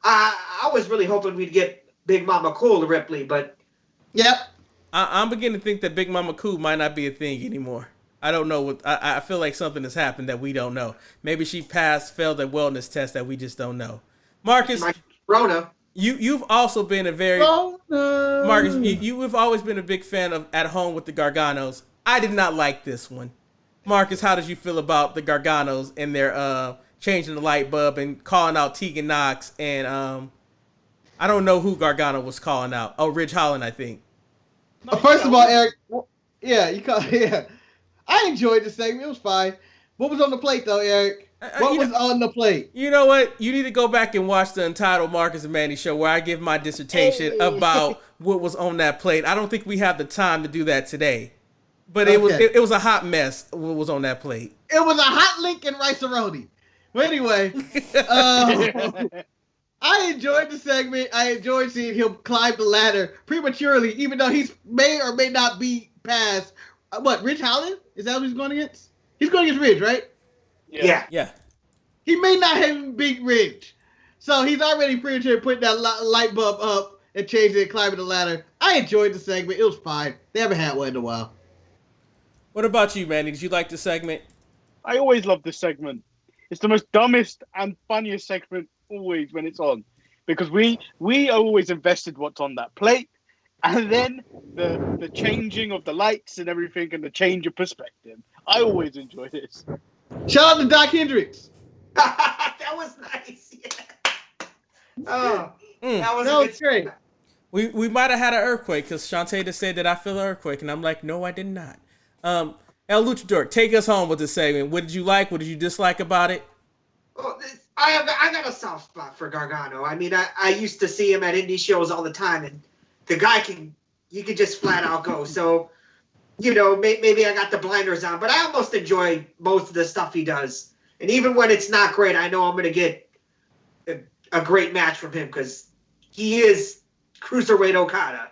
I was really hoping we'd get Big Mama Cool Ripley, but yep. I'm beginning to think that Big Mama Cool might not be a thing anymore. I don't know what. I feel like something has happened that we don't know. Maybe she failed a wellness test that we just don't know. Marcus, Rona. You've also been a very Marcus. You've always been a big fan of At Home with the Garganos. I did not like this one. Marcus, how did you feel about the Garganos and their changing the light bulb and calling out Tegan Knox and I don't know who Gargano was calling out. Oh, Ridge Holland, I think. First of all, Eric, I enjoyed the segment. It was fine. What was on the plate, though, Eric? What was on the plate? You know what? You need to go back and watch the Entitled Marcus and Manny show where I give my dissertation about what was on that plate. I don't think we have the time to do that today. But it was a hot mess what was on that plate. It was a hot Lincoln Rice-A-Roni. Well, anyway, I enjoyed the segment. I enjoyed seeing him climb the ladder prematurely, even though he's may or may not be past, Ridge Holland? Is that what he's going against? He's going against Ridge, right? Yeah. He may not have beat Ridge. So he's already premature putting that light bulb up and changing it, climbing the ladder. I enjoyed the segment. It was fine. They haven't had one in a while. What about you, Manny? Did you like the segment? I always love this segment. It's the most dumbest and funniest segment always when it's on. Because we are always invested what's on that plate. And then the changing of the lights and everything and the change of perspective. I always enjoy this. Shout out to Doc Hendricks. That was nice. Yeah. Oh. That was That was great. We might have had an earthquake because Shantae just said that I feel an earthquake, and I'm like, no, I did not. El Luchador, take us home with this segment. What did you like? What did you dislike about it? Well, I got a soft spot for Gargano. I mean, I used to see him at indie shows all the time, and the guy can just flat out go. So, maybe I got the blinders on, but I almost enjoy most of the stuff he does. And even when it's not great, I know I'm going to get a great match from him because he is Cruiserweight Okada.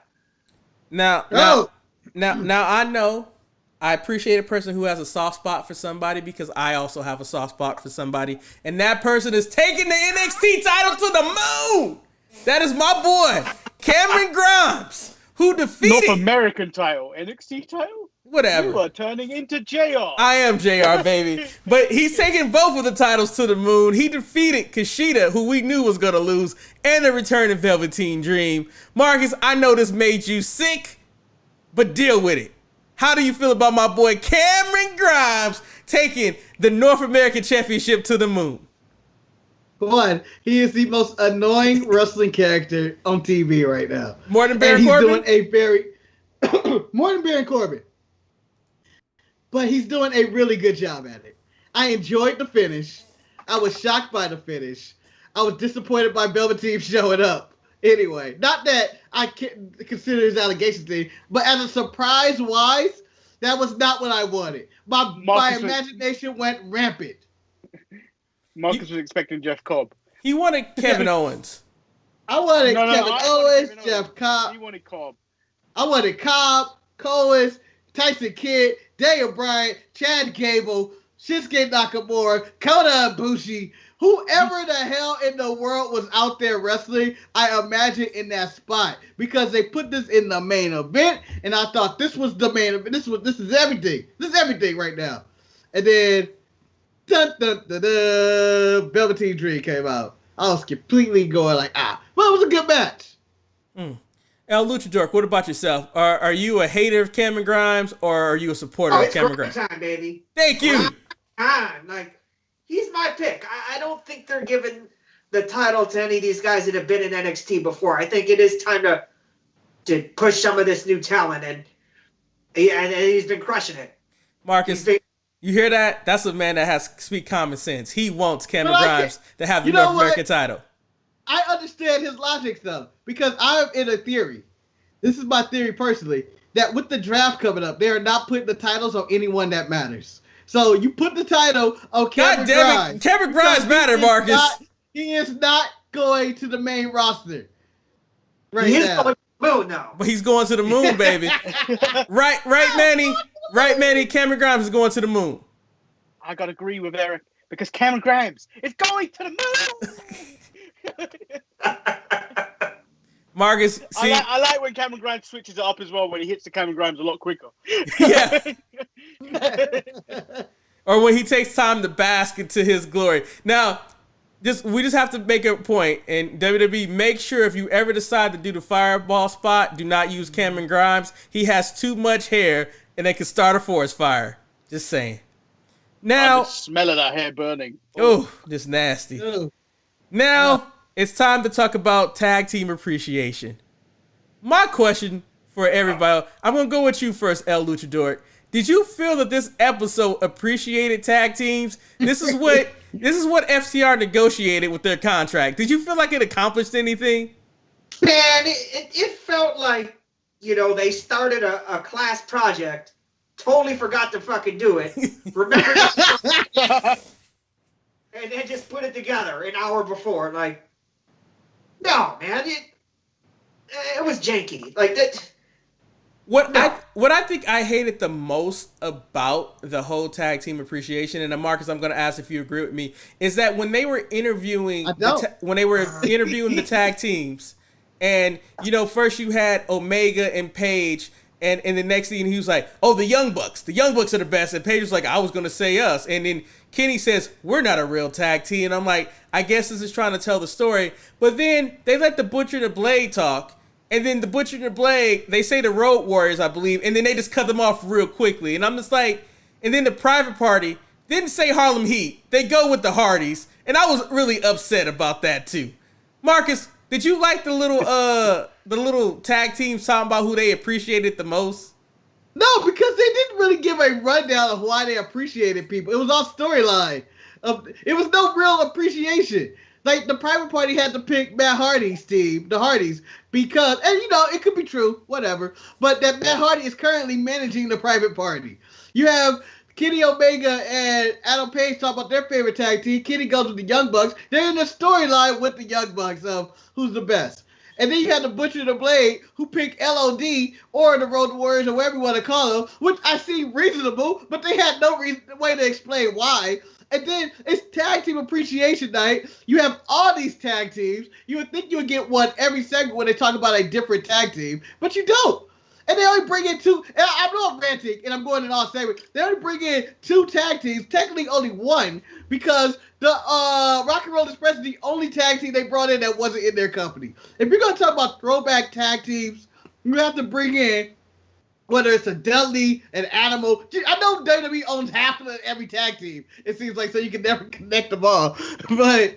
Now I know I appreciate a person who has a soft spot for somebody because I also have a soft spot for somebody, and that person is taking the NXT title to the moon. That is my boy, Cameron Grimes, who defeated North American title, NXT title. Whatever. You are turning into JR. I am JR, baby. But he's taking both of the titles to the moon. He defeated Kushida, who we knew was going to lose, and the returning Velveteen Dream. Marcus, I know this made you sick, but deal with it. How do you feel about my boy Cameron Grimes taking the North American Championship to the moon? One, he is the most annoying wrestling character on TV right now. More than Baron Corbin? He's doing a very... more than Baron Corbin. But he's doing a really good job at it. I enjoyed the finish. I was shocked by the finish. I was disappointed by Velveteen showing up. Anyway, not that I consider his allegations thing, but as a surprise-wise, that was not what I wanted. My imagination went rampant. Marcus was expecting Jeff Cobb. He wanted Kevin Owens. I wanted Kevin Owens, Jeff Cobb. He wanted Cobb. I wanted Cobb, Owens, Tyson Kidd, Daniel Bryan, Chad Gable, Shinsuke Nakamura, Kota Ibushi, whoever the hell in the world was out there wrestling, I imagine in that spot because they put this in the main event, and I thought this was the main event. This is everything. This is everything right now. And then, Velveteen Dream came out. I was completely going like, well, it was a good match. El Luchadork, what about yourself? Are you a hater of Cameron Grimes or are you a supporter of Cameron Grimes? Time, baby. Thank you. Like, he's my pick. I don't think they're giving the title to any of these guys that have been in NXT before. I think it is time to push some of this new talent, and he's been crushing it. Marcus, you hear that? That's a man that has speak common sense. He wants Cameron Grimes to have the North American title. I understand his logic, though, because I'm in a theory. This is my theory personally, that with the draft coming up, they are not putting the titles on anyone that matters. So you put the title on Cameron Grimes. Cameron Grimes matter, Marcus. He is not going to the main roster right he is now. going to the moon now. But he's going to the moon, baby. right, Manny? Right, Manny? Cameron Grimes is going to the moon. I got to agree with Eric because Cameron Grimes is going to the moon. Marcus, see, I like when Cameron Grimes switches it up as well when he hits the Cameron Grimes a lot quicker. Yeah. Or when he takes time to bask into his glory. Now, we just have to make a point, and WWE, make sure if you ever decide to do the fireball spot, do not use Cameron Grimes. He has too much hair, and they can start a forest fire. Just saying. Now, the smell of that hair burning. Oh, just nasty. Ooh. Now, it's time to talk about tag team appreciation. My question for everybody, I'm going to go with you first, El Luchador. Did you feel that this episode appreciated tag teams? This is what FTR negotiated with their contract. Did you feel like it accomplished anything? Man, it felt like, they started a class project, totally forgot to fucking do it, remembered and then just put it together an hour before. Like, no, man, it was janky. Like that. What I think I hated the most about the whole tag team appreciation, and Marcus, I'm going to ask if you agree with me, is that when they were interviewing the tag teams, and first you had Omega and Paige, and the next thing he was like, oh, the Young Bucks are the best, and Paige was like, I was going to say us, and then Kenny says, we're not a real tag team, and I'm like, I guess this is trying to tell the story, but then they let the Butcher and the Blade talk. And then the Butcher and the Blade, they say the Road Warriors, I believe, and then they just cut them off real quickly. And I'm just like, and then the Private Party didn't say Harlem Heat. They go with the Hardys. And I was really upset about that too. Marcus, Did you like the little tag teams talking about who they appreciated the most? No, because they didn't really give a rundown of why they appreciated people. It was all storyline. It was no real appreciation. Like, the Private Party had to pick Matt Hardy's team, the Hardys, because, and it could be true, whatever, but that Matt Hardy is currently managing the Private Party. You have Kenny Omega and Adam Page talk about their favorite tag team. Kenny goes with the Young Bucks. They're in the storyline with the Young Bucks of who's the best. And then you had the Butcher and the Blade, who picked LOD or the Road Warriors or whatever you want to call them, which I see reasonable, but they had no way to explain why. And then it's Tag Team Appreciation Night. You have all these tag teams. You would think you would get one every segment when they talk about a different tag team, but you don't. And they only bring in two. And I know I'm ranting, and I'm going in all segments. They only bring in two tag teams, technically only one, because the Rock and Roll Express is the only tag team they brought in that wasn't in their company. If you're going to talk about throwback tag teams, you have to bring in, whether it's a Dudley, an Animal. I know WWE owns half of every tag team, it seems like, so you can never connect them all. But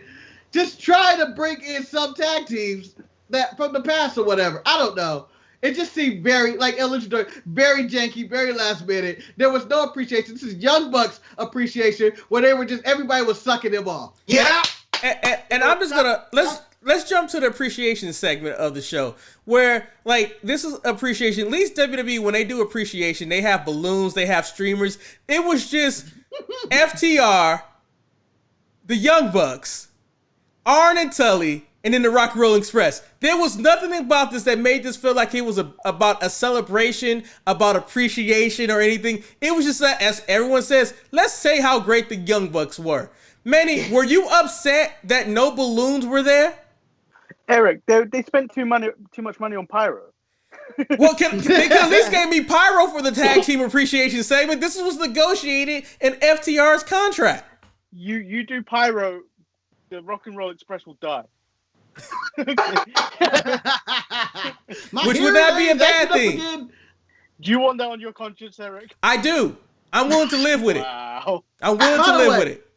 just try to bring in some tag teams that from the past or whatever. I don't know. It just seemed very, like LuchaDork, very janky, very last minute. There was no appreciation. This is Young Bucks appreciation, where they were just, everybody was sucking them off. Yeah. And I'm just gonna let's jump to the appreciation segment of the show, where like this is appreciation. At least WWE, when they do appreciation, they have balloons, they have streamers. It was just FTR, the Young Bucks, Arn and Tully, and then the Rock and Roll Express. There was nothing about this that made this feel like it was about a celebration, about appreciation or anything. It was just that, as everyone says, let's say how great the Young Bucks were. Manny, were you upset that no balloons were there? Eric, they spent too much money on pyro. Well, they could at least gave me pyro for the tag team appreciation segment. This was negotiated in FTR's contract. You do pyro, the Rock and Roll Express will die. Which would not be a bad thing. Do you want that on your conscience, Eric? I do. I'm willing to live with it. Wow. I'm willing to live with it.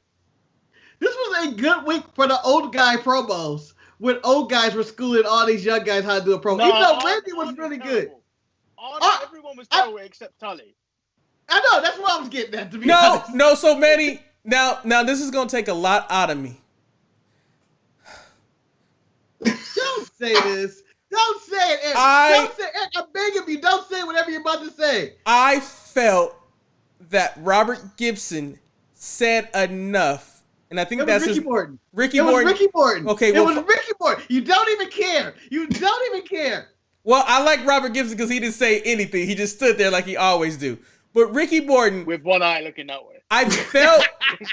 This was a good week for the old guy promos, when old guys were schooling all these young guys how to do a promo. Even though Randy was really good. Everyone was terrible except Tully. I know, that's what I was getting at, to be honest. No, so Manny, now this is going to take a lot out of me. Don't say this. Don't say it, Eric. Don't say it. I'm begging you, don't say whatever you're about to say. I felt that Robert Gibson said enough. And I think that's Ricky Morton. Ricky Morton. Ricky Morton. Okay, it was Ricky Morton. You don't even care. Well, I like Robert Gibson because he didn't say anything. He just stood there like he always do. But Ricky Morton, with one eye looking that way, I felt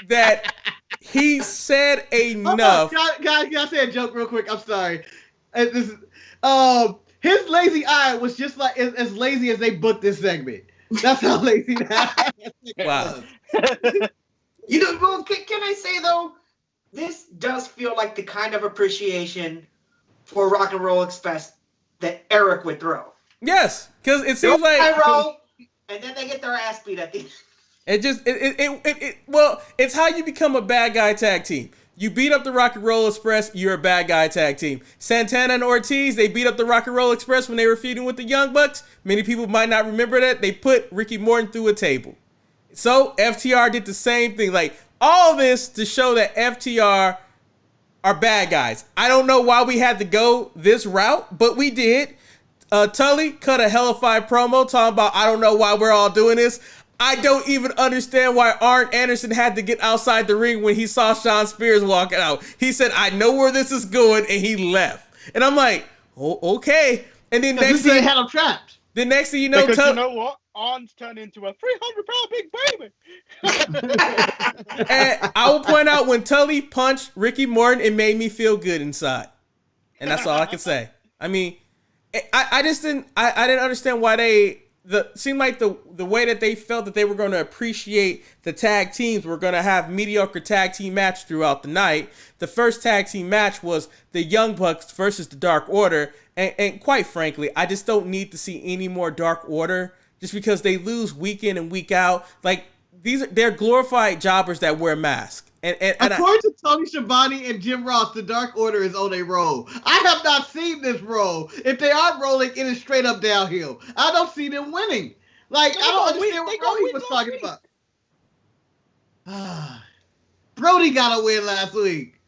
that he said enough. Guys, can I say a joke real quick? I'm sorry. His lazy eye was just like as lazy as they booked this segment. That's how lazy that wow. was. Well, can I say, though, this does feel like the kind of appreciation for Rock and Roll Express that Eric would throw. Yes, because it seems like I roll, and then they get their ass beat at the end. Well, it's how you become a bad guy tag team. You beat up the Rock and Roll Express, you're a bad guy tag team. Santana and Ortiz, they beat up the Rock and Roll Express when they were feuding with the Young Bucks. Many people might not remember that. They put Ricky Morton through a table. So FTR did the same thing. Like, all this to show that FTR are bad guys. I don't know why we had to go this route, but we did. Tully cut a hellified promo talking about, I don't know why we're all doing this. I don't even understand why Arn Anderson had to get outside the ring when he saw Shawn Spears walking out. He said, I know where this is going, and he left. And I'm like, oh, okay. And then next thing, they had him trapped. The next thing you know, because you know what? Arn's turned into a 300-pound big baby. And I will point out, when Tully punched Ricky Morton, it made me feel good inside. And that's all I can say. I mean, I just didn't understand why seemed like the way that they felt that they were going to appreciate the tag teams were going to have mediocre tag team match throughout the night. The first tag team match was the Young Bucks versus the Dark Order. And quite frankly, I just don't need to see any more Dark Order, just because they lose week in and week out. Like, they're glorified jobbers that wear masks. And according to Tony Schiavone and Jim Ross, the Dark Order is on a roll. I have not seen this roll. If they are rolling, it is straight up downhill. I don't see them winning. Like, I don't understand what Brody was talking about. Brody got a win last week.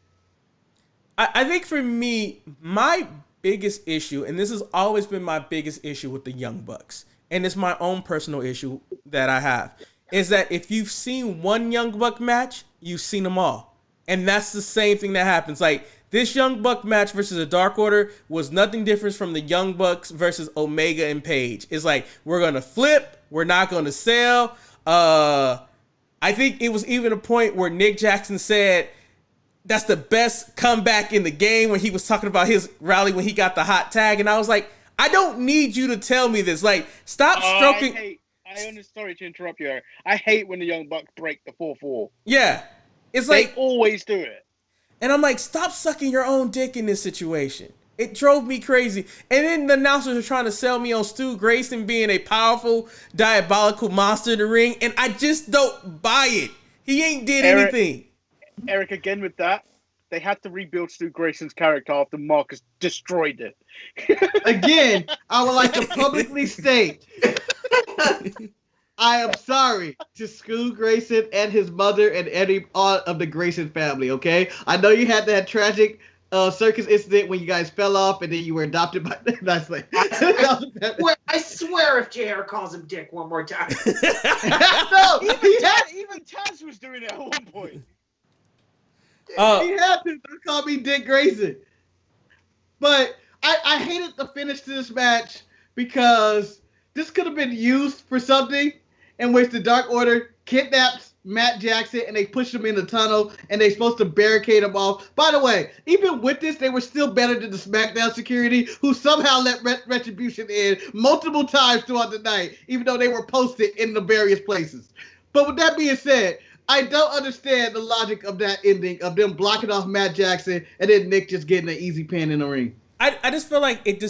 I think for me, my biggest issue, and this has always been my biggest issue with the Young Bucks, and it's my own personal issue that I have, is that if you've seen one Young Buck match, you've seen them all. And that's the same thing that happens. Like, this Young Buck match versus the Dark Order was nothing different from the Young Bucks versus Omega and Page. It's like, we're going to flip. We're not going to sell. I think it was even a point where Nick Jackson said that's the best comeback in the game when he was talking about his rally when he got the hot tag. And I was like, I don't need you to tell me this. Like, stop stroking. Sorry to interrupt you, Eric. I hate when the Young Bucks break the 4-4. Yeah. It's they like, always do it. And I'm like, stop sucking your own dick in this situation. It drove me crazy. And then the announcers are trying to sell me on Stu Grayson being a powerful, diabolical monster in the ring, and I just don't buy it. He ain't did anything. Eric, again with that, they had to rebuild Stu Grayson's character after Marcus destroyed it. Again, I would like to publicly state, I am sorry to Stu Grayson and his mother and any of the Grayson family, okay? I know you had that tragic circus incident when you guys fell off and then you were adopted by... I swear if JR calls him Dick one more time. No, even Taz was doing it at one point. He had to call me Dick Grayson. But I hated the finish to this match because this could have been used for something in which the Dark Order kidnaps Matt Jackson and they push him in the tunnel and they're supposed to barricade him off. By the way, even with this, they were still better than the SmackDown security who somehow let Retribution in multiple times throughout the night, even though they were posted in the various places. But with that being said, I don't understand the logic of that ending, of them blocking off Matt Jackson and then Nick just getting an easy pin in the ring. I just feel like it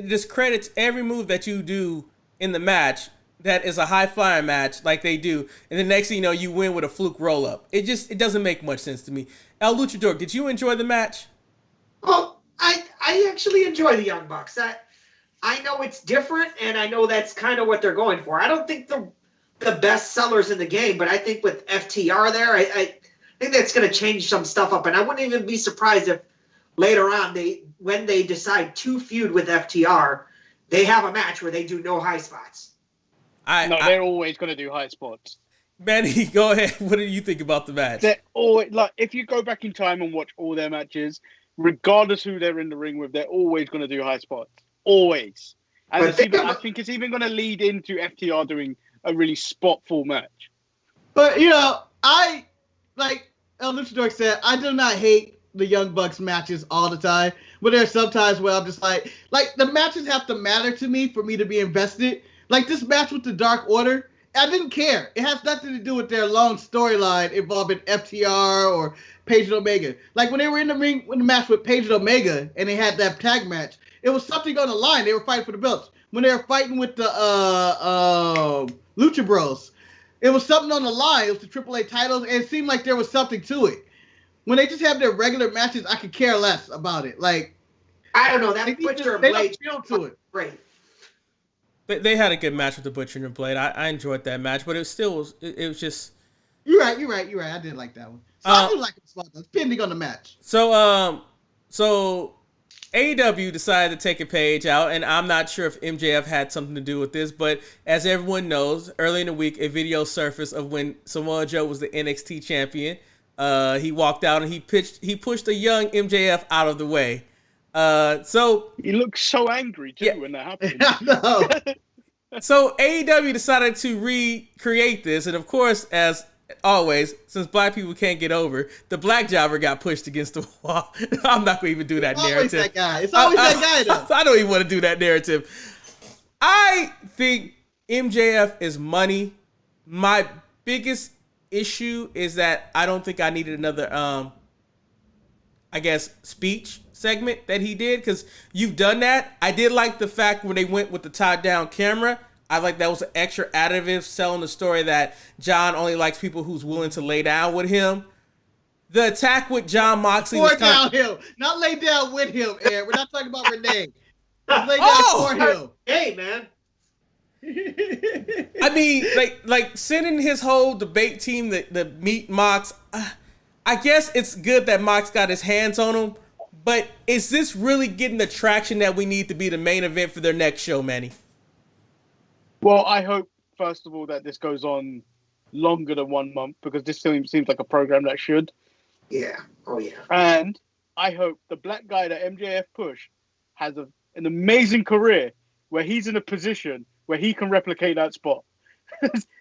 discredits every move that you do in the match that is a high-flying match like they do, and the next thing you know, you win with a fluke roll-up. It doesn't make much sense to me. LuchaDork, did you enjoy the match? Well, I actually enjoy the Young Bucks. I know it's different, and I know that's kind of what they're going for. I don't think the best sellers in the game, but I think with FTR there, I think that's going to change some stuff up, and I wouldn't even be surprised if later on, when they decide to feud with FTR, they have a match where they do no high spots. They're always going to do high spots. Manny, go ahead. What do you think about the match? They're always, like, if you go back in time and watch all their matches, regardless who they're in the ring with, they're always going to do high spots. Always. And I think it's even going to lead into FTR doing a really spot-full match. But, I, like LuchaDork said, I do not hate the Young Bucks matches all the time. But there are some times where I'm just like, the matches have to matter to me for me to be invested. Like this match with the Dark Order, I didn't care. It has nothing to do with their long storyline involving FTR or Page and Omega. Like when they were in the ring with the match with Page and Omega and they had that tag match, it was something on the line. They were fighting for the belts. When they were fighting with the Lucha Bros, it was something on the line. It was the AAA titles, and it seemed like there was something to it. When they just have their regular matches, I could care less about it. Like I don't know, that Butcher and Blade feel to it. Great. They had a good match with the Butcher and the Blade. I enjoyed that match, but it was just. You're right. I did like that one. So I do like it, depending on the match. So AEW decided to take a page out, and I'm not sure if MJF had something to do with this, but as everyone knows, early in the week, a video surfaced of when Samoa Joe was the NXT champion. He walked out and he pushed a young MJF out of the way. So he looked so angry too when that happened. No. So AEW decided to recreate this, and of course, as always, since black people can't get over, the black jobber got pushed against the wall. I'm not going to even do that narrative. It's always that guy, though. I don't even want to do that narrative. I think MJF is money. My biggest issue is that I don't think I needed another, speech segment that he did, because you've done that. I did like the fact when they went with the top-down camera. I like that was an extra additive selling the story that John only likes people who's willing to lay down with him. the attack with John Moxley For was kind down him, not lay down with him, Aaron. We're not talking about Renee. Just lay down for him. Hey, man. I mean, like sending his whole debate team to meet Mox. I guess it's good that Mox got his hands on him, but is this really getting the traction that we need to be the main event for their next show, Manny? Well, I hope first of all that this goes on longer than 1 month, because this seems like a program that should. Yeah. Oh yeah. And I hope the black guy that MJF pushed has an amazing career where he's in a position where he can replicate that spot.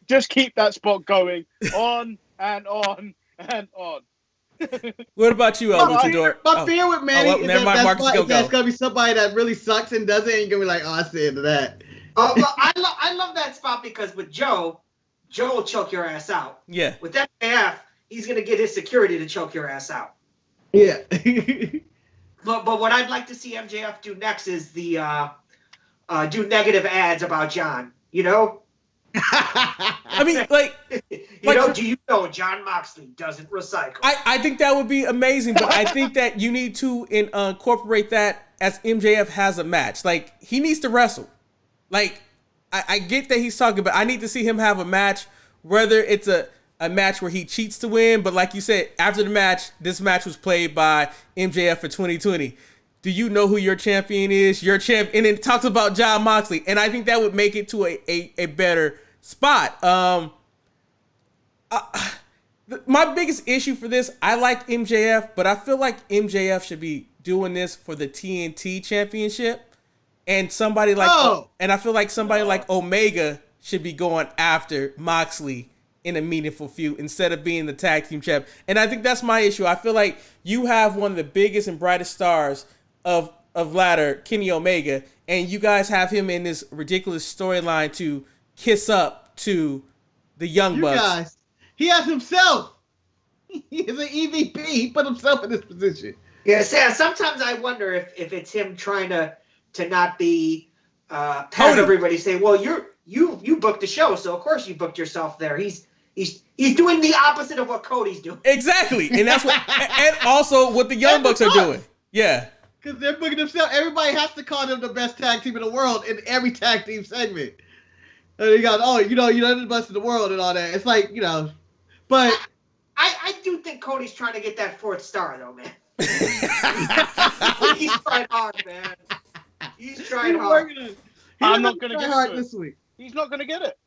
Just keep that spot going on and on and on. What about you, LuchaDork? My fear with Manny is never mind, Marcus, that's going to be somebody that really sucks and does it, and you're going to be like, oh, that's the end of that. Well, I love that spot because with Joe will choke your ass out. Yeah. With MJF, he's going to get his security to choke your ass out. Yeah. But what I'd like to see MJF do next is the do negative ads about John. You know. I mean, like, do you know John Moxley doesn't recycle? I think that would be amazing, but I think that you need to incorporate that as MJF has a match. Like, he needs to wrestle. Like, I get that he's talking, but I need to see him have a match, whether it's a match where he cheats to win, but like you said, after the match, this match was played by MJF for 2020. Do you know who your champion is? Your champ, and it talks about John Moxley, and I think that would make it to a better spot. My biggest issue for this, I like MJF, but I feel like MJF should be doing this for the TNT championship, and somebody like, and I feel like somebody like Omega should be going after Moxley in a meaningful feud instead of being the tag team champ. And I think that's my issue. I feel like you have one of the biggest and brightest stars of ladder, Kenny Omega, and you guys have him in this ridiculous storyline to kiss up to the Young Bucks. Guys, he has himself. He is an EVP. He put himself in this position. Yeah, sometimes I wonder if it's him trying to not be have everybody say, well, you booked the show, so of course you booked yourself there. He's doing the opposite of what Cody's doing. Exactly, and that's what, and also what the Young Bucks are doing. Yeah, because they're booking themselves. Everybody has to call them the best tag team in the world in every tag team segment. And you got, you're the best in the world and all that. It's like, but I do think Cody's trying to get that 4th star though, man. He's trying hard, man. He's trying hard. I'm not going to get hard it this week. He's not going to get it.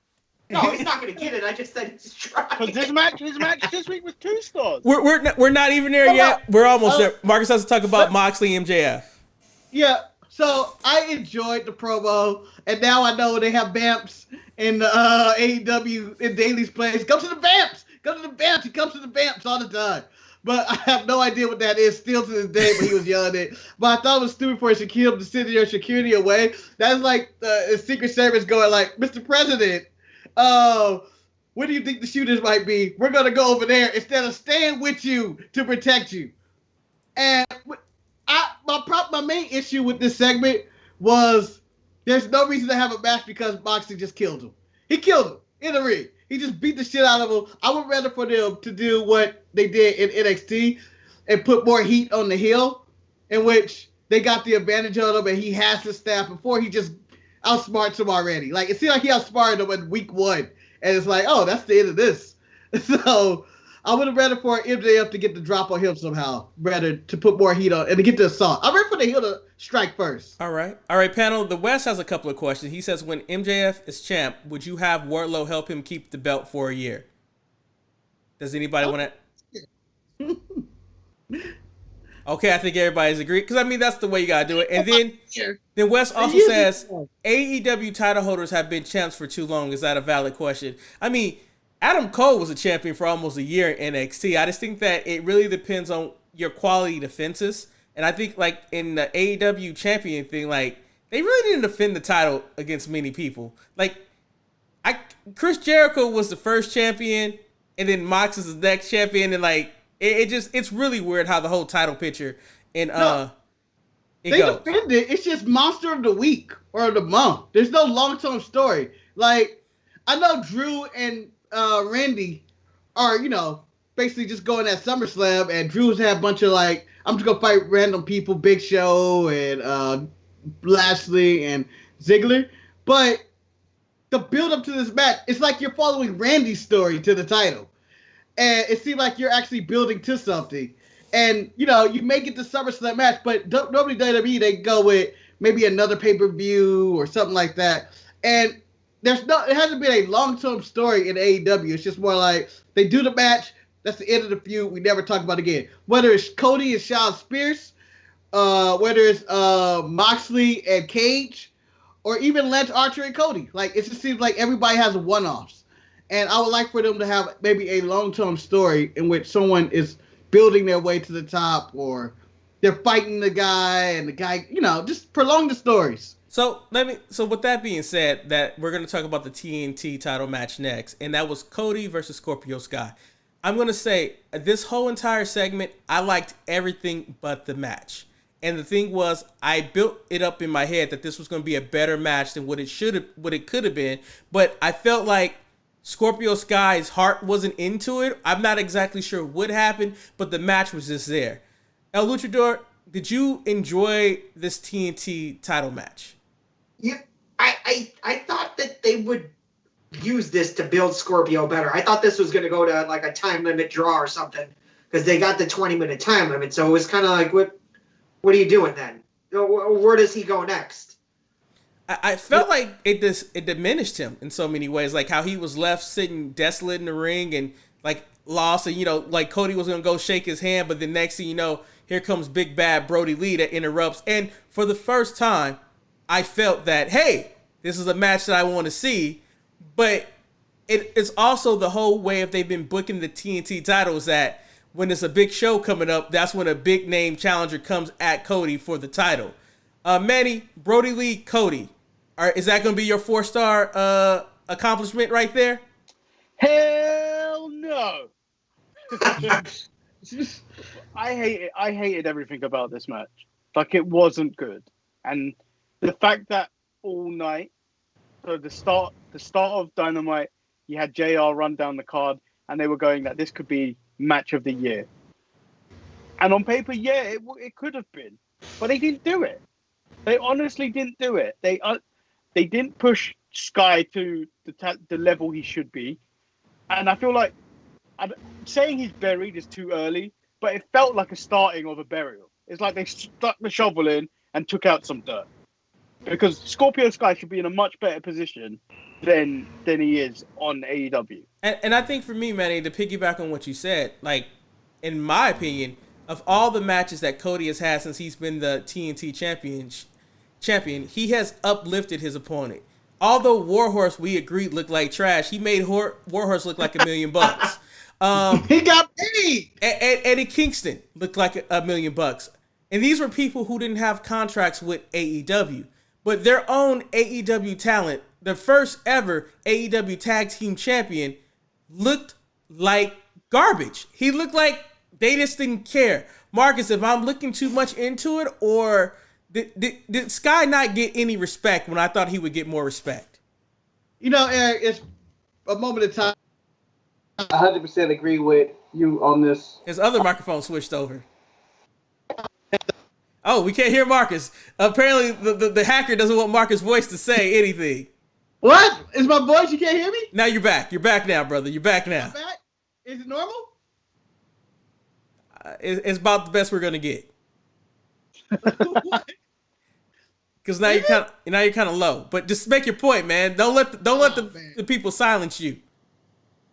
No, he's not going to get it. I just said he's trying. Because his match this week was 2 stars. We're not even there yet. We're almost there. Marcus has to talk about Moxley MJF. Yeah. So I enjoyed the promo, and now I know they have Bamps in the AEW in Daily's place. Go to the Bamps. Go to the Bamps. He comes to the Bamps all the time. But I have no idea what that is still to this day, but he was yelling it. But I thought it was stupid for Shaquille to send your security away. That's like the Secret Service going like, Mr. President, what do you think the shooters might be? We're going to go over there instead of staying with you to protect you. And my main issue with this segment was there's no reason to have a match because Moxley just killed him. He killed him in the ring. He just beat the shit out of him. I would rather for them to do what they did in NXT and put more heat on the heel, in which they got the advantage of him and he has the staff before he just outsmarts him already. Like, it seemed like he outsmarted him in week 1. And it's like, oh, that's the end of this. So I would have rather for MJF to get the drop on him somehow, rather to put more heat on and to get the assault. I'm ready for the heel to strike first. All right, panel. The West has a couple of questions. He says, when MJF is champ, would you have Wardlow help him keep the belt for a year? Does anybody want to? Okay, I think everybody's agreed, because I mean that's the way you gotta do it. And then Wes also says AEW title holders have been champs for too long. Is that a valid question? I mean, Adam Cole was a champion for almost a year in NXT. I just think that it really depends on your quality defenses. And I think like in the AEW champion thing, like they really didn't defend the title against many people. Like Chris Jericho was the first champion, and then Mox is the next champion, and like it's really weird how the whole title picture and they defend it. It's just monster of the week or the month. There's no long-term story. Like I know Drew and Randy are, basically just going at SummerSlam, and Drew's had a bunch of like, I'm just gonna fight random people, Big Show and Lashley and Ziggler. But the build up to this match, it's like you're following Randy's story to the title, and it seemed like you're actually building to something. And you know, you make it the SummerSlam match, but normally WWE they go with maybe another pay-per-view or something like that. And it hasn't been a long-term story in AEW. It's just more like they do the match. That's the end of the feud. We never talk about it again. Whether it's Cody and Shawn Spears, whether it's Moxley and Cage, or even Lance Archer and Cody. Like, it just seems like everybody has one-offs. And I would like for them to have maybe a long-term story in which someone is building their way to the top, or they're fighting the guy, and the guy, you know, just prolong the stories. So with that being said, that we're going to talk about the TNT title match next, and that was Cody versus Scorpio Sky. I'm going to say this whole entire segment, I liked everything but the match. And the thing was, I built it up in my head that this was going to be a better match than what it could have been. But I felt like Scorpio Sky's heart wasn't into it. I'm not exactly sure what happened, but the match was just there. El Luchador, did you enjoy this TNT title match? Yeah, I thought that they would use this to build Scorpio better. I thought this was going to go to like a time limit draw or something, because they got the 20-minute time limit. So it was kind of like, what are you doing then? Where does he go next? I felt like it diminished him in so many ways, like how he was left sitting desolate in the ring and like lost, and you know, like Cody was gonna go shake his hand, but the next thing you know, here comes big bad Brody Lee that interrupts. And for the first time, I felt that, hey, this is a match that I want to see. But it's also the whole way if they've been booking the TNT titles that when it's a big show coming up, that's when a big name challenger comes at Cody for the title. Manny, Brody Lee, Cody. Is that going to be your 4-star accomplishment right there? Hell no. I hated everything about this match. Like, it wasn't good. And the fact that all night, so the start of Dynamite, you had JR run down the card, and they were going that this could be match of the year. And on paper, yeah, it could have been, but they didn't do it. They honestly didn't do it. They didn't push Sky to the level he should be, and I feel like saying he's buried is too early, but it felt like a starting of a burial. It's like they stuck the shovel in and took out some dirt. Because Scorpio Sky should be in a much better position than he is on AEW. And I think for me, Manny, to piggyback on what you said, like, in my opinion, of all the matches that Cody has had since he's been the TNT champion, he has uplifted his opponent. Although Warhorse, we agreed, looked like trash, he made Warhorse look like $1 million. He got paid. Eddie Kingston looked like $1 million. And these were people who didn't have contracts with AEW. But their own AEW talent, the first ever AEW Tag Team Champion, looked like garbage. He looked like they just didn't care. Marcus, if I'm looking too much into it, or did Sky not get any respect when I thought he would get more respect? You know, Eric, it's a moment of time. I 100% agree with you on this. His other microphone switched over. Oh, we can't hear Marcus. Apparently, the hacker doesn't want Marcus' voice to say anything. What? Is my voice? You can't hear me? Now you're back. You're back now, brother. You're back now. I'm back? Is it normal? It's about the best we're gonna get. What? Because now you're kind of low. But just make your point, man. Don't let the people silence you.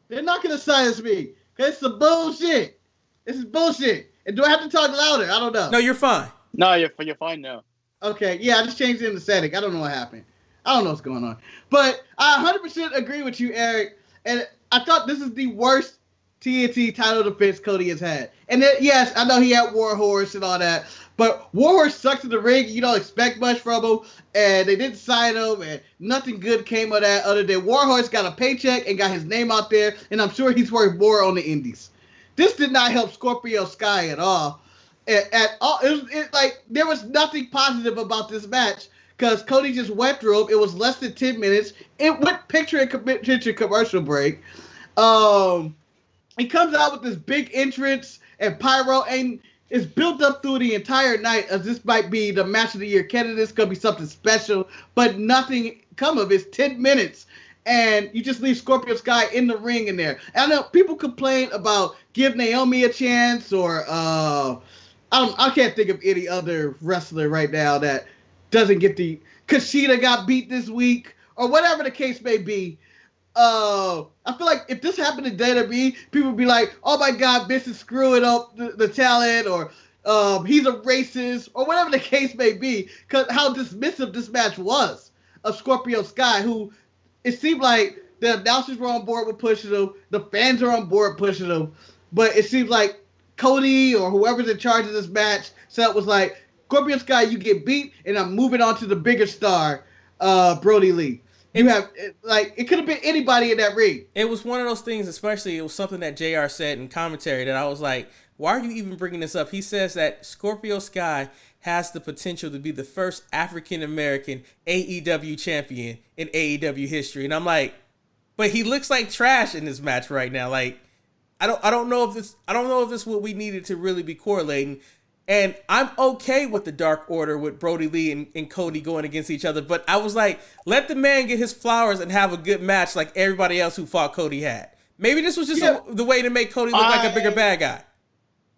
They're not gonna silence me. Cause it's some bullshit. This is bullshit. And do I have to talk louder? I don't know. No, you're fine. No, you're fine now. Okay, yeah, I just changed it in the setting. I don't know what happened. I don't know what's going on. But I 100% agree with you, Eric. And I thought this is the worst TNT title defense Cody has had. And then, yes, I know he had Warhorse and all that. But Warhorse sucks in the ring. You don't expect much from him. And they didn't sign him. And nothing good came of that other than Warhorse got a paycheck and got his name out there. And I'm sure he's worth more on the indies. This did not help Scorpio Sky at all. At all. Like, there was nothing positive about this match because Cody just went through him. It was less than 10 minutes. It went picture-in-picture commercial break. And he comes out with this big entrance and pyro, and it's built up through the entire night as this might be the match of the year candidate. This could be something special, but nothing come of it. It's 10 minutes. And you just leave Scorpio Sky in the ring in there. And I know people complain about give Naomi a chance, or I can't think of any other wrestler right now that doesn't get the Kushida got beat this week, or whatever the case may be. I feel like if this happened to WWE, people would be like, "Oh my God, Vince is screwing up the talent," or he's a racist, or whatever the case may be, because how dismissive this match was of Scorpio Sky, who it seemed like the announcers were on board with pushing him, the fans are on board pushing him, but it seems like Cody or whoever's in charge of this match said it was like, Scorpio Sky, you get beat, and I'm moving on to the bigger star, Brody Lee. You have, like, it could have been anybody in that ring. It was one of those things, especially it was something that JR said in commentary that I was like, why are you even bringing this up? He says that Scorpio Sky has the potential to be the first African-American AEW champion in AEW history. And I'm like, but he looks like trash in this match right now. Like, I don't know if this is what we needed to really be correlating. And I'm okay with the Dark Order with Brody Lee and Cody going against each other. But I was like, let the man get his flowers and have a good match like everybody else who fought Cody had. Maybe this was just the way to make Cody look like a bigger bad guy.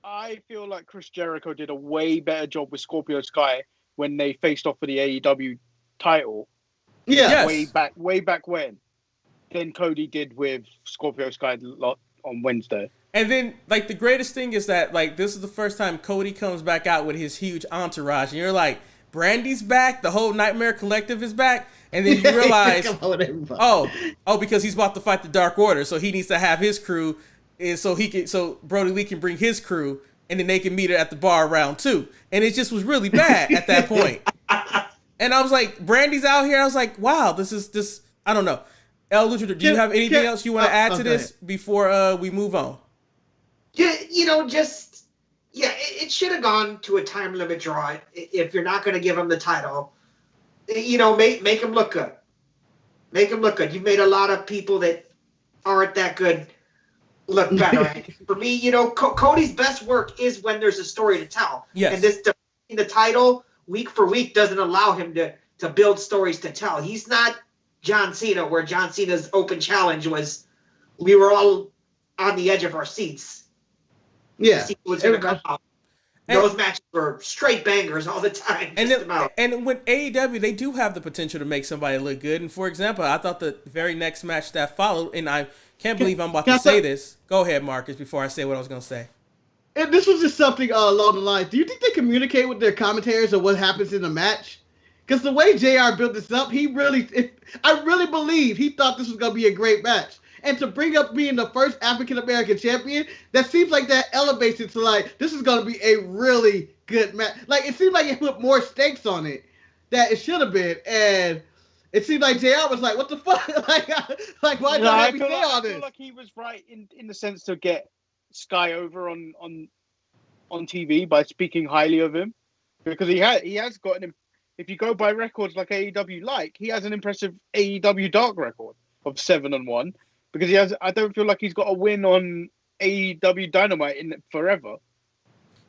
I feel like Chris Jericho did a way better job with Scorpio Sky when they faced off for the AEW title. Yeah. Yes. Way back when. Than Cody did with Scorpio Sky on Wednesday. And then, like, the greatest thing is that, like, this is the first time Cody comes back out with his huge entourage. And you're like, Brandy's back? The whole Nightmare Collective is back? And then you realize, because he's about to fight the Dark Order. So he needs to have his crew. And so Brody Lee can bring his crew. And then they can meet her at the bar round 2. And it just was really bad at that point. And I was like, Brandy's out here. I was like, wow, this, I don't know. El LuchaDork, do you have anything else you want to add to this before we move on? Yeah, it should have gone to a time limit draw if you're not going to give him the title. Make him look good. Make him look good. You've made a lot of people that aren't that good look better. For me, Cody's best work is when there's a story to tell. Yes. And this defending the title week for week doesn't allow him to build stories to tell. He's not John Cena, where John Cena's open challenge was we were all on the edge of our seats. Yeah. Was gonna come out. Those matches were straight bangers all the time. And with AEW, they do have the potential to make somebody look good. And for example, I thought the very next match that followed, and I can't believe I'm about to say this. Go ahead, Marcus, before I say what I was going to say. And this was just something along the lines. Do you think they communicate with their commentators of what happens in the match? Because the way JR built this up, I really believe he thought this was going to be a great match. And to bring up being the first African-American champion, that seems like that elevates it to like, this is going to be a really good match. Like, it seemed like it put more stakes on it that it should have been. And it seemed like JR was like, what the fuck? like why don't I say all this? I feel like he was right in the sense to get Sky over on TV by speaking highly of him. Because he has got if you go by records like AEW he has an impressive AEW Dark record of 7-1. Because I don't feel like he's got a win on AEW Dynamite in forever.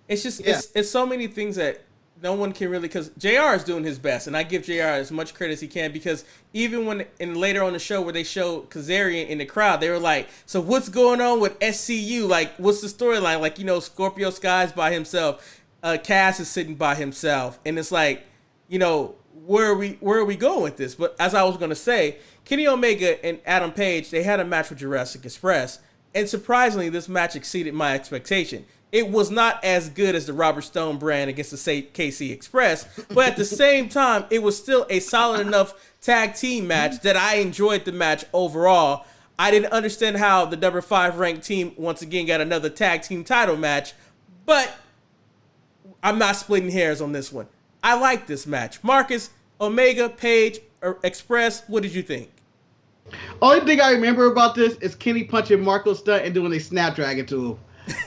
It's just, it's so many things that no one can really, because JR is doing his best, and I give JR as much credit as he can, because even when, and later on the show where they show Kazarian in the crowd, they were like, so what's going on with SCU? Like, what's the storyline? Like, Scorpio Sky's by himself, Cass is sitting by himself, and it's like, where are we going with this? But as I was going to say, Kenny Omega and Adam Page, they had a match with Jurassic Express, and surprisingly, this match exceeded my expectation. It was not as good as the Robert Stone brand against the KC Express, but at the same time, it was still a solid enough tag team match that I enjoyed the match overall. I didn't understand how the number 5 ranked team once again got another tag team title match, but I'm not splitting hairs on this one. I like this match. Marcus, Omega, Page, or Express, what did you think? Only thing I remember about this is Kenny punching Marco Stunt and doing a Snapdragon to him.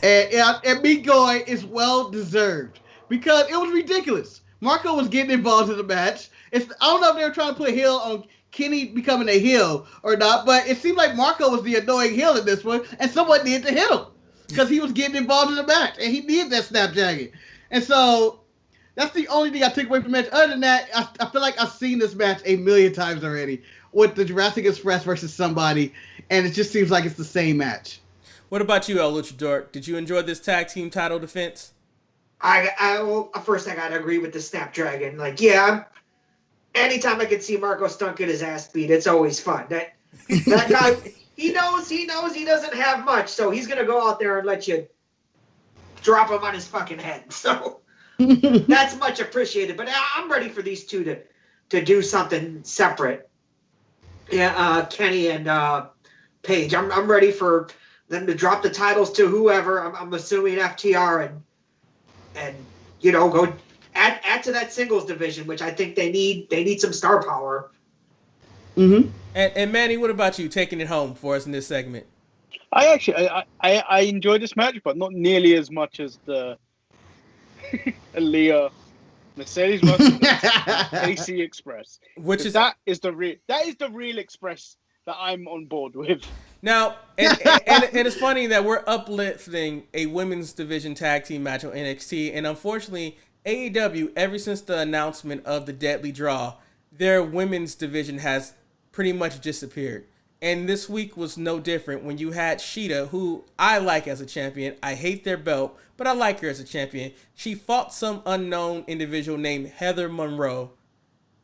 and me going, it's well deserved. Because it was ridiculous. Marco was getting involved in the match. I don't know if they were trying to put heel on Kenny becoming a heel or not, but it seemed like Marco was the annoying heel in this one, and someone needed to hit him because he was getting involved in the match, and he needed that snapdragon. And so that's the only thing I took away from the match. Other than that, I feel like I've seen this match a million times already with the Jurassic Express versus somebody, and it just seems like it's the same match. What about you, LuchaDork? Did you enjoy this tag team title defense? Well, first I gotta agree with the Snapdragon. Like, yeah, anytime I can see Marco Stunt get his ass beat, it's always fun. That guy, he knows he doesn't have much, so he's gonna go out there and let you drop him on his fucking head. So that's much appreciated. But I'm ready for these two to do something separate. Yeah, Kenny and Paige. I'm ready for them to drop the titles to whoever. I'm assuming FTR and go add to that singles division, which I think they need some star power. Mm-hmm. And Manny, what about you taking it home for us in this segment? I enjoyed this match, but not nearly as much as the Aaliyah Mercedes AC Express. That is the real Express that I'm on board with. Now, and it's funny that we're uplifting a women's division tag team match on NXT, and unfortunately, AEW, ever since the announcement of the Deadly Draw, their women's division has pretty much disappeared. And this week was no different when you had Sheeta, who I like as a champion. I hate their belt, but I like her as a champion. She fought some unknown individual named Heather Monroe,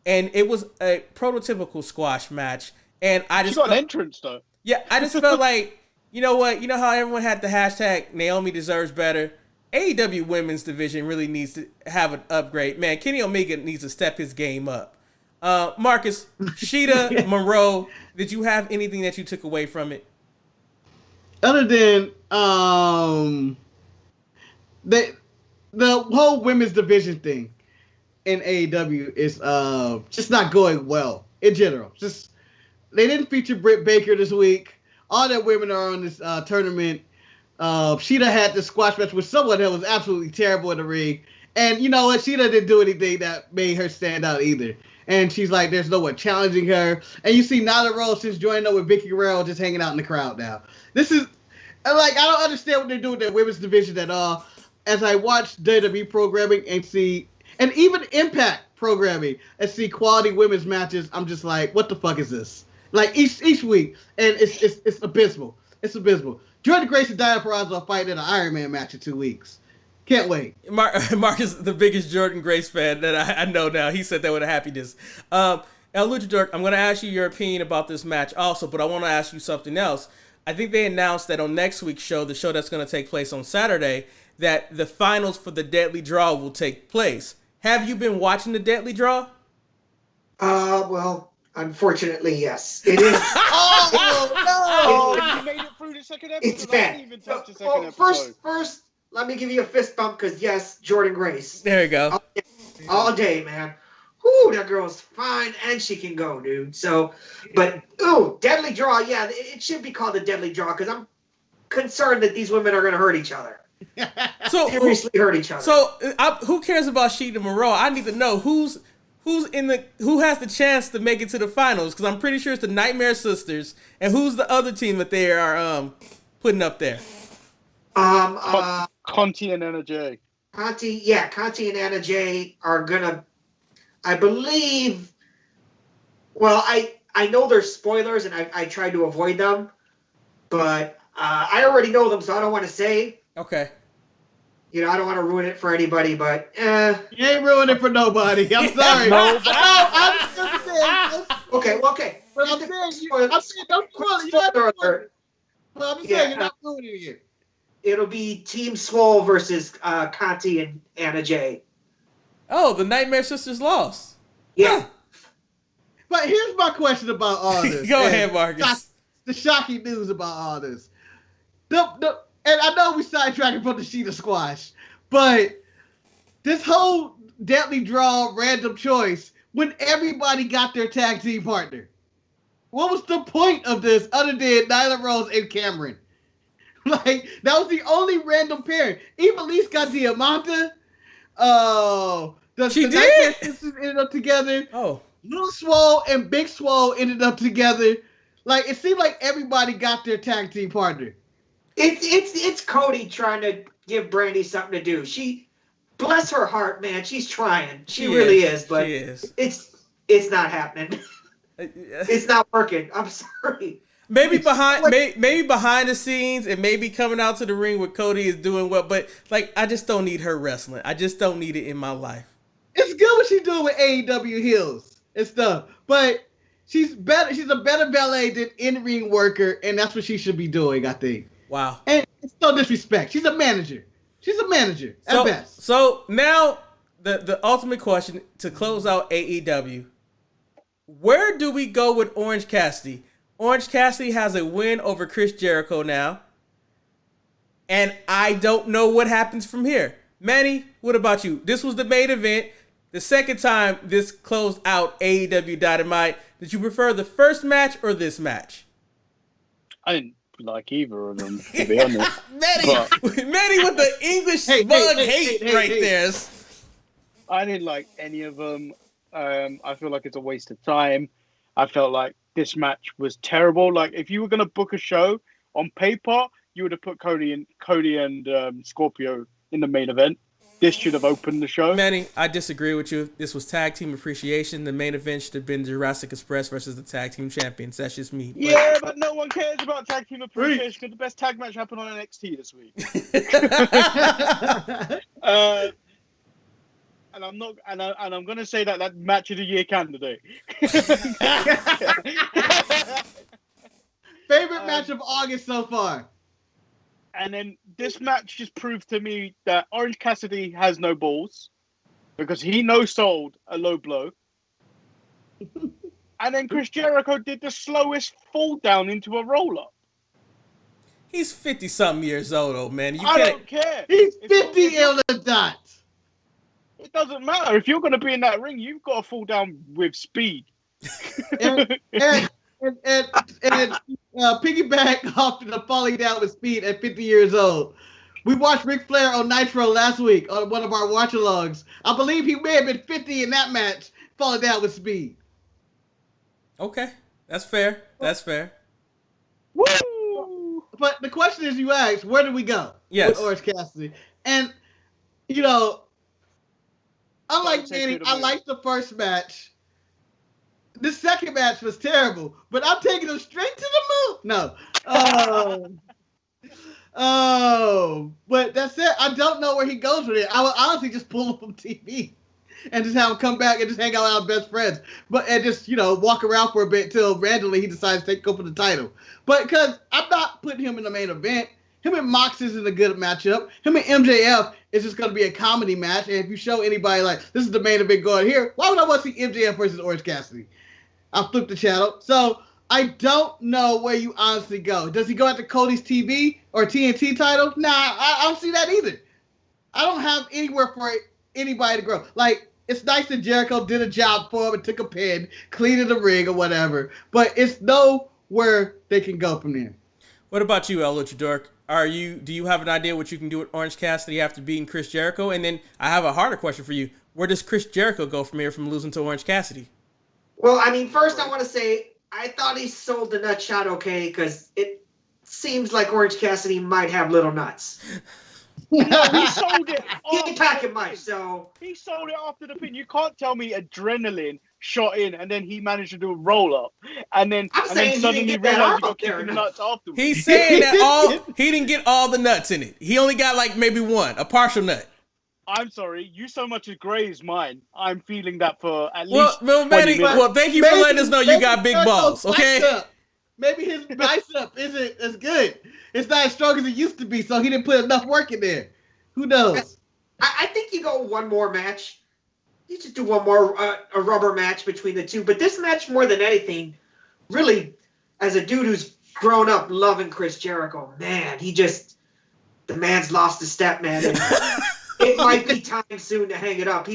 and it was a prototypical squash match. And I just got an entrance though. Yeah, I just felt like, you know what? You know how everyone had the hashtag Naomi deserves better? AEW women's division really needs to have an upgrade. Man, Kenny Omega needs to step his game up. Marcus, Sheeta, Monroe, did you have anything that you took away from it? Other than the whole women's division thing in AEW is just not going well in general. Just they didn't feature Britt Baker this week. All their women are on this tournament. Sheeta had the squash match with someone that was absolutely terrible in the ring. And you know what? Sheeta didn't do anything that made her stand out either. And she's like, there's no one challenging her. And you see Nyla Rose just joining up with Vicky Guerrero just hanging out in the crowd now. This is, like, I don't understand what they're doing with their women's division at all. As I watch WWE programming and see, and even Impact programming and see quality women's matches, I'm just like, what the fuck is this? Like, each week. And it's abysmal. It's abysmal. Jordan Grace and Diana Purrazzo are fighting in an Iron Man match in 2 weeks. Can't wait. Mark is the biggest Jordan Grace fan that I know now. He said that with a happiness. LuchaDork, I'm going to ask you your opinion about this match also, but I want to ask you something else. I think they announced that on next week's show, the show that's going to take place on Saturday, that the finals for the Deadly Draw will take place. Have you been watching the Deadly Draw? Well, unfortunately, yes. It is. You made it through the second episode. It's bad. I didn't even touch the second episode. First, let me give you a fist bump because yes, Jordan Grace. There you go. All day, man. Whoo, that girl's fine and she can go, dude. So, but Deadly Draw, yeah, it should be called the Deadly Draw because I'm concerned that these women are going to hurt each other. Seriously hurt each other. So, who cares about Sheeta Monroe? I need to know who has the chance to make it to the finals because I'm pretty sure it's the Nightmare Sisters, and who's the other team that they are putting up there? Conti and Anna Jay. Conti and Anna Jay are gonna, I believe. Well, I know there's spoilers, and I tried to avoid them, but I already know them, so I don't want to say. Okay. You know, I don't want to ruin it for anybody, but you ain't ruining it for nobody. I'm sorry. Okay. But I'm saying don't spoil it. Well, I'm saying you're not ruining it. It'll be Team Swole versus Conti and Anna Jay. Oh, the Nightmare Sisters lost. Yeah. But here's my question about all this. Go ahead, Marcus. The shocking news about all this. And I know we sidetracked from the Sheeta squash, but this whole Deadly Draw random choice when everybody got their tag team partner. What was the point of this other than Nyla Rose and Cameron? Like, that was the only random pairing. Eve Elise got Diamante. She did? Sisters ended up together. Oh. Little Swole and Big Swole ended up together. Like, it seemed like everybody got their tag team partner. It's Cody trying to give Brandy something to do. She, bless her heart, man, she's trying. She really is, but it's not happening. It's not working. I'm sorry. Maybe behind the scenes and maybe coming out to the ring with Cody is doing well, but like I just don't need her wrestling. I just don't need it in my life. It's good what she's doing with AEW heels and stuff, but she's better. She's a better ballet than in-ring worker, and that's what she should be doing, I think. Wow. And it's no disrespect. She's a manager. She's a manager at best. So now the ultimate question to close out AEW: where do we go with Orange Cassidy? Orange Cassidy has a win over Chris Jericho now, and I don't know what happens from here. Manny, what about you? This was the main event. The second time this closed out AEW Dynamite. Did you prefer the first match or this match? I didn't like either of them, to be honest. Manny with the English smug hate right there. I didn't like any of them. I feel like it's a waste of time. I felt like this match was terrible. Like, if you were going to book a show on paper, you would have put Cody and Scorpio in the main event. This should have opened the show. Manny, I disagree with you. This was Tag Team Appreciation. The main event should have been Jurassic Express versus the Tag Team Champions. That's just me. Yeah, but no one cares about Tag Team Appreciation because the best tag match happened on NXT this week. And I'm not, and I'm gonna say that match of the year candidate. Favorite match of August so far. And then this match just proved to me that Orange Cassidy has no balls because he no-sold a low blow. And then Chris Jericho did the slowest fall down into a roll-up. He's 50-something years old, though, man. I don't care. He's 50 on the dot. It doesn't matter. If you're going to be in that ring, you've got to fall down with speed. and piggyback off the falling down with speed at 50 years old. We watched Ric Flair on Nitro last week on one of our watch-alongs. I believe he may have been 50 in that match, falling down with speed. Okay, that's fair. That's fair. Woo! But the question is, you asked, where do we go with Orange Cassidy? And, you know, unlike Manny, I liked the first match. The second match was terrible, but I'm taking him straight to the moon. No. But that's it. I don't know where he goes with it. I would honestly just pull him from TV and just have him come back and just hang out with our best friends. And just, walk around for a bit till randomly he decides to go for the title. But because I'm not putting him in the main event. Him and Mox isn't a good matchup. Him and MJF is just going to be a comedy match. And if you show anybody like, this is the main event going here, why would I want to see MJF versus Orange Cassidy? I'll flip the channel. So I don't know where you honestly go. Does he go after Cody's TV or TNT title? Nah, I don't see that either. I don't have anywhere for anybody to grow. Like, it's nice that Jericho did a job for him and took a pin, cleaned the ring or whatever. But it's nowhere they can go from there. What about you, LuchaDork? Do you have an idea what you can do with Orange Cassidy after beating Chris Jericho? And then I have a harder question for you. Where does Chris Jericho go from here from losing to Orange Cassidy? Well, I mean, first I want to say I thought he sold the nut shot okay because it seems like Orange Cassidy might have little nuts. No, he sold it. He pack it much, so he sold it after the pin. You can't tell me adrenaline shot in and then he managed to do a roll up and then suddenly realized he got kicked in the nuts afterwards. He's saying that he didn't get all the nuts in it. He only got like maybe one, a partial nut. I'm sorry, you so much as grazed mine. I'm feeling that for at least. Well, Manny, thank you for letting us know you got big balls. Okay. Maybe his bicep isn't as good. It's not as strong as it used to be, so he didn't put enough work in there. Who knows? I think you go one more match. You just do one more a rubber match between the two. But this match, more than anything, really, as a dude who's grown up loving Chris Jericho, man, the man's lost his step, man. And it might be time soon to hang it up.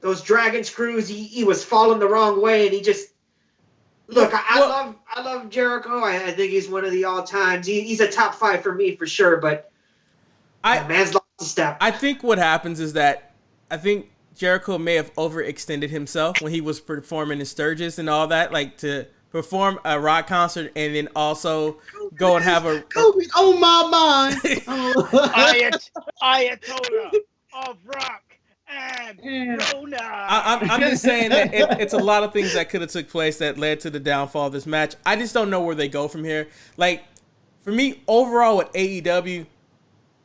Those dragon screws, he was falling the wrong way, and he just, look, I love Jericho. I think he's one of the all-times. He's a top 5 for me for sure, but the man's lost his step. I think what happens is that I think Jericho may have overextended himself when he was performing in Sturgis and all that, like to perform a rock concert and then also go and have a Kobe on my mind. Ayatollah of rock and Rona. I'm just saying that it's a lot of things that could have took place that led to the downfall of this match. I just don't know where they go from here. Like, for me, overall with AEW,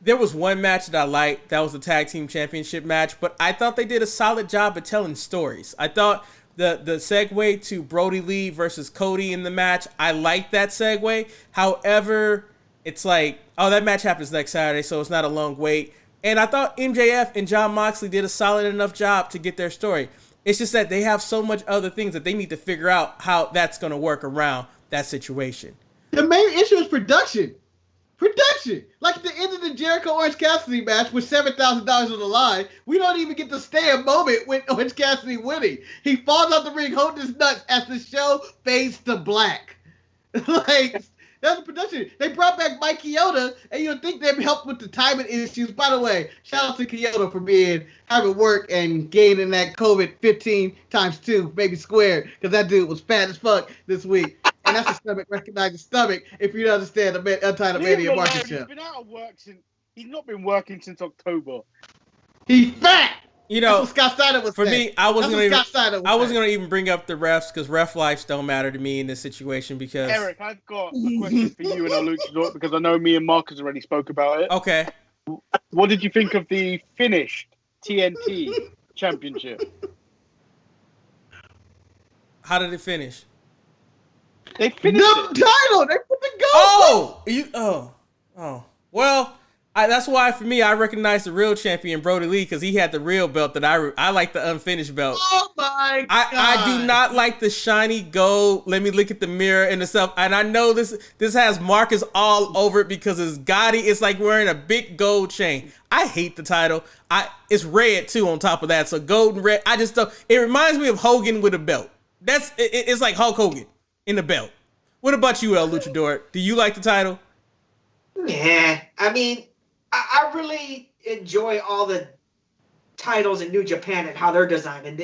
there was one match that I liked. That was the Tag Team Championship match. But I thought they did a solid job of telling stories. I thought the segue to Brody Lee versus Cody in the match, I liked that segue. However, it's like, oh, that match happens next Saturday, so it's not a long wait. And I thought MJF and Jon Moxley did a solid enough job to get their story. It's just that they have so much other things that they need to figure out how that's going to work around that situation. The main issue is production. Like at the end of the Jericho Orange Cassidy match with $7,000 on the line, we don't even get to stay a moment with Orange Cassidy winning. He falls out the ring holding his nuts as the show fades to black. Like, that's the production. They brought back Mike Chioda, and you'd think they'd help with the timing issues. By the way, shout out to Chioda for having work and gaining that COVID 15 times 2, maybe squared, because that dude was fat as fuck this week. And that's a stomach, recognizing stomach, if you understand the Untitled Mania market share. He's been out of work he's not been working since October. He's fat! You know, that's what Scott Steiner was for saying. Me, I wasn't gonna even bring up the refs because ref lives don't matter to me in this situation because Eric, I've got a question for you and LuchaDork because I know me and Marcus already spoke about it. Okay. What did you think of the finished TNT championship? How did it finish? They finished the title. They put the gold. Well, that's why for me I recognize the real champion Brody Lee because he had the real belt that I like the unfinished belt. Oh my god! I do not like the shiny gold. Let me look at the mirror and the stuff. And I know this has Marcus all over it because it's gaudy. It's like wearing a big gold chain. I hate the title. It's red too on top of that. So gold and red. I just don't. It reminds me of Hogan with a belt. It's like Hulk Hogan in the belt. What about you, LuchaDork? Do you like the title? Yeah, I mean, I really enjoy all the titles in New Japan and how they're designed. And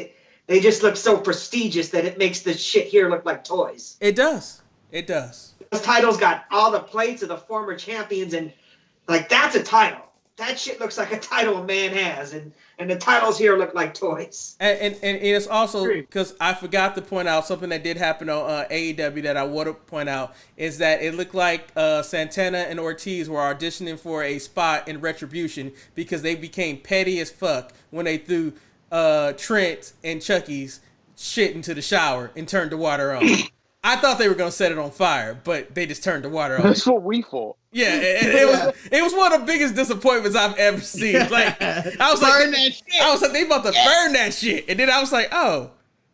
they just look so prestigious that it makes the shit here look like toys. It does. Those titles got all the plates of the former champions, and like that's a title. That shit looks like a title a man has, and the titles here look like toys. And it's also because I forgot to point out something that did happen on AEW that I would have point out is that it looked like Santana and Ortiz were auditioning for a spot in Retribution because they became petty as fuck when they threw Trent and Chucky's shit into the shower and turned the water on. I thought they were gonna set it on fire, but they just turned the water on. That's what we thought. Yeah, it was one of the biggest disappointments I've ever seen. Like I was like, they about to burn that shit, and then I was like, oh,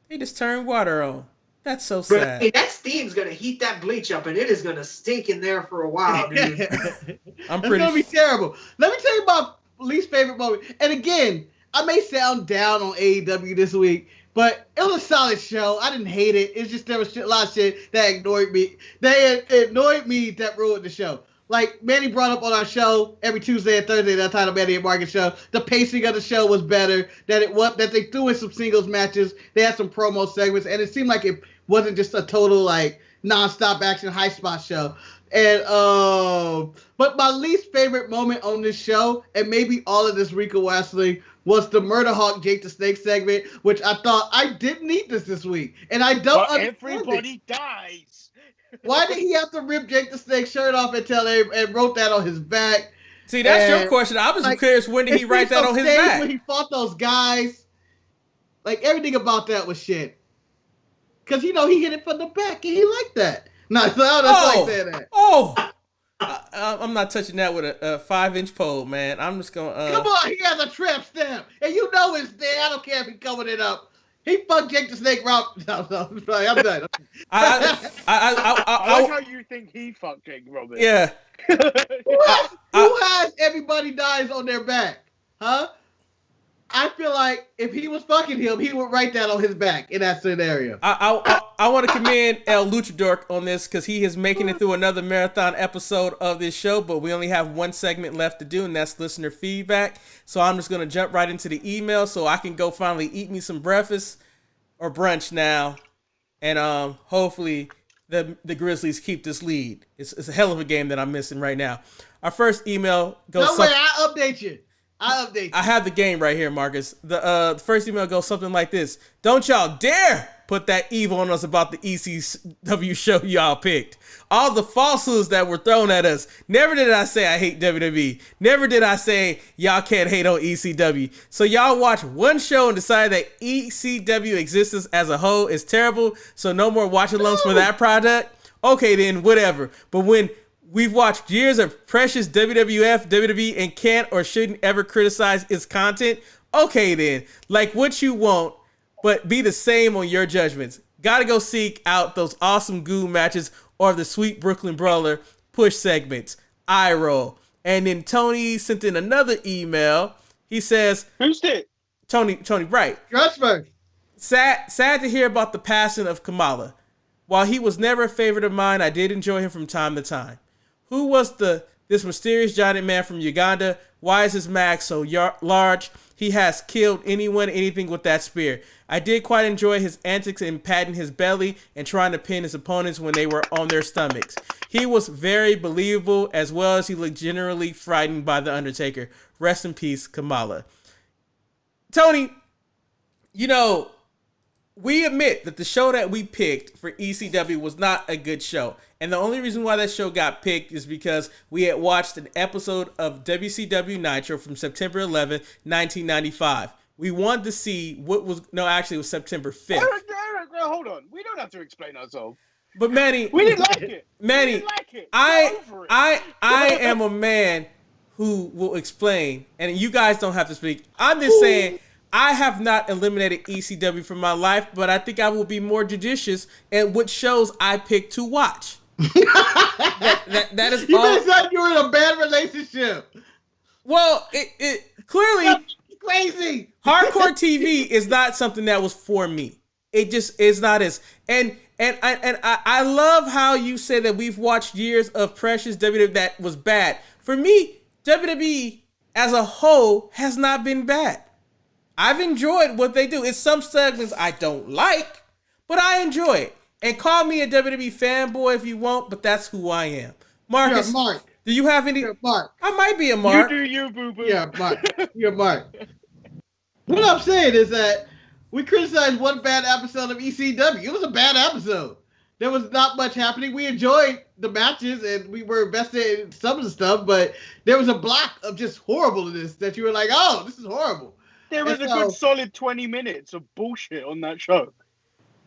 they just turned water on. That's so sad. Hey, that steam's gonna heat that bleach up, and it is gonna stink in there for a while, dude. It's gonna be terrible. Let me tell you my least favorite moment. And again, I may sound down on AEW this week. But it was a solid show. I didn't hate it. It's just there was a lot of shit that annoyed me. That ruined the show. Like Manny brought up on our show every Tuesday and Thursday, that Title Manny and Market show. The pacing of the show was better. That they threw in some singles matches. They had some promo segments, and it seemed like it wasn't just a total like nonstop action high spot show. And but my least favorite moment on this show, and maybe all of this Rico Wrestling, was the Murder Hawk Jake the Snake segment, which I thought I didn't need this week, and I don't understand everybody dies. Why did he have to rip Jake the Snake shirt off and wrote that on his back? See, that's your question. I was curious, when did he write that on his back? When he fought those guys, like everything about that was shit. Cause he hit it from the back and he liked that. That's like that. I'm not touching that with a 5-inch pole, man. I'm just gonna. Come on, he has a tramp stamp, and it's there. I don't care if he's covering it up. He fucked Jake the Snake Route. No, I'm done. I like how you think he fucked Jake Robin. Yeah. Who has everybody dies on their back? Huh? I feel like if he was fucking him, he would write that on his back in that scenario. I want to commend LuchaDork on this because he is making it through another marathon episode of this show, but we only have one segment left to do, and that's listener feedback. So I'm just going to jump right into the email so I can go finally eat me some breakfast or brunch now, and hopefully the Grizzlies keep this lead. It's a hell of a game that I'm missing right now. Our first email goes... No way, I'll update you. I have the game right here, Marcus. The first email goes something like this. Don't y'all dare put that evil on us about the ECW show y'all picked. All the falsehoods that were thrown at us. Never did I say I hate WWE. Never did I say y'all can't hate on ECW. So y'all watch one show and decide that ECW existence as a whole is terrible, so no more watch-alongs for that product? Okay then, whatever. But when we've watched years of precious WWF, WWE, and can't or shouldn't ever criticize its content, okay then, like what you want, but be the same on your judgments. Gotta go seek out those awesome goo matches or the sweet Brooklyn Brawler push segments. Eye roll. And then Tony sent in another email. He says, "Who's it? Tony Bright. Strasburg. Sad to hear about the passing of Kamala. While he was never a favorite of mine, I did enjoy him from time to time. Who was this mysterious giant man from Uganda? Why is his mag so large? He has killed anyone, anything with that spear. I did quite enjoy his antics in patting his belly and trying to pin his opponents when they were on their stomachs. He was very believable, as well as he looked generally frightened by The Undertaker. Rest in peace, Kamala." Tony, you know, we admit that the show that we picked for ECW was not a good show. And the only reason why that show got picked is because we had watched an episode of WCW Nitro from September 11, 1995. We wanted to see what was... No, actually, it was September 5th. Eric, hold on. We don't have to explain ourselves. But Manny... We didn't like it. Manny, we didn't like it. I am a man who will explain. And you guys don't have to speak. I'm just saying... I have not eliminated ECW from my life, but I think I will be more judicious at what shows I pick to watch. that is you all. You said you were in a bad relationship. Well, it clearly That's crazy. Hardcore TV is not something that was for me. It just is not as and I love how you say that we've watched years of precious WWE that was bad. For me, WWE as a whole has not been bad. I've enjoyed what they do. It's some segments I don't like, but I enjoy it. And call me a WWE fanboy if you want, but that's who I am. Marcus, You're Mark. Do you have any? You're Mark. I might be a Mark. You do you, boo-boo. Yeah, Mark. You're Mark. What I'm saying is that we criticized one bad episode of ECW. It was a bad episode. There was not much happening. We enjoyed the matches and we were invested in some of the stuff, but there was a block of just horribleness that you were like, oh, this is horrible. There was a good solid 20 minutes of bullshit on that show.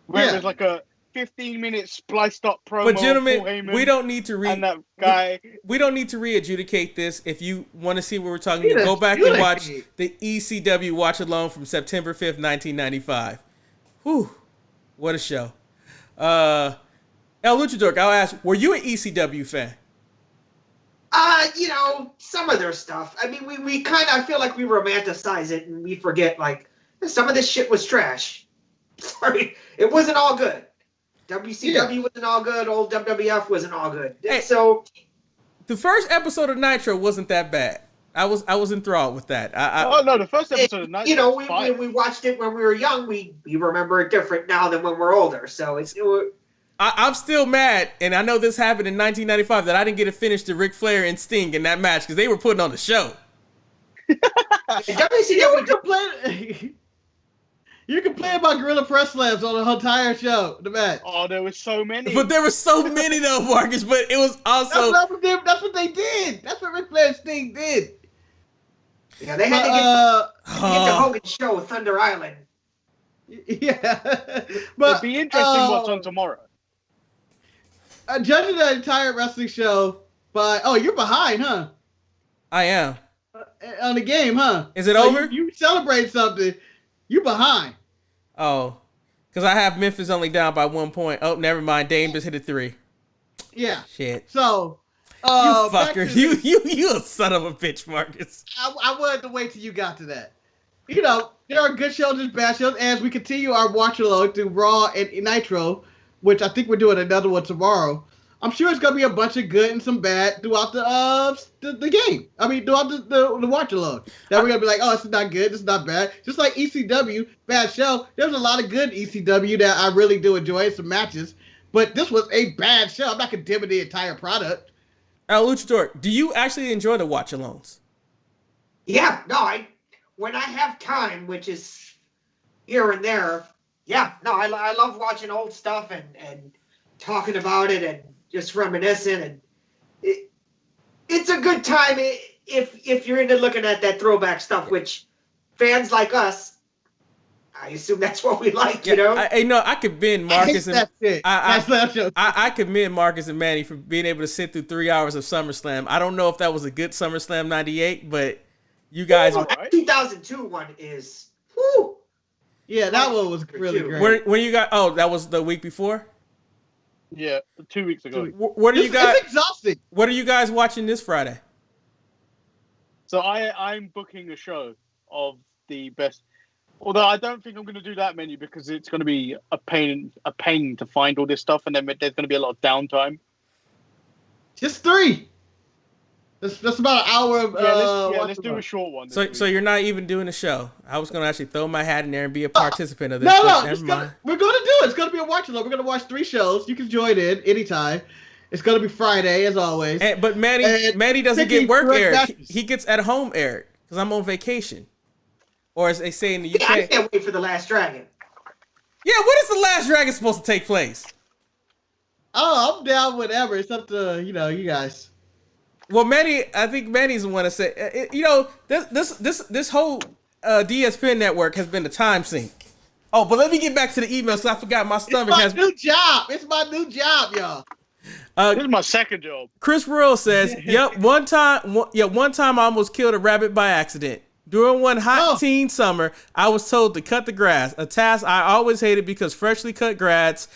Where it was like a 15-minute spliced up promo. But gentlemen, we don't need to and that guy. We don't need to re-adjudicate this. If you want to see what we're talking about, go back and watch the ECW Watch Alone from September 5th, 1995. Whew. What a show. LuchaDork, I'll ask, were you an ECW fan? Some of their stuff. I mean, we kind of, I feel like we romanticize it and we forget, like, some of this shit was trash. Sorry, it wasn't all good. WCW wasn't all good. Old WWF wasn't all good. Hey, so, the first episode of Nitro wasn't that bad. I was enthralled with that. The first episode of Nitro was fine. we watched it when we were young. We remember it different now than when we're older. So I'm still mad, and I know this happened in 1995, that I didn't get to finish the Ric Flair and Sting in that match because they were putting on the show. You complain about Gorilla Press Slams on the entire show, the match. Oh, there was so many. But there were so many though, Marcus. But it was also that's what they did. That's what Ric Flair and Sting did. Yeah, they had to get the Hogan show, Thunder Island. Yeah, but it'd be interesting what's on tomorrow. Judging the entire wrestling show by you're behind, huh? I am on the game, huh? Is it over? You celebrate something. You behind. Oh, because I have Memphis only down by 1 point. Oh, never mind. Dame just hit a 3. Yeah. Shit. So, you fucker. You a son of a bitch, Marcus. I wanted to wait till you got to that. you know, there are good shows and bad shows. As we continue our watch along through Raw and Nitro, which I think we're doing another one tomorrow. I'm sure it's gonna be a bunch of good and some bad throughout the game. I mean, throughout the watch along. That we're gonna be like, oh, this is not good, this is not bad. Just like ECW, bad show. There's a lot of good ECW that I really do enjoy, some matches. But this was a bad show. I'm not condemning the entire product. LuchaDork, do you actually enjoy the watch alongs? Yeah, no, when I have time, which is here and there, yeah, no, I love watching old stuff and talking about it and just reminiscing, and it's a good time if you're into looking at that throwback stuff, which fans like us, I assume that's what we like, you know. I commend Marcus I commend Marcus and Manny for being able to sit through 3 hours of SummerSlam. I don't know if that was a good SummerSlam '98, but you guys. That 2002 one is. Whew, yeah, that one was really great. When you got? Oh, that was the week before. Yeah, 2 weeks ago. What are you guys? It's exhausting. What are you guys watching this Friday? So I'm booking a show of the best. Although I don't think I'm going to do that many because it's going to be a pain to find all this stuff, and then there's going to be a lot of downtime. Just 3. That's about an hour of. Let's do a short one. So you're not even doing a show. I was going to actually throw my hat in there and be a participant of this. No, we're going to do it. It's going to be a watch along. We're going to watch 3 shows. You can join in anytime. It's going to be Friday as always. But Manny doesn't get work aired. He gets at home aired because I'm on vacation. Or as they say in the UK. I can't wait for The Last Dragon. Yeah, when is The Last Dragon supposed to take place? Oh, I'm down whatever. It's up to, you guys. Well, I think Manny's the one to say, this whole DSPN network has been a time sink. Oh, but let me get back to the emails because I forgot my stomach has. It's my new job, y'all. This is my second job. Chris Royal says, "Yep, one time I almost killed a rabbit by accident. During one hot teen summer, I was told to cut the grass, a task I always hated because freshly cut grass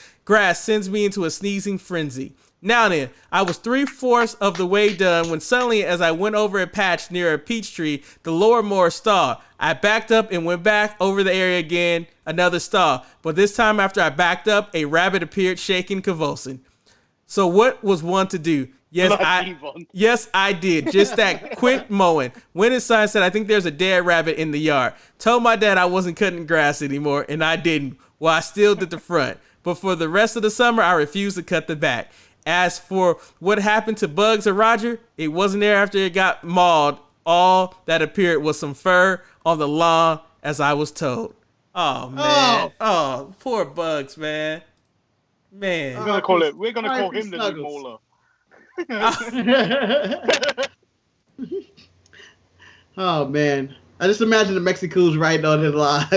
sends me into a sneezing frenzy. Now then, I was 3/4 of the way done when suddenly, as I went over a patch near a peach tree, the lower mower stalled. I backed up and went back over the area again, another stall. But this time after I backed up, a rabbit appeared shaking, convulsing. So what was one to do? Yes, I did. Just that. Quit mowing. Went inside and said, I think there's a dead rabbit in the yard. Told my dad I wasn't cutting grass anymore, and I didn't. Well, I still did the front. But for the rest of the summer, I refused to cut the back. As for what happened to Bugs or Roger, it wasn't there after it got mauled. All that appeared was some fur on the lawn, as I was told. Oh, man. Oh, poor Bugs, man. Man. We're gonna call him the new mauler. Oh man, I just imagine the Mexicans writing on his line,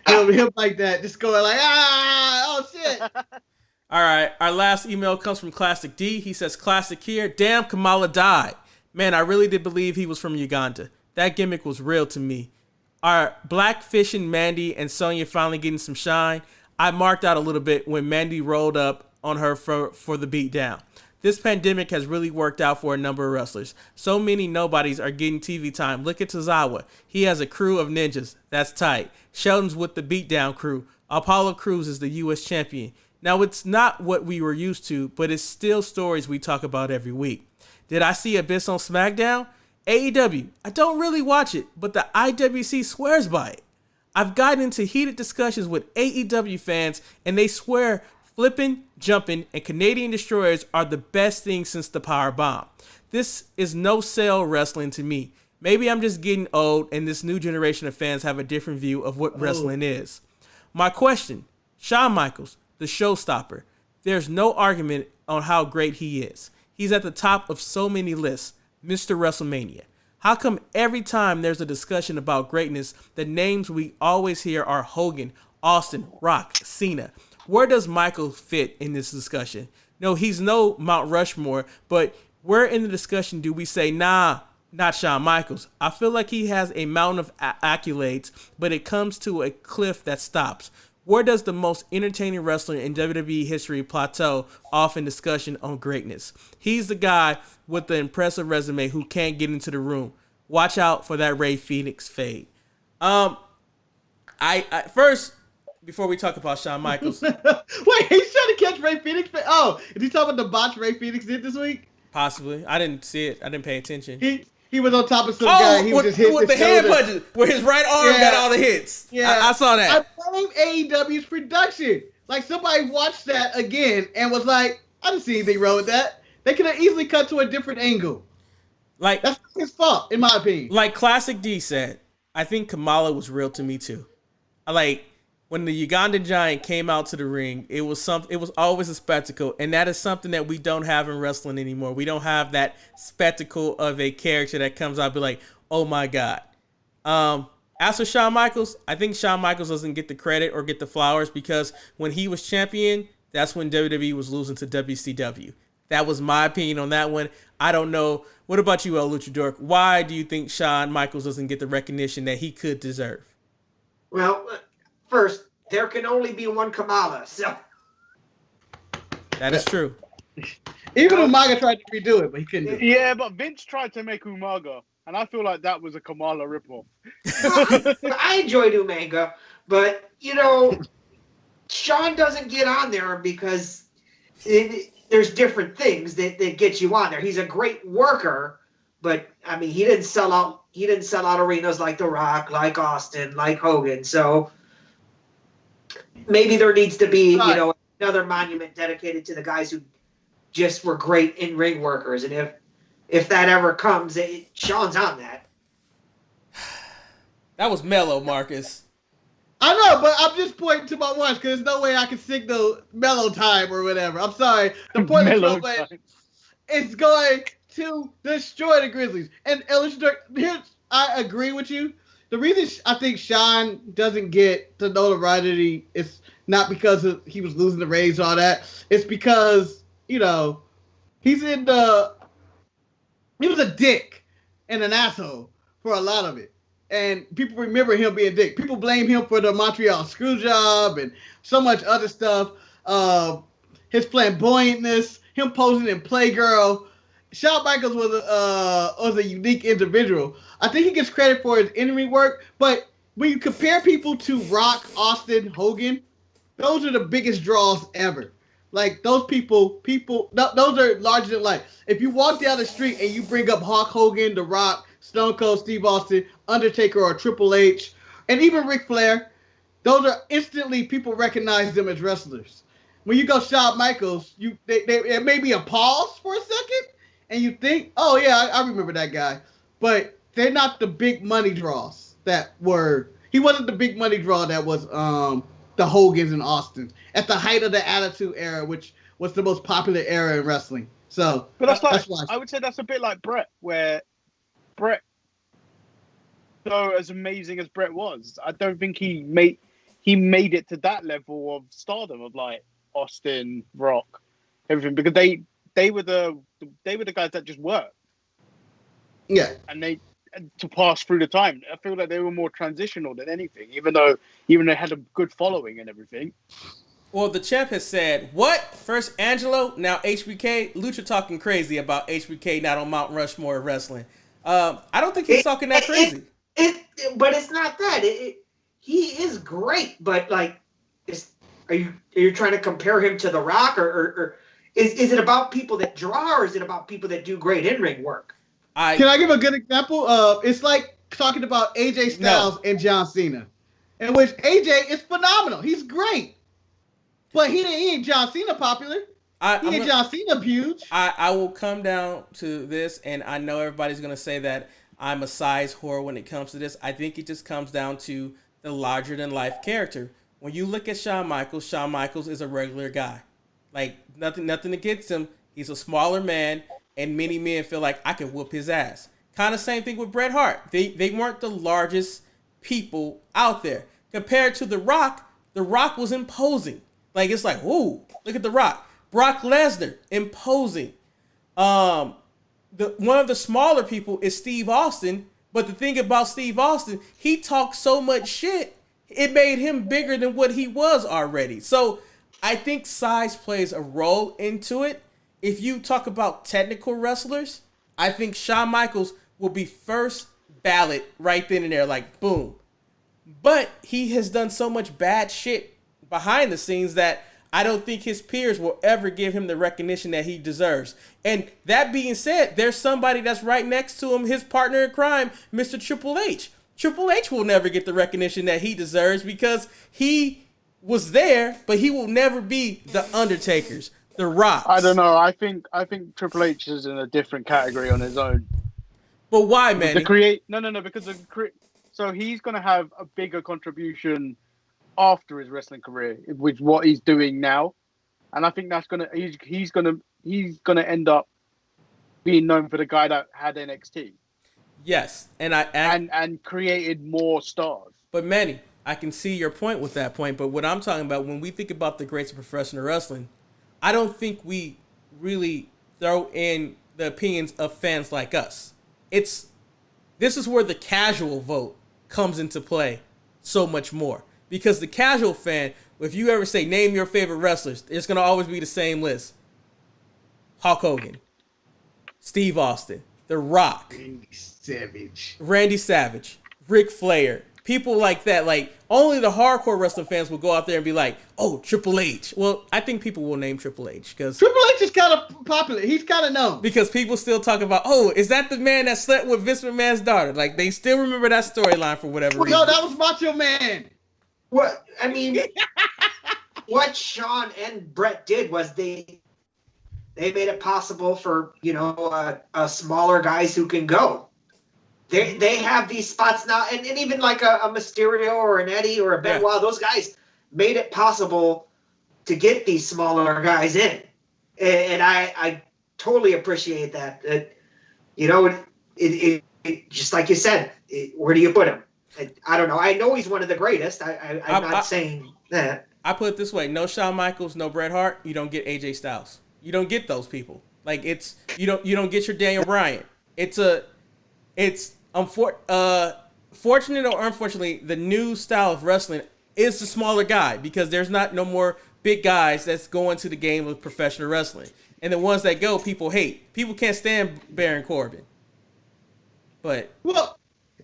him like that, just going like, oh shit. All right, our last email comes from Classic D. He says, "Classic here. Damn, Kamala died. Man, I really did believe he was from Uganda. That gimmick was real to me. Are Blackfish and Mandy and Sonya finally getting some shine? I marked out a little bit when Mandy rolled up on her for the beatdown. This pandemic has really worked out for a number of wrestlers. So many nobodies are getting TV time. Look at Tozawa. He has a crew of ninjas. That's tight. Shelton's with the beatdown crew. Apollo Crews is the U.S. champion. Now, it's not what we were used to, but it's still stories we talk about every week. Did I see Abyss on SmackDown? AEW. I don't really watch it, but the IWC swears by it. I've gotten into heated discussions with AEW fans, and they swear flipping, jumping, and Canadian destroyers are the best thing since the power bomb. This is no sell wrestling to me. Maybe I'm just getting old, and this new generation of fans have a different view of what wrestling is. My question, Shawn Michaels, the showstopper. There's no argument on how great he is. He's at the top of so many lists. Mr. WrestleMania. How come every time there's a discussion about greatness, the names we always hear are Hogan, Austin, Rock, Cena? Where does Michael fit in this discussion? No, he's no Mount Rushmore, but where in the discussion do we say, nah, not Shawn Michaels? I feel like he has a mountain of accolades, but it comes to a cliff that stops. Where does the most entertaining wrestler in WWE history plateau off in discussion on greatness? He's the guy with the impressive resume who can't get into the room. Watch out for that Ray Phoenix fade. I first, before we talk about Shawn Michaels, Wait, he's trying to catch Ray Phoenix. Oh, is he talking about the botch Ray Phoenix did this week? possibly. I didn't see it. I didn't pay attention. He was on top of some guy. He was just hitting with the hand punches, where his right arm got all the hits. Yeah, I saw that. I blame AEW's production. Like, somebody watched that again and was like, I didn't see anything wrong with that. They could have easily cut to a different angle. Like, that's his fault, in my opinion. Like Classic D said, I think Kamala was real to me too. Like, when the Ugandan Giant came out to the ring, it was always a spectacle, and that is something that we don't have in wrestling anymore. We don't have that spectacle of a character that comes out and be like, oh my God. As for Shawn Michaels, I think Shawn Michaels doesn't get the credit or get the flowers because when he was champion, that's when WWE was losing to WCW. That was my opinion on that one. I don't know. What about you, LuchaDork? Why do you think Shawn Michaels doesn't get the recognition that he could deserve? Well, first, there can only be one Kamala, so. That is true. Even Umaga tried to redo it, but he couldn't do it. Yeah, but Vince tried to make Umaga, and I feel like that was a Kamala ripoff. I enjoyed Umaga, but, Shawn doesn't get on there because there's different things that get you on there. He's a great worker, but I mean, he didn't sell out arenas like The Rock, like Austin, like Hogan. So maybe there needs to be, another monument dedicated to the guys who just were great in-ring workers. And if that ever comes, Shawn's on that. That was mellow, Marcus. I know, but I'm just pointing to my watch because there's no way I can signal mellow time or whatever. I'm sorry. The point of it's going to destroy the Grizzlies. And here's, I agree with you. The reason I think Shawn doesn't get the notoriety is not because he was losing the Rays or all that. It's because, he was a dick and an asshole for a lot of it. And people remember him being a dick. People blame him for the Montreal Screwjob and so much other stuff. His flamboyantness, him posing in Playgirl. Shawn Michaels was a unique individual. I think he gets credit for his in-ring work, but when you compare people to Rock, Austin, Hogan, those are the biggest draws ever. Like, those those are larger than life. If you walk down the street and you bring up Hulk Hogan, The Rock, Stone Cold Steve Austin, Undertaker, or Triple H, and even Ric Flair, those are instantly people recognize them as wrestlers. When you go Shawn Michaels, it may be a pause for a second, and you think, oh yeah, I remember that guy. But they're not the big money draws he wasn't the big money draw that was the Hogans and Austins at the height of the Attitude Era, which was the most popular era in wrestling. So, but that's why I would say that's a bit like Brett, where Brett, though as amazing as Brett was, I don't think he made it to that level of stardom of like Austin, Rock, everything, because they were the guys that just worked. Yeah, and to pass through the time. I feel like they were more transitional than anything, even they had a good following and everything. Well, the champ has said, what? First Angelo, now HBK. Lucha talking crazy about HBK not on Mount Rushmore of wrestling. I don't think he's talking that crazy. But it's not that. He is great, but like, are you trying to compare him to The Rock, or is it about people that draw, or is it about people that do great in-ring work? Can I give a good example? It's like talking about AJ Styles and John Cena, in which AJ is phenomenal. He's great, but he ain't John Cena popular. John Cena huge. I will come down to this, and I know everybody's going to say that I'm a size whore when it comes to this. I think it just comes down to the larger-than-life character. When you look at Shawn Michaels is a regular guy. Like, nothing against him. He's a smaller man, and many men feel like I can whoop his ass. Kind of same thing with Bret Hart. They weren't the largest people out there. Compared to The Rock was imposing. Like, it's like, whoa, look at The Rock. Brock Lesnar, imposing. One of the smaller people is Steve Austin, but the thing about Steve Austin, he talked so much shit, it made him bigger than what he was already. So I think size plays a role into it. If you talk about technical wrestlers, I think Shawn Michaels will be first ballot right then and there, like boom. But he has done so much bad shit behind the scenes that I don't think his peers will ever give him the recognition that he deserves. And that being said, there's somebody that's right next to him, his partner in crime, Mr. Triple H. Triple H will never get the recognition that he deserves because he was there, but he will never be the Undertakers, the Rocks. I don't know. I think Triple H is in a different category on his own. But why, man? So he's gonna have a bigger contribution after his wrestling career, with what he's doing now, and I think that's he's gonna end up being known for the guy that had NXT. Yes, and created more stars. But Manny, I can see your point with that point. But what I'm talking about, when we think about the greats of professional wrestling, I don't think we really throw in the opinions of fans like us. This is where the casual vote comes into play so much more. Because the casual fan, if you ever say, name your favorite wrestlers, it's going to always be the same list. Hulk Hogan, Steve Austin, The Rock, Randy Savage, Ric Flair, people like that. Like, only the hardcore wrestling fans will go out there and be like, oh, Triple H. Well, I think people will name Triple H because Triple H is kind of popular. He's kind of known. Because people still talk about, oh, is that the man that slept with Vince McMahon's daughter? Like, they still remember that storyline for whatever reason. No, that was Macho Man. What I mean, what Sean and Brett did was they made it possible for smaller guys who can go. They have these spots now, and even like a Mysterio or an Eddie or a Benoit, those guys made it possible to get these smaller guys in, and I totally appreciate that. It just like you said, where do you put him? I don't know. I know he's one of the greatest. I'm not saying that. I put it this way: no Shawn Michaels, no Bret Hart. You don't get AJ Styles. You don't get those people. Like you don't get your Daniel Bryan. Fortunate or unfortunately, the new style of wrestling is the smaller guy because there's no more big guys that's going to the game of professional wrestling. And the ones that go, people hate. People can't stand Baron Corbin. But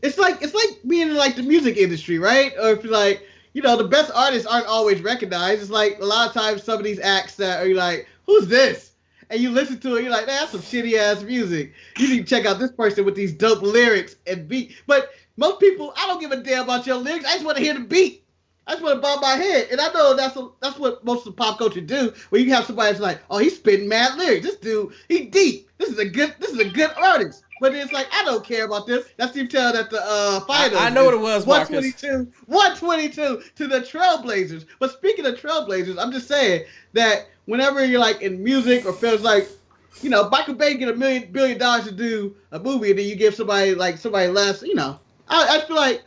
it's like being in like the music industry, right? Or if you're like, the best artists aren't always recognized. It's like a lot of times some of these acts that are like, who's this? And you listen to it, you're like, that's some shitty ass music. You need to check out this person with these dope lyrics and beat. But most people, I don't give a damn about your lyrics. I just want to hear the beat. I just want to bob my head. And I know that's what most of the pop culture do. Where you have somebody that's like, oh, he's spitting mad lyrics. This dude, he deep. This is a good artist. But it's like, I don't care about this. That's you tell that the finals. I know what it was, Marcus. 122 to the Trailblazers. But speaking of Trailblazers, I'm just saying that whenever you're like in music or feels like, Michael Bay get $1 billion to do a movie, and then you give somebody less, I feel like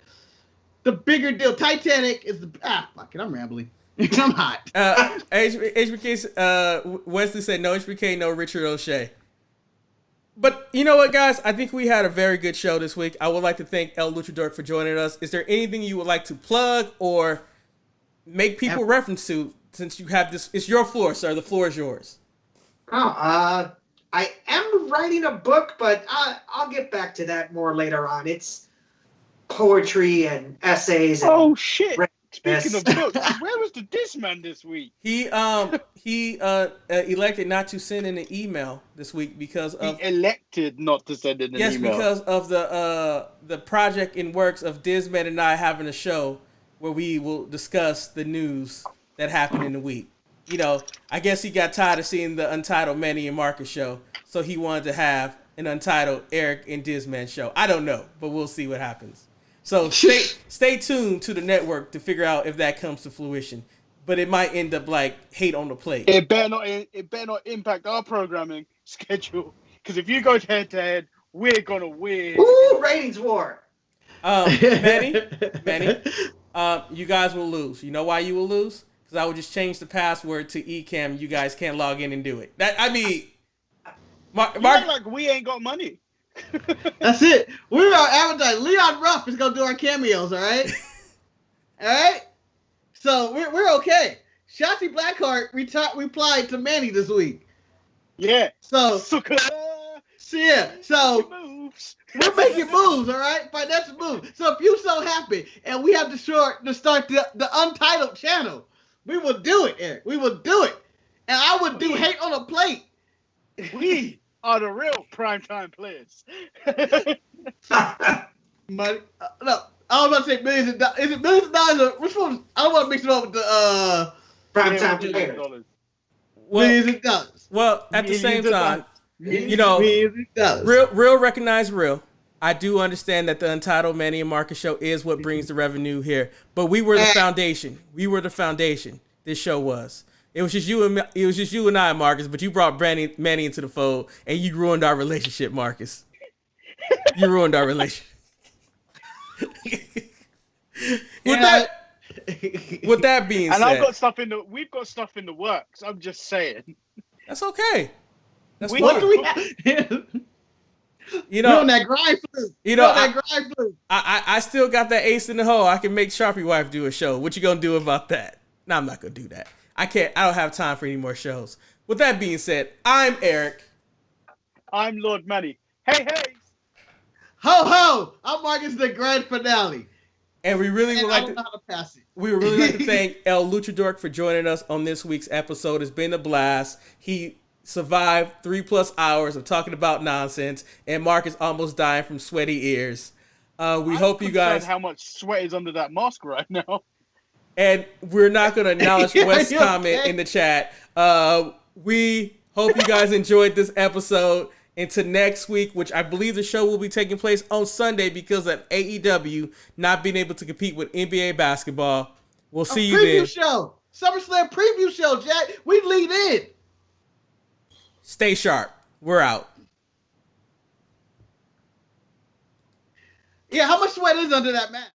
the bigger deal. Titanic is fuck it, I'm rambling. I'm hot. HBK, Wesley said no HBK, no Richard O'Shea. But you know what, guys? I think we had a very good show this week. I would like to thank LuchaDork for joining us. Is there anything you would like to plug or make people reference to since you have this? It's your floor, sir. The floor is yours. I am writing a book, but I'll get back to that more later on. It's poetry and essays. And shit! Speaking of books, where was the Disman this week? He elected not to send in an email this week because of... He elected not to send in an email. Yes, because of the project in works of Disman and I having a show where we will discuss the news that happened in the week. I guess he got tired of seeing the Untitled Manny and Marcus show, so he wanted to have an Untitled Eric and Disman show. I don't know, but we'll see what happens. So stay tuned to the network to figure out if that comes to fruition. But it might end up like hate on the plate. It better not impact our programming schedule. Because if you go head to head, we're gonna win. Ooh, ratings war. Manny, you guys will lose. You know why you will lose? Because I will just change the password to eCam. You guys can't log in and do it. Like we ain't got money. That's it. We're our advertising. Leon Ruff is gonna do our cameos. All right. All right. So we're okay. Shotzi Blackheart replied to Manny this week. Yeah. So Sucker. yeah. So moves. We're making moves, all right? Financial moves. So if you so happy and we have to start the Untitled channel, we will do it, Eric. We will do it. And I would do Hate on a Plate. We are the real primetime players. Money. No, I was about to say millions of dollars. Is it millions of dollars or which one? I don't want to mix it up with the Primetime players. millions of dollars. Well, at the same time, Millions of dollars. real recognize real. I do understand that the Untitled Manny and Marcus show is what brings the revenue here, but we were the foundation. We were the foundation. This show was. It was just you and I, Marcus. But you brought Manny into the fold, and you ruined our relationship, Marcus. You ruined our relationship. With that being said, and we've got stuff in the works. I'm just saying. That's okay. That's what do we have? You know, we're on that grind flu. I still got that ace in the hole. I can make Sharpie Wife do a show. What you gonna do about that? No, I'm not gonna do that. I don't have time for any more shows. With that being said, I'm Eric. I'm Lord Manny. Hey. Ho ho! I'm Marcus the grand finale. And we really would like to pass it. We would really like to thank LuchaDork for joining us on this week's episode. It's been a blast. He survived 3+ hours of talking about nonsense, and Mark is almost dying from sweaty ears. We hope you guys. How much sweat is under that mask right now? And we're not going to acknowledge West's comment in the chat. We hope you guys enjoyed this episode. Into next week, which I believe the show will be taking place on Sunday because of AEW not being able to compete with NBA basketball. We'll see you then. Preview show. SummerSlam preview show, Jack. We lead in. Stay sharp. We're out. Yeah, how much sweat is under that mask?